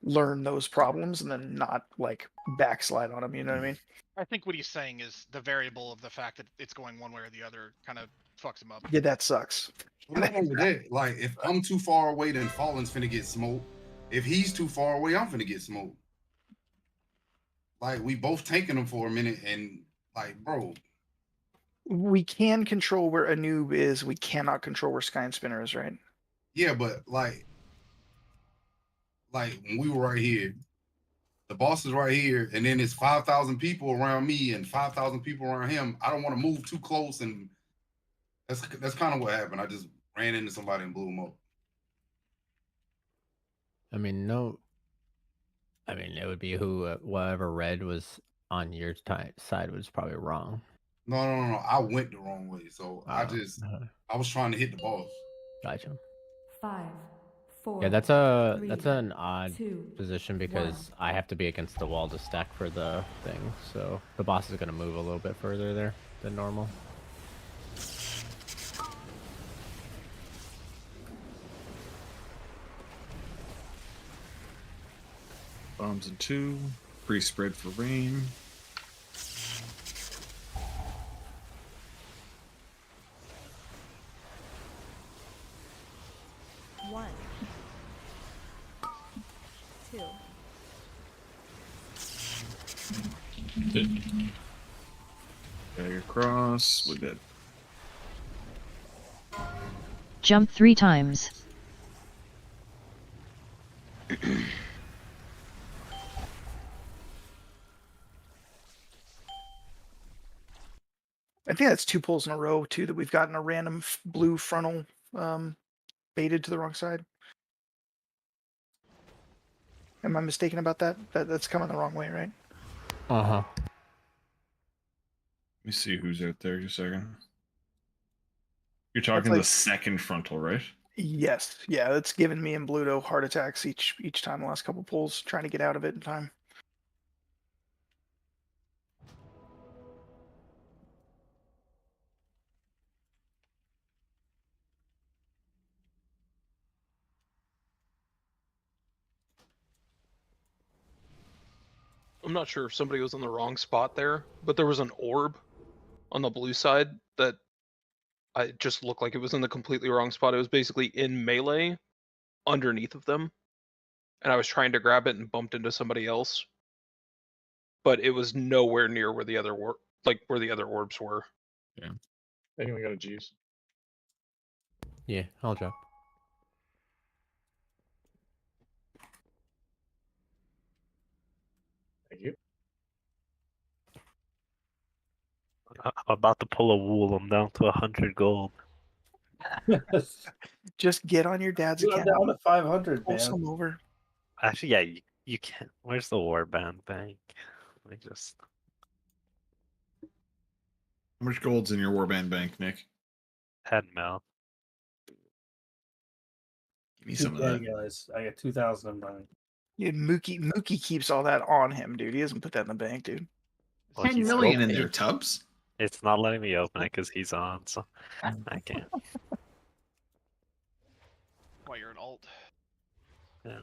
learn those problems and then not like backslide on them. You know what I mean? I think what he's saying is the variable of the fact that it's going one way or the other kind of fucks him up. Yeah, that sucks. Well, not only that, like if I'm too far away, then Fallen's finna get smoked. If he's too far away, I'm finna get smoked. Like we both taking him for a minute, and like, bro, we can control where a noob is. We cannot control where Sky and Spinner is, right? Yeah, but like when we were right here, the boss is right here, and then it's 5,000 people around me and 5,000 people around him. I don't want to move too close, and that's kind of what happened. I just ran into somebody and blew him up. I mean, no. I mean, it would be whatever red was on your side was probably wrong. No. I went the wrong way, so I was trying to hit the boss. Gotcha. 5, 4. Yeah, that's an odd 2, position because I have to be against the wall to stack for the thing. So the boss is gonna move a little bit further there than normal. Bombs in 2. Pre-spread for rain. One. 2. Drag across. We're dead. Jump 3 times. I think that's 2 pulls in a row too that we've gotten a random blue frontal baited to the wrong side. Am I mistaken about that? That's coming the wrong way, right? Uh-huh. Let me see who's out there just a second. You're talking the second frontal, right? Yes. Yeah, it's given me and Bluto heart attacks each time the last couple pulls, trying to get out of it in time. I'm not sure if somebody was in the wrong spot there, but there was an orb on the blue side that I just looked like it was in the completely wrong spot. It was basically in melee underneath of them. And I was trying to grab it and bumped into somebody else. But it was nowhere near where the other orbs were. Yeah. Anyone got a G's? Yeah, I'll drop. Thank you. I'm about to pull a wool. I'm down to 100 gold. Just get on your dad's Dude, I'm account. down to 500, Pull man. some over. Actually, yeah, you can't. Where's the warband bank? Let me just. How much gold's in your warband bank, Nick? 10 mil. Give me some of that. Guys, I got 2,009. Yeah, Mookie keeps all that on him, dude. He doesn't put that in the bank, dude. Well, 10 he's million in open. there, Tubbs. It's not letting me open it because he's on, so I can't. Why you're an alt. Yeah.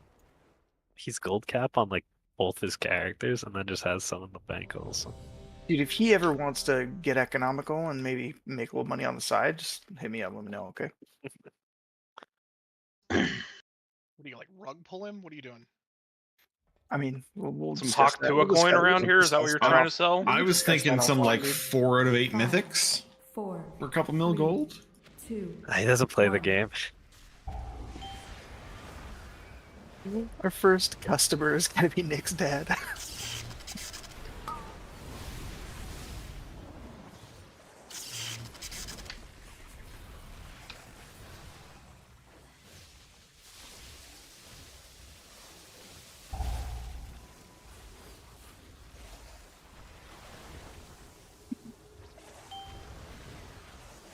He's gold cap on like both his characters, and then just has some in the bank also. Dude, if he ever wants to get economical and maybe make a little money on the side, just hit me up. Let me know, okay? What do you like? Rug pull him? What are you doing? I mean, we'll Some discuss Hawk that. Tua We'll coin discuss- around we'll here? Is that what discuss you're that trying off- to sell? I was thinking some like 4 out of 8 mythics 4, for a couple mil gold. 2. He doesn't play the 1. game. Our first customer is gonna be Nick's dad.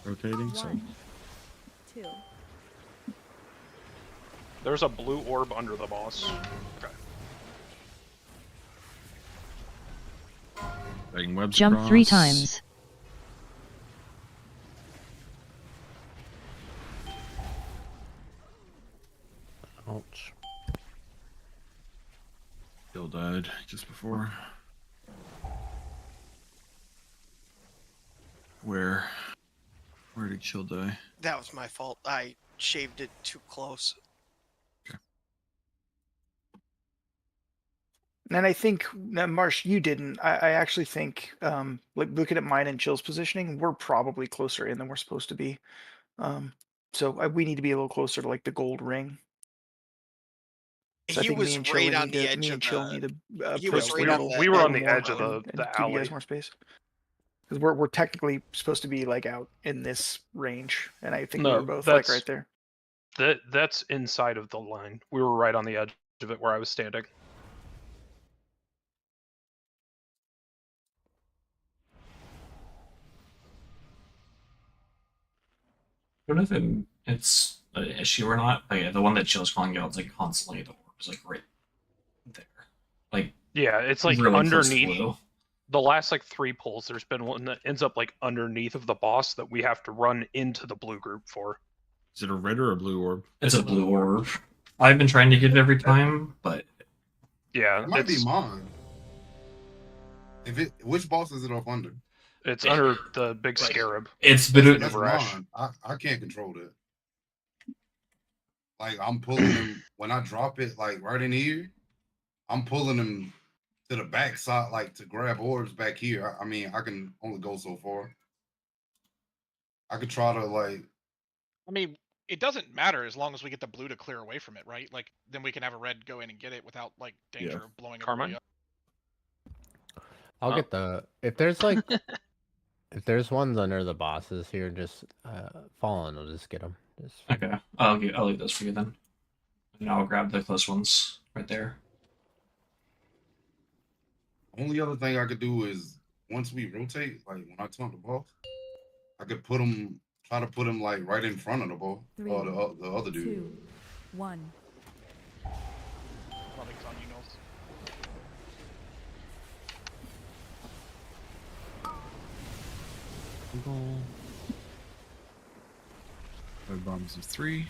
Rotating, so 1, 2. There's a blue orb under the boss. Okay. Webs Jump across. 3 times. Ouch. Bill died just before. Where did Chill die? That was my fault. I shaved it too close. And I think, Marsh, you didn't. I actually think, like looking at mine and Chill's positioning, we're probably closer in than we're supposed to be. So we need to be a little closer to like the gold ring. So I He think was me and right Chill on the edge me of and Chill the. need to He push was the right on middle the. We were on a the little edge of more the and give you guys alley. more space. Because we're technically supposed to be like out in this range, and I think we were both like right there. That's inside of the line. We were right on the edge of it where I was standing. I don't know if it's an issue or not. Like, the one that Chill's calling out is like constantly the orb's like right there. Like, yeah, it's like really underneath. The last like 3 pulls, there's been one that ends up like underneath of the boss that we have to run into the blue group for. Is it a red or a blue orb? It's a blue orb. I've been trying to get it every time, but yeah, it might be mine. Which boss is it up under? It's under the big scarab. It's That's mine. I can't control that. Like I'm pulling them when I drop it, like right in here. I'm pulling them to the back side, like to grab orbs back here. I mean, I can only go so far. I could try to like. I mean, it doesn't matter as long as we get the blue to clear away from it, right? Like then we can have a red go in and get it without like danger of blowing everybody up. I'll get the if there's like if there's ones under the bosses here, just Fallen will just get them. Okay, I'll leave those for you then. And I'll grab the close ones right there. Only other thing I could do is once we rotate, like when I taunt the boss, I could try to put him like right in front of the ball, or the other dude. 2, 1. Red bombs of 3.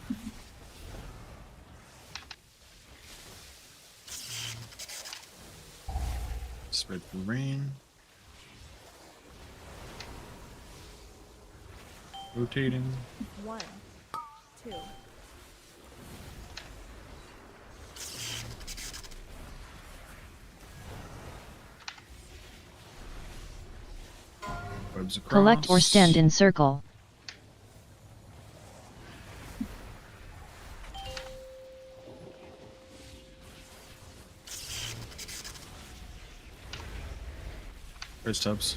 Spread the rain. Rotating. 1, 2. Webs across. Collect or stand in circle. There's tubs.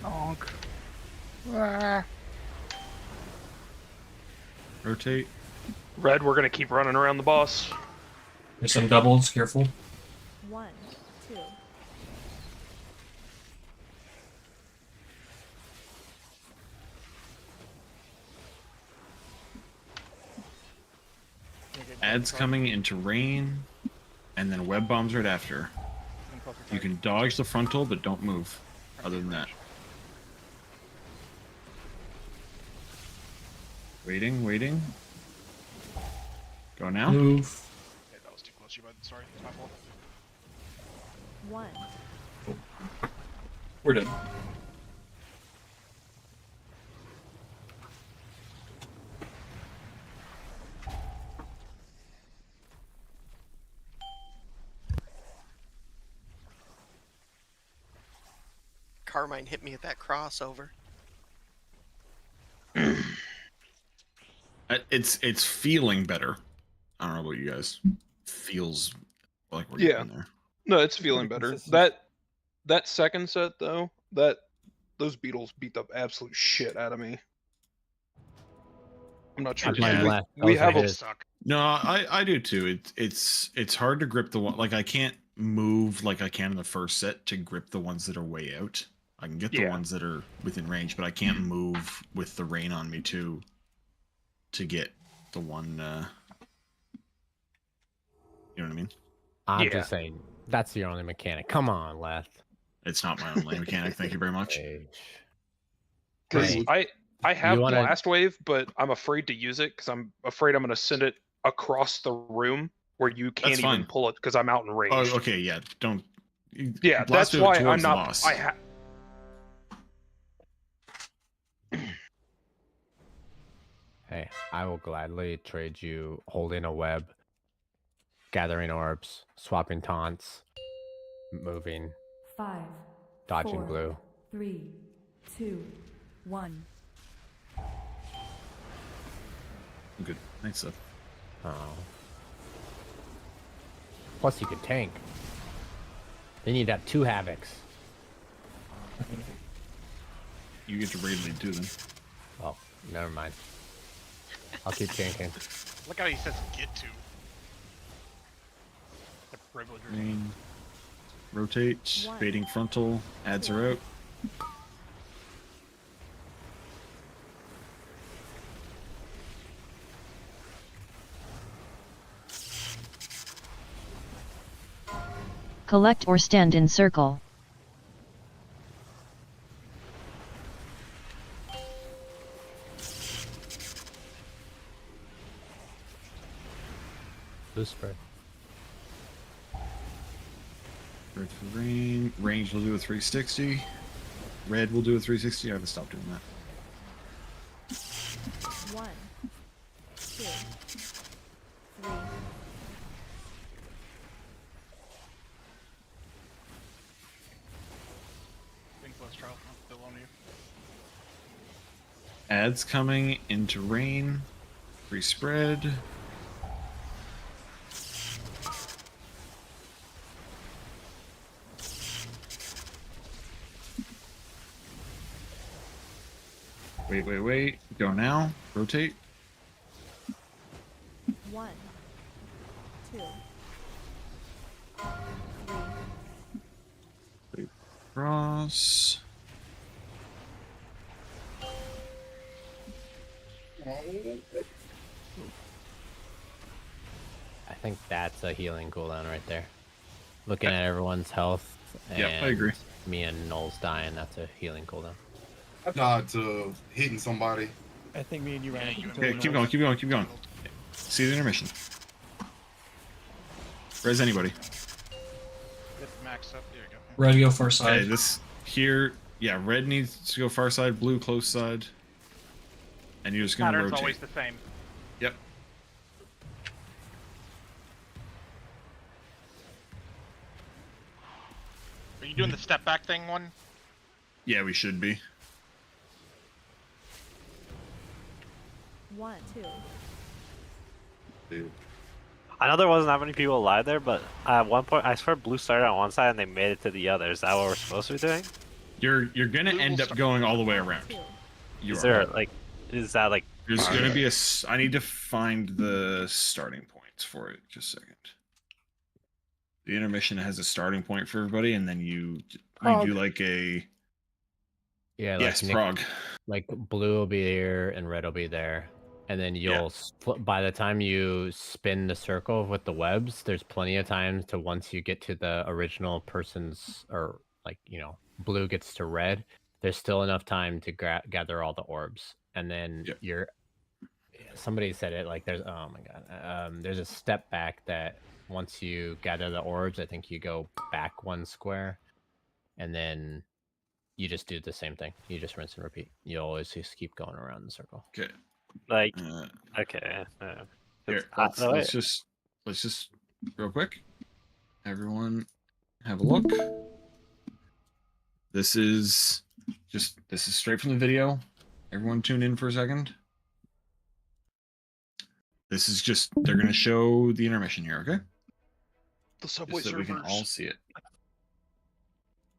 Honk. Ah. Rotate. Red, we're gonna keep running around the boss. There's some doubles, careful. 1, 2. Ads coming into rain, and then web bombs right after. You can dodge the frontal, but don't move. Other than that. Waiting, waiting. Go now. Move. Okay, that was too close to you, bud. Sorry, it's my fault. 1. We're done. Carmine hit me at that crossover. It's feeling better. I don't know about you guys. Feels like we're Yeah. getting there. No, it's feeling better. That second set though, those beetles beat the absolute shit out of me. I'm not sure. We have a suck. No, I do too. It's hard to grip the one. Like I can't move like I can in the first set to grip the ones that are way out. I can get the ones that are within range, but I can't move with the rain on me to get the one You know what I mean? I'm just saying that's your only mechanic. Come on, Leth. It's not my only mechanic. Thank you very much. Because I have wanna- Blast Wave, but I'm afraid to use it because I'm afraid I'm going to send it across the room where you can't That's even fine. pull it because I'm out in range. Oh, okay, yeah. Don't. Yeah, blast that's it why towards I'm the not. boss. Hey, I will gladly trade you holding a web, gathering orbs, swapping taunts, moving, 5, dodging 4, blue. 3, 2, 1. I'm good. Thanks, Seth. Oh. Plus, you could tank. Then you'd have 2 Havocs. You get to raid lead too, then. Oh, never mind. I'll keep tanking. Look how he says "get to." The privilege. Rain. Rotate. Baiting frontal. Ads are out. Collect or stand in circle. Blue spread. Red for rain. Range will do a 360. Red will do a 360. I haven't stopped doing that. 1, 2, 3. Think let's try still on you. Ads coming into rain. Free spread. Wait. Go now. Rotate. 1, 2, 3. Cross. I think that's a healing cooldown right there. Looking at everyone's health. And Yep, I agree. Me and Noel's dying. That's a healing cooldown. Nod to hitting somebody. I think me and you ran. Okay, keep going. See the intermission. Res anybody. Get max up. There you go. Red, go far side. Okay, this here, yeah, red needs to go far side, blue close side. And you're just gonna Pattern's rotate. always the same. Yep. Are you doing the step back thing one? Yeah, we should be. 1, 2. Dude. I know there wasn't that many people alive there, but at one point I swear blue started on one side and they made it to the other. Is that what we're supposed to be doing? You're gonna end up going all the way around. Is there like, is that like? There's gonna be a. I need to find the starting points for it. Just a second. The intermission has a starting point for everybody, and then you do like a. Yeah. Yes, like Prog. Like blue will be here and red will be there, and then you'll by the time you spin the circle with the webs, there's plenty of time to once you get to the original person's or like blue gets to red. There's still enough time to gather all the orbs, and then you're. Somebody said it like there's oh my god there's a step back that once you gather the orbs, I think you go back 1 square, and then you just do the same thing. You just rinse and repeat. You always just keep going around the circle. Okay. Like okay. Here, let's just real quick. Everyone, have a look. This is straight from the video. Everyone, tune in for a second. This is just they're gonna show the intermission here, okay? The subway just so we can servers. all see it.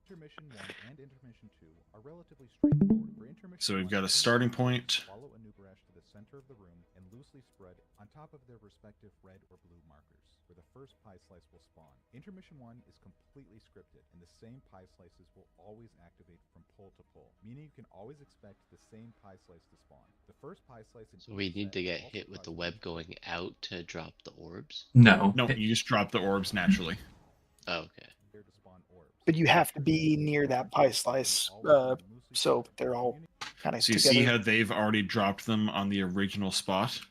Intermission 1 and Intermission 2 are relatively straightforward. For Intermission So we've 1, got a starting point. follow a Nubrash to the center of the room and loosely spread on top of their respective red or blue markers, where the first pie slice will spawn. Intermission 1 is completely scripted, and the same pie slices will always activate from pole to pole, meaning you can always expect the same pie slice to spawn. The first pie slice in So we each need set to get will also hit with the cause web going out to drop the orbs? No. No, you just drop the orbs naturally. Oh, okay. But you have to be near that pie slice, so they're all kind of So you together. see how they've already dropped them on the original spot,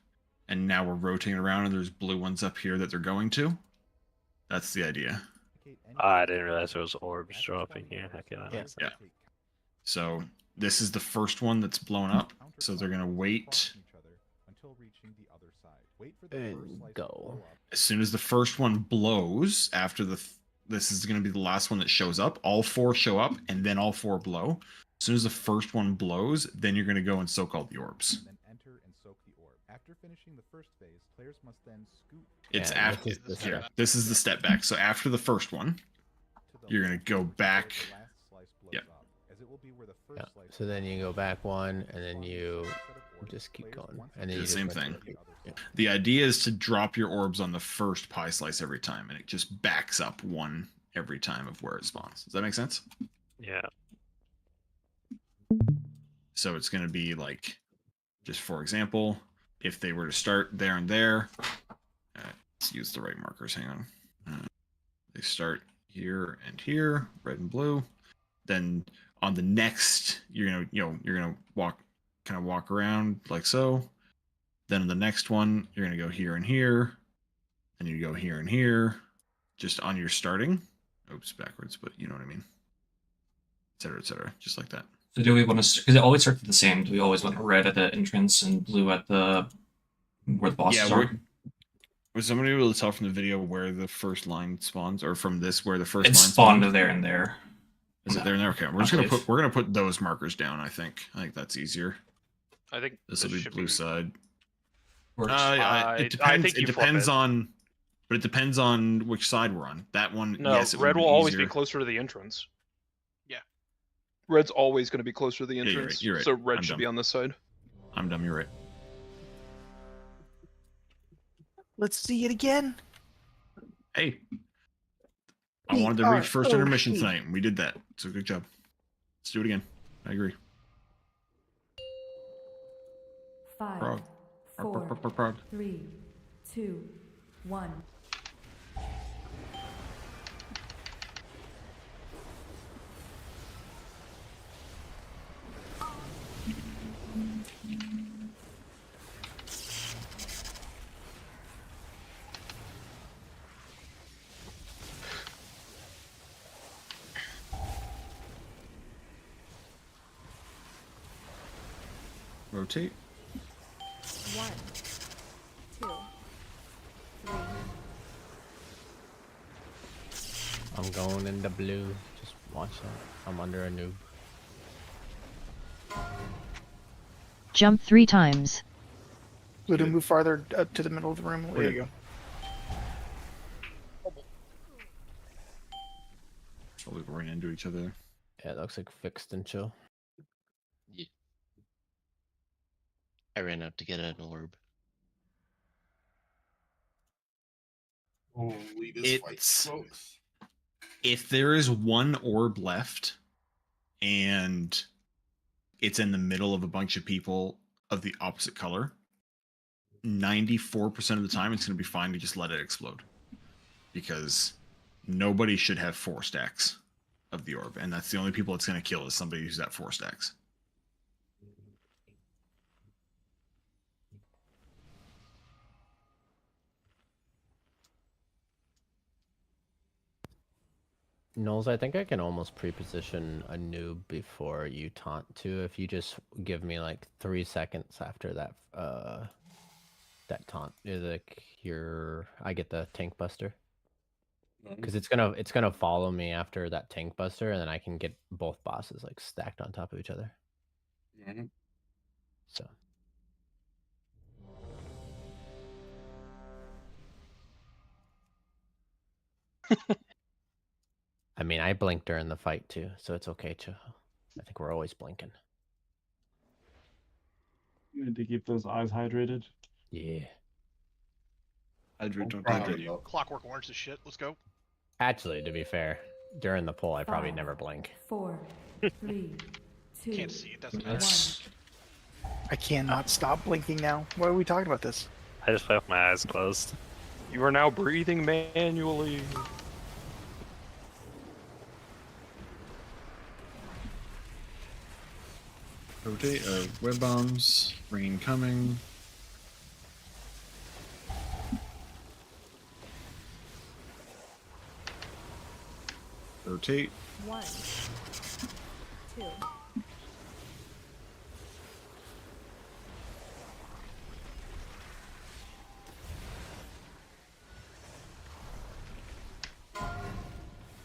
and now we're rotating around, and there's blue ones up here that they're going to. That's the idea. I didn't realize there was orbs dropping here. Okay, that makes Yeah. sense. So this is the first one that's blown up. So they're gonna wait. until reaching the other side. Wait for the And first slice go. to blow up. As soon as the first one blows, after this is gonna be the last one that shows up. All 4 show up, and then all 4 blow. As soon as the first one blows, then you're gonna go and soak all the orbs. Then enter and soak the orb. After finishing the first phase, players must then scoot. It's Yeah, after this is the here. step. This is the step back. So after the first one, you're gonna go back. Yep. As it will be where the first Yeah. slice So then you go back one, and then you just keep going, and then Do you the just same rinse thing. and repeat. Yeah. The idea is to drop your orbs on the first pie slice every time, and it just backs up one every time of where it spawns. Does that make sense? Yeah. So it's going to be like, just for example, if they were to start there and there, let's use the right markers. Hang on. They start here and here, red and blue. Then on the next, you're gonna walk around like so. Then on the next one, you're gonna go here and here, and you go here and here, just on your starting. Oops, backwards, but you know what I mean. Et cetera, just like that. So do we want to, because it always starts at the same, do we always want red at the entrance and blue at the, where the bosses are? Was somebody able to tell from the video where the first line spawns, or from this where the first It's line spawned spawns? there and there. Is it there and there? Okay, we're gonna put those markers down. I think that's easier. I think This will be should blue side. Works. It depends. I think It you flip depends it. on, but it depends on which side we're on. That one, No, yes, it would red be will always be easier. closer to the entrance. Yeah. Red's always going to be closer to the you're right, entrance. you're right. So red I'm should dumb. be on this side. I'm dumb. You're right. Let's see it again. Hey, I wanted to reach first PROG. intermission tonight, and we did that. So good job. Let's do it again. I agree. 5, Prog. 4, Prog. 3, 2, 1. Rotate. 1, 2, 3. I'm going into blue. Just watch that. I'm under a noob. Jump 3 times. Blue to move farther up to the middle of the room. There you go. Probably running into each other. Yeah, it looks like fixed and chill. I ran out to get an orb. Holy, this fight's close. If there is one orb left, and it's in the middle of a bunch of people of the opposite color, 94% of the time it's going to be fine to just let it explode, because nobody should have 4 stacks of the orb, and that's the only people it's going to kill is somebody who's at 4 stacks. Knowles, I think I can almost pre-position a noob before you taunt too. If you just give me like 3 seconds after that, that taunt is like I get the tank buster. Because it's gonna follow me after that tank buster, and then I can get both bosses like stacked on top of each other. So. I mean, I blinked during the fight too, so it's okay too. I think we're always blinking. You need to keep those eyes hydrated. Yeah. Hydrate, don't Probably hydrate. not. Clockwork Orange is shit. Let's go. Actually, to be fair, during the poll, I probably never blink. 4, 3, 2. Can't see. It doesn't matter. That's I cannot stop blinking now. Why are we talking about this? I just play with my eyes closed. You are now breathing manually. rotate. Web bombs. Rain coming. Rotate. 1, 2.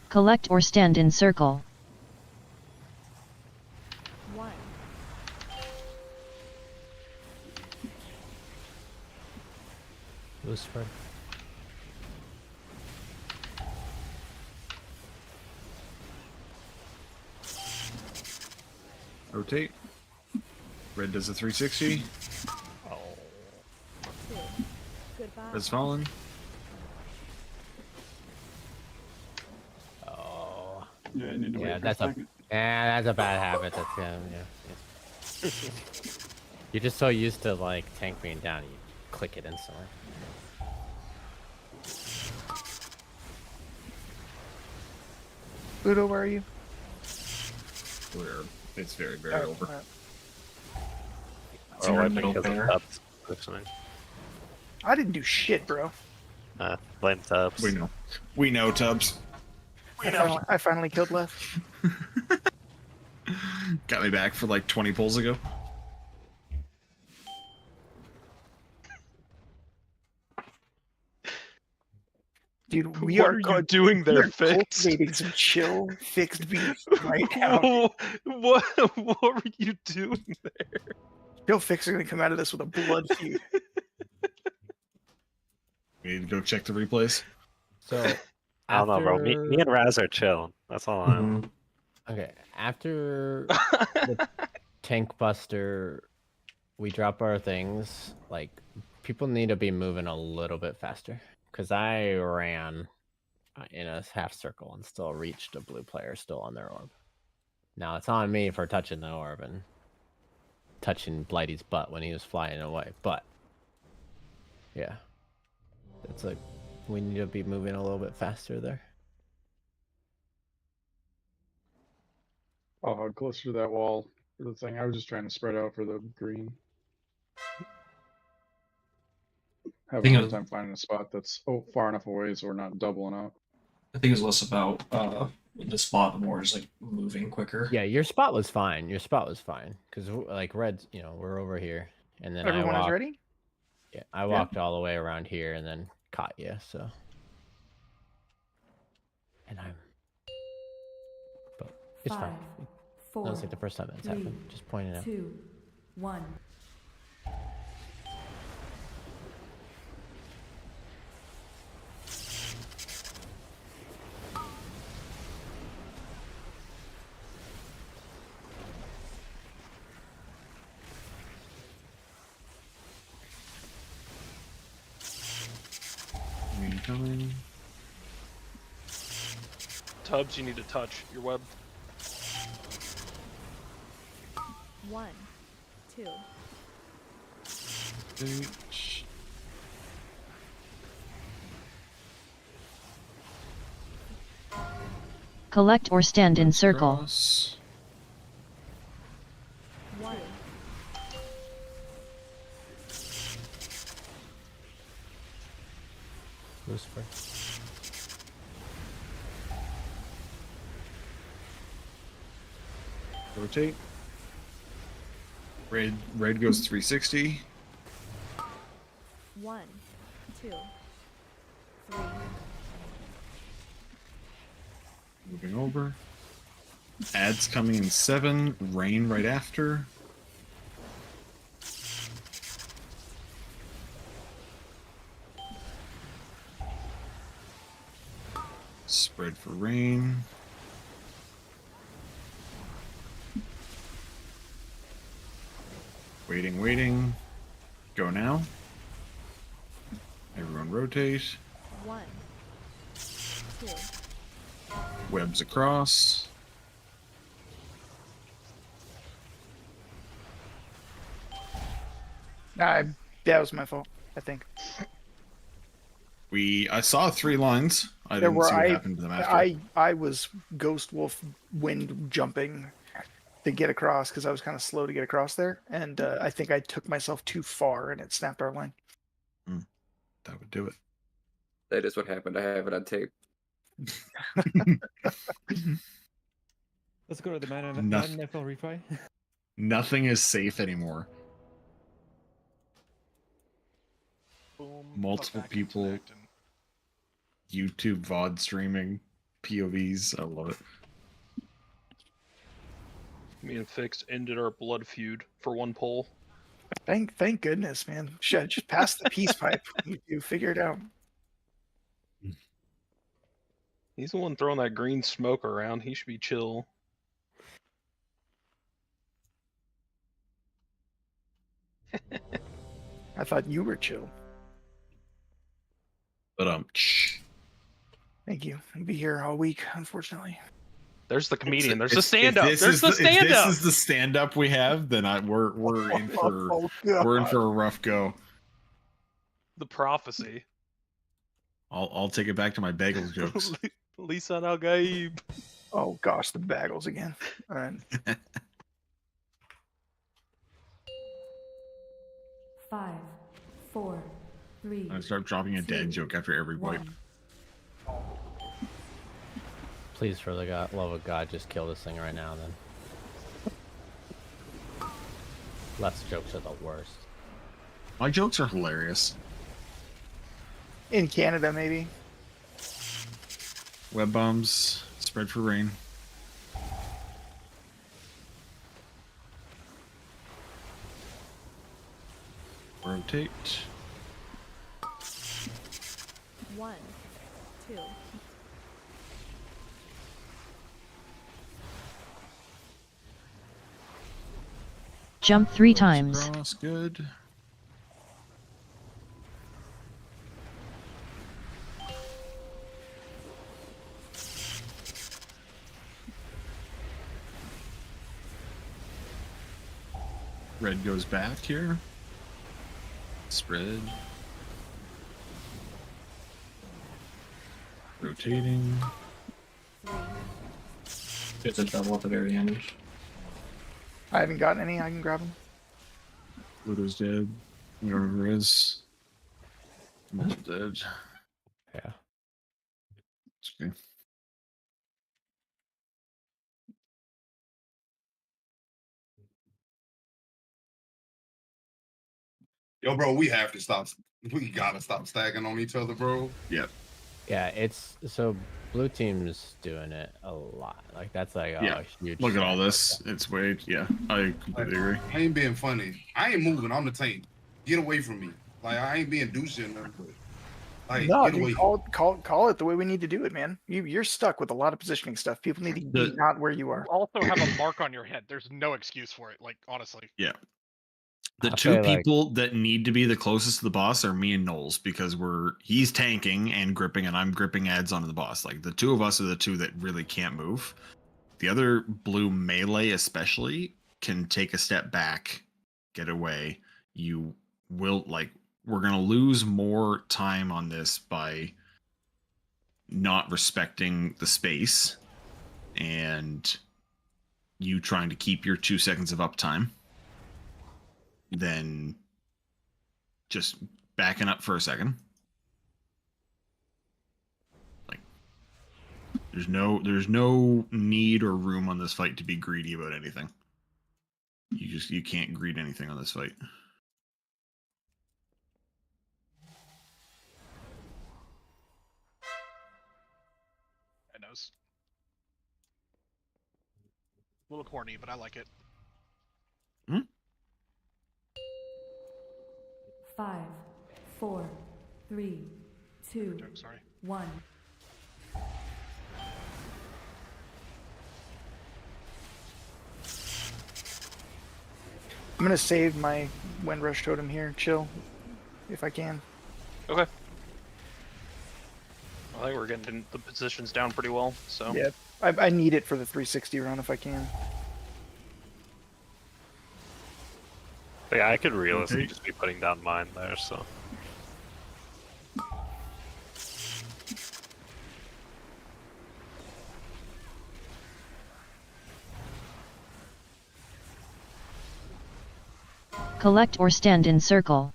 Collect or stand in circle. 1. Loose spread. Rotate. Red does a 360. Oh. 2. Goodbye. Red's fallen. Oh. Yeah, I need to Yeah, wait that's for a a second. that's a bad habit. That's yeah. You're just so used to like tank being down, you click it instantly. Ludo, where are you? It's very, very Alright, over. alright. Or You're I in think middle it's there. up. Listening. I didn't do shit, bro. Blame Tubbs. We know. We know, Tubbs. I finally killed Left. Got me back for like 20 pulls ago. Dude, we What are you doing there, Fix? cultivating some chill, fixed beef right now. What were you doing there? Chill Fix are gonna come out of this with a blood feud. We need to go check the replays. So I don't know, bro. Me and Raz are chill. That's all I know. Okay, after the tank buster, we drop our things. Like, people need to be moving a little bit faster. Because I ran in a half circle and still reached a blue player still on their orb. Now, it's on me for touching the orb and touching Blighty's butt when he was flying away. But, yeah. It's like, we need to be moving a little bit faster there. I'll hug closer to that wall for the thing. I was just trying to spread out for the green. Having a hard time finding a spot that's far enough away so we're not doubling up. I think it's less about the spot, and more just like moving quicker. Yeah, your spot was fine. Your spot was fine. Because, like, Red's, you know, we're over here. And then Everyone I is ready? Yeah, I walked all the way around here and then caught you, so. And I'm. But it's 5, fine. 4, That was like the first time that's 3, happened. Just pointing out. 2, 1. Rain coming. Tubbs, you need to touch your web. 1, 2. H. Collect or stand in circle. Cross. 1. Lucifer. Rotate. Red goes 360. 1, 2, 3. Moving over. Ads coming in 7. Rain right after. Spread for rain. Waiting. Go now. Everyone rotate. 1, 2, Webs across. That was my fault, I think. I saw 3 lines. I didn't see what happened to them after. I was Ghost Wolf wind jumping to get across because I was kind of slow to get across there, and I think I took myself too far and it snapped our line. That would do it. That is what happened. I have it on tape. Let's go to the man NFL refi. Nothing is safe anymore. Boom. Multiple people. YouTube VOD streaming. POVs. I love it. Me and Fix ended our blood feud for 1 poll. Thank goodness, man. Just pass the peace pipe. You figure it out. He's the one throwing that green smoke around. He should be chill. I thought you were chill. But Thank you. I'll be here all week, unfortunately. There's the comedian. There's the stand-up. There's the stand-up. If this is the stand-up we have, then we're in for a rough go. The prophecy. I'll take it back to my bagels jokes. Lisa Al Gaib. Oh gosh, the bagels again. All right. 5, 4, 3. I start dropping a dad joke after every wipe. Please, for the love of God, just kill this thing right now, then. Less jokes are the worst. My jokes are hilarious. In Canada, maybe. Web bombs, spread for rain. Rotate. 1, 2. Jump 3 times. Cross, good. Red goes back here. Spread. Rotating. There's a double at the very end. I haven't gotten any. I can grab them. Pluto's dead. Whoever it is. Multiple dead. Yeah. It's okay. Yo, bro, we have to stop. We gotta stop stacking on each other, bro. Yep. Yeah, it's so blue team's doing it a lot. Like that's like Yeah. huge. Look at all this. It's way. Yeah, I completely agree. I ain't being funny. I ain't moving. I'm the tank. Get away from me. Like I ain't being douchey or nothing. But, like, No, get dude, away. call it the way we need to do it, man. You're stuck with a lot of positioning stuff. People need to be not where you are. You also have a mark on your head. There's no excuse for it. Like honestly. Yeah. The I two feel like- people that need to be the closest to the boss are me and Knowles because he's tanking and gripping and I'm gripping ads onto the boss. Like the two of us are the two that really can't move. The other blue melee especially can take a step back, get away. You will we're going to lose more time on this by not respecting the space and you trying to keep your 2 seconds of uptime. Then just backing up for a second. Like there's no need or room on this fight to be greedy about anything. You can't greed anything on this fight. I knows. A little corny, but I like it. 5, 4, 3, 2, 1. I'm gonna save my Windrush Totem here. Chill, if I can. Okay. I think we're getting the positions down pretty well. So yeah, I need it for the 360 run if I can. Yeah, I could realistically just be putting down mine there. So. Collect or stand in circle.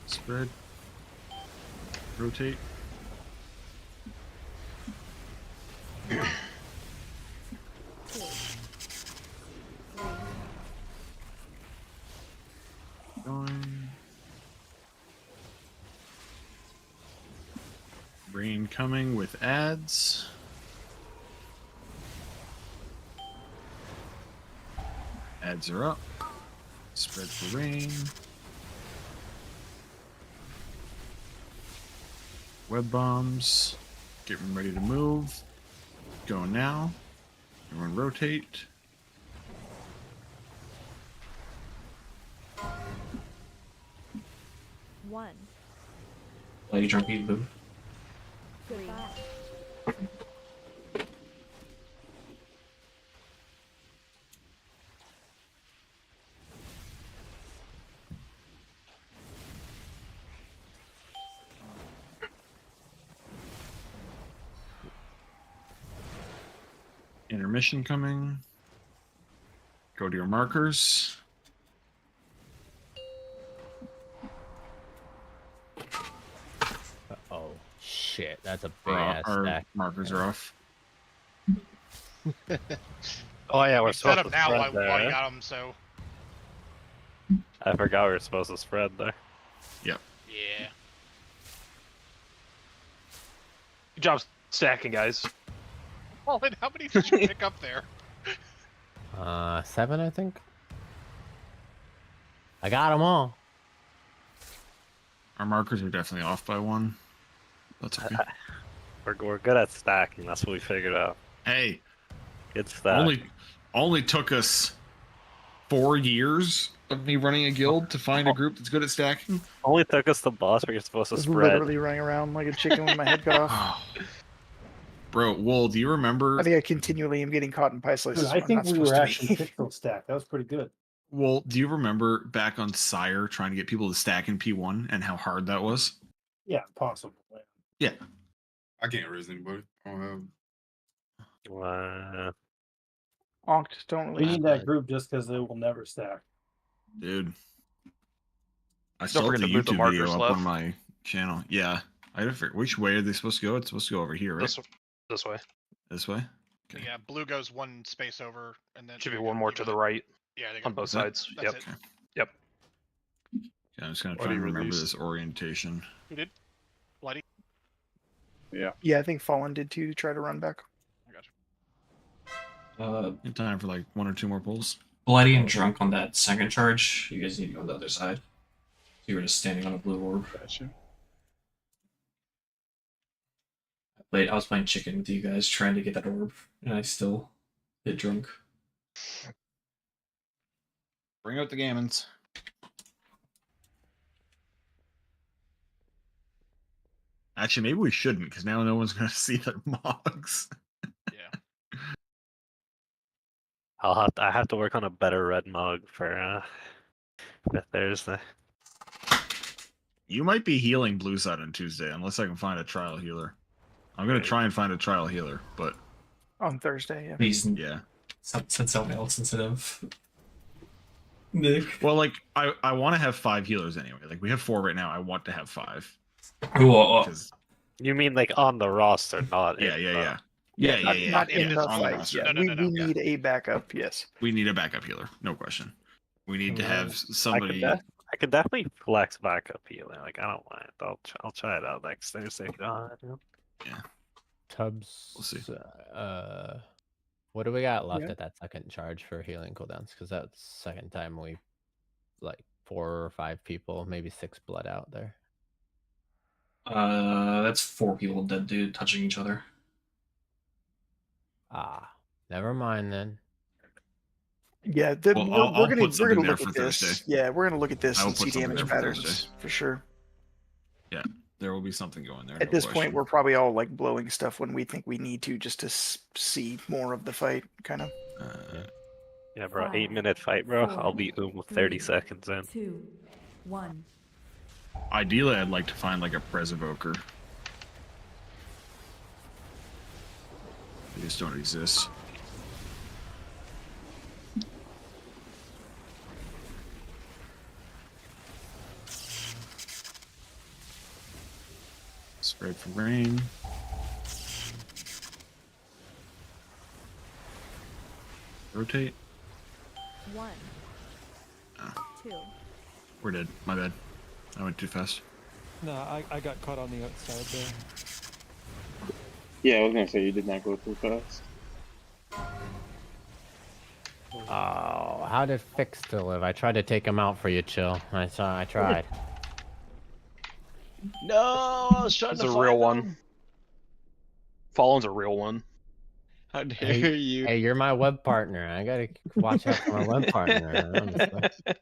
Spread. Rotate. Going. Rain coming with ads. Ads are up. Spread for rain. Web bombs. Getting ready to move. Going now. Everyone rotate. One. Lady Junkie, blue. Goodbye. Intermission coming. Go to your markers. Oh shit, that's a big ass Our stack. markers are off. Oh yeah, we're We set supposed up to now spread while you there. got them, so I forgot we were supposed to spread there. Yep. yeah. good job stacking, guys. Colin, how many did you pick up there? 7, I think. I got them all. Our markers are definitely off by 1. That's okay. We're good at stacking. That's what we figured out. Hey, Good stack. only took us 4 years of me running a guild to find a group that's good at stacking. Only took us the boss where you're supposed to I was spread. literally running around like a chicken with my head cut off. Bro, Wool, do you remember? I think I continually am getting caught in pie slices. Dude, I think we were actually pixel stacked. That was pretty good. Well, do you remember back on Sire trying to get people to stack in P1 and how hard that was? Yeah, possible. Yeah. I can't raise anybody. I don't have. Onked, don't We really. need that group just because they will never stack. Dude. I Don't still have forget the to move the YouTube video markers up left. on my channel. Yeah. I don't figure which way are they supposed to go? It's supposed to go over here, right? This way. This way? Okay. Yeah, blue goes one space over, and then Should be one more to the right. Yeah, on both sides. That's Yep. it. Yep. Yeah, I'm just gonna try and remember this orientation. Who did? Bloody. Yeah. Yeah, I think Fallen did too to try to run back. I got you. In time for like 1 or 2 more pulls. Bloody and drunk on that second charge. You guys need to go on the other side. You were just standing on a blue orb. Gotcha. I was playing chicken with you guys, trying to get that orb, and I still get drunk. Bring out the gammons. Actually, maybe we shouldn't, because now no one's going to see their mogs. Yeah. I have to work on a better red mug for Thursday. You might be healing blue side on Tuesday, unless I can find a trial healer. I'm going to try and find a trial healer, but... On Thursday, yeah. Please, yeah. Something else instead of Nick. Well, like, I want to have 5 healers anyway. Like, we have 4 right now. I want to have 5. Cool. Because... You mean like on the roster, not Yeah. Not in the on the fight. roster. Yeah. We need a backup, yes. We need a backup healer, no question. We need to have somebody... I could definitely flex backup healing. Like, I don't mind. I'll try it out next Thursday. Yeah. Tubbs. We'll see. What do we got left Yeah. at that second charge for healing cooldowns? Because that's the second time we like 4 or 5 people, maybe 6 blood out there. That's 4 people dead, dude, touching each other. Ah, never mind then. Yeah, Well, we're I'll put gonna something there look for at this. Thursday. Yeah, we're gonna look at this I will and see put something damage there for patterns Thursday. for sure. Yeah, there will be something going there. At no this question. point, we're probably all like blowing stuff when we think we need to, just to see more of the fight, kind of. Yeah, bro. 8-minute fight, bro. I'll be with 30 seconds in. 2, 1. Ideally, I'd like to find like a Prez Evoker. They just don't exist. Spread for rain. Rotate. 1, 2. We're dead. My bad. I went too fast. No, I got caught on the outside there. Yeah, I was gonna say you did not go too fast. Oh, how did Fix still live? I tried to take him out for you, Chill. I tried. No, I was trying It's to a find real them. one. Fallen's a real one. How dare Hey, you? hey, you're my web partner. I gotta watch out for my web partner. Honestly.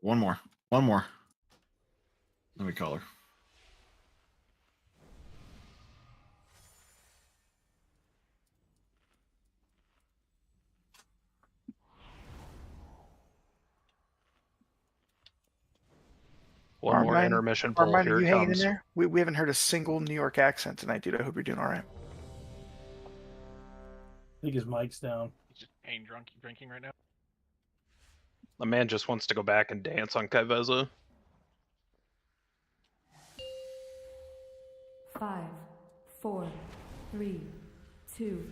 One more. One more. Let me call her. One more intermission pull. Armand, Here are you it hanging in comes. there? We haven't heard a single New York accent tonight, dude. I hope you're doing all right. I think his mic's down. He's just pain drinking right now. The man just wants to go back and dance on Kaiveza. 5, 4, 3, 2,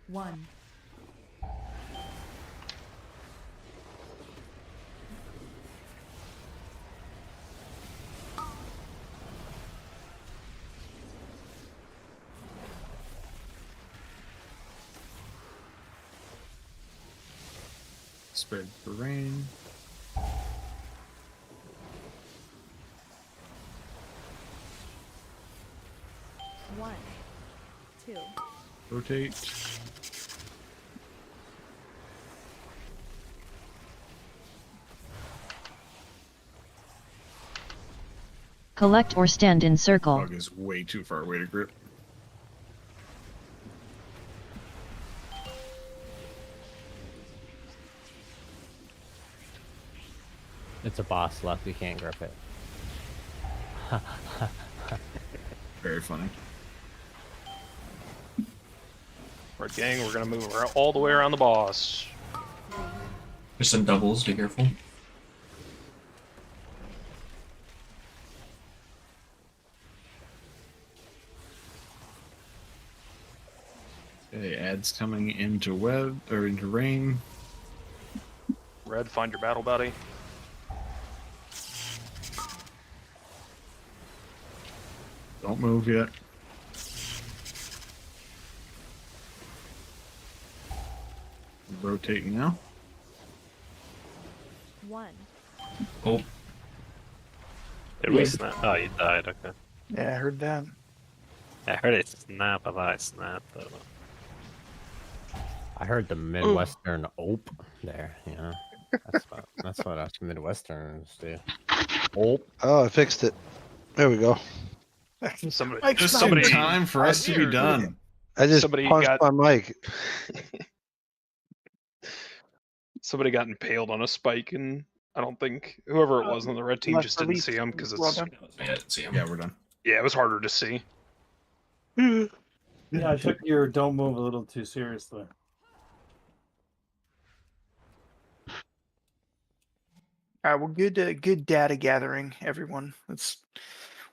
1. Spread for rain. One, 2. Rotate. Collect or stand in circle. Dog is way too far away to grip. It's a boss left. We can't grip it. Very funny. Right, gang, we're gonna move all the way around the boss. There's some doubles, be careful. Okay, ads coming into web or into rain. Red, find your battle buddy. Don't move yet. Rotating now. 1. Oh. Did we snap? Oh, you died. Okay. Yeah, I heard that. I heard it snap. I thought I snapped though. I heard the Midwestern ope there. You know, that's what us Midwesterners do. Ope. Oh, I fixed it. There we go. Somebody, Just in time for us to be done. I just somebody punched got my mic. somebody got impaled on a spike, and I don't think whoever it was on the red team just didn't see him because it's. Well done. I didn't see him. Yeah, we're done. Yeah, it was harder to see. Yeah, I took your don't move a little too seriously. All right, well, good data gathering, everyone.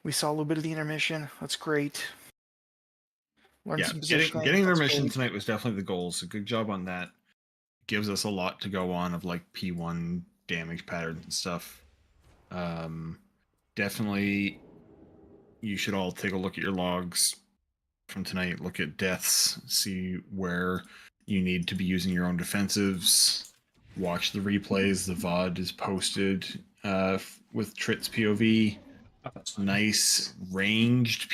We saw a little bit of the intermission. That's great. Learned Yeah, some positioning. getting That's intermission great. tonight was definitely the goal. So good job on that. Gives us a lot to go on of like P1 damage patterns and stuff. Definitely, you should all take a look at your logs from tonight. Look at deaths, see where you need to be using your own defensives. Watch the replays. The VOD is posted with Trit's POV. Nice ranged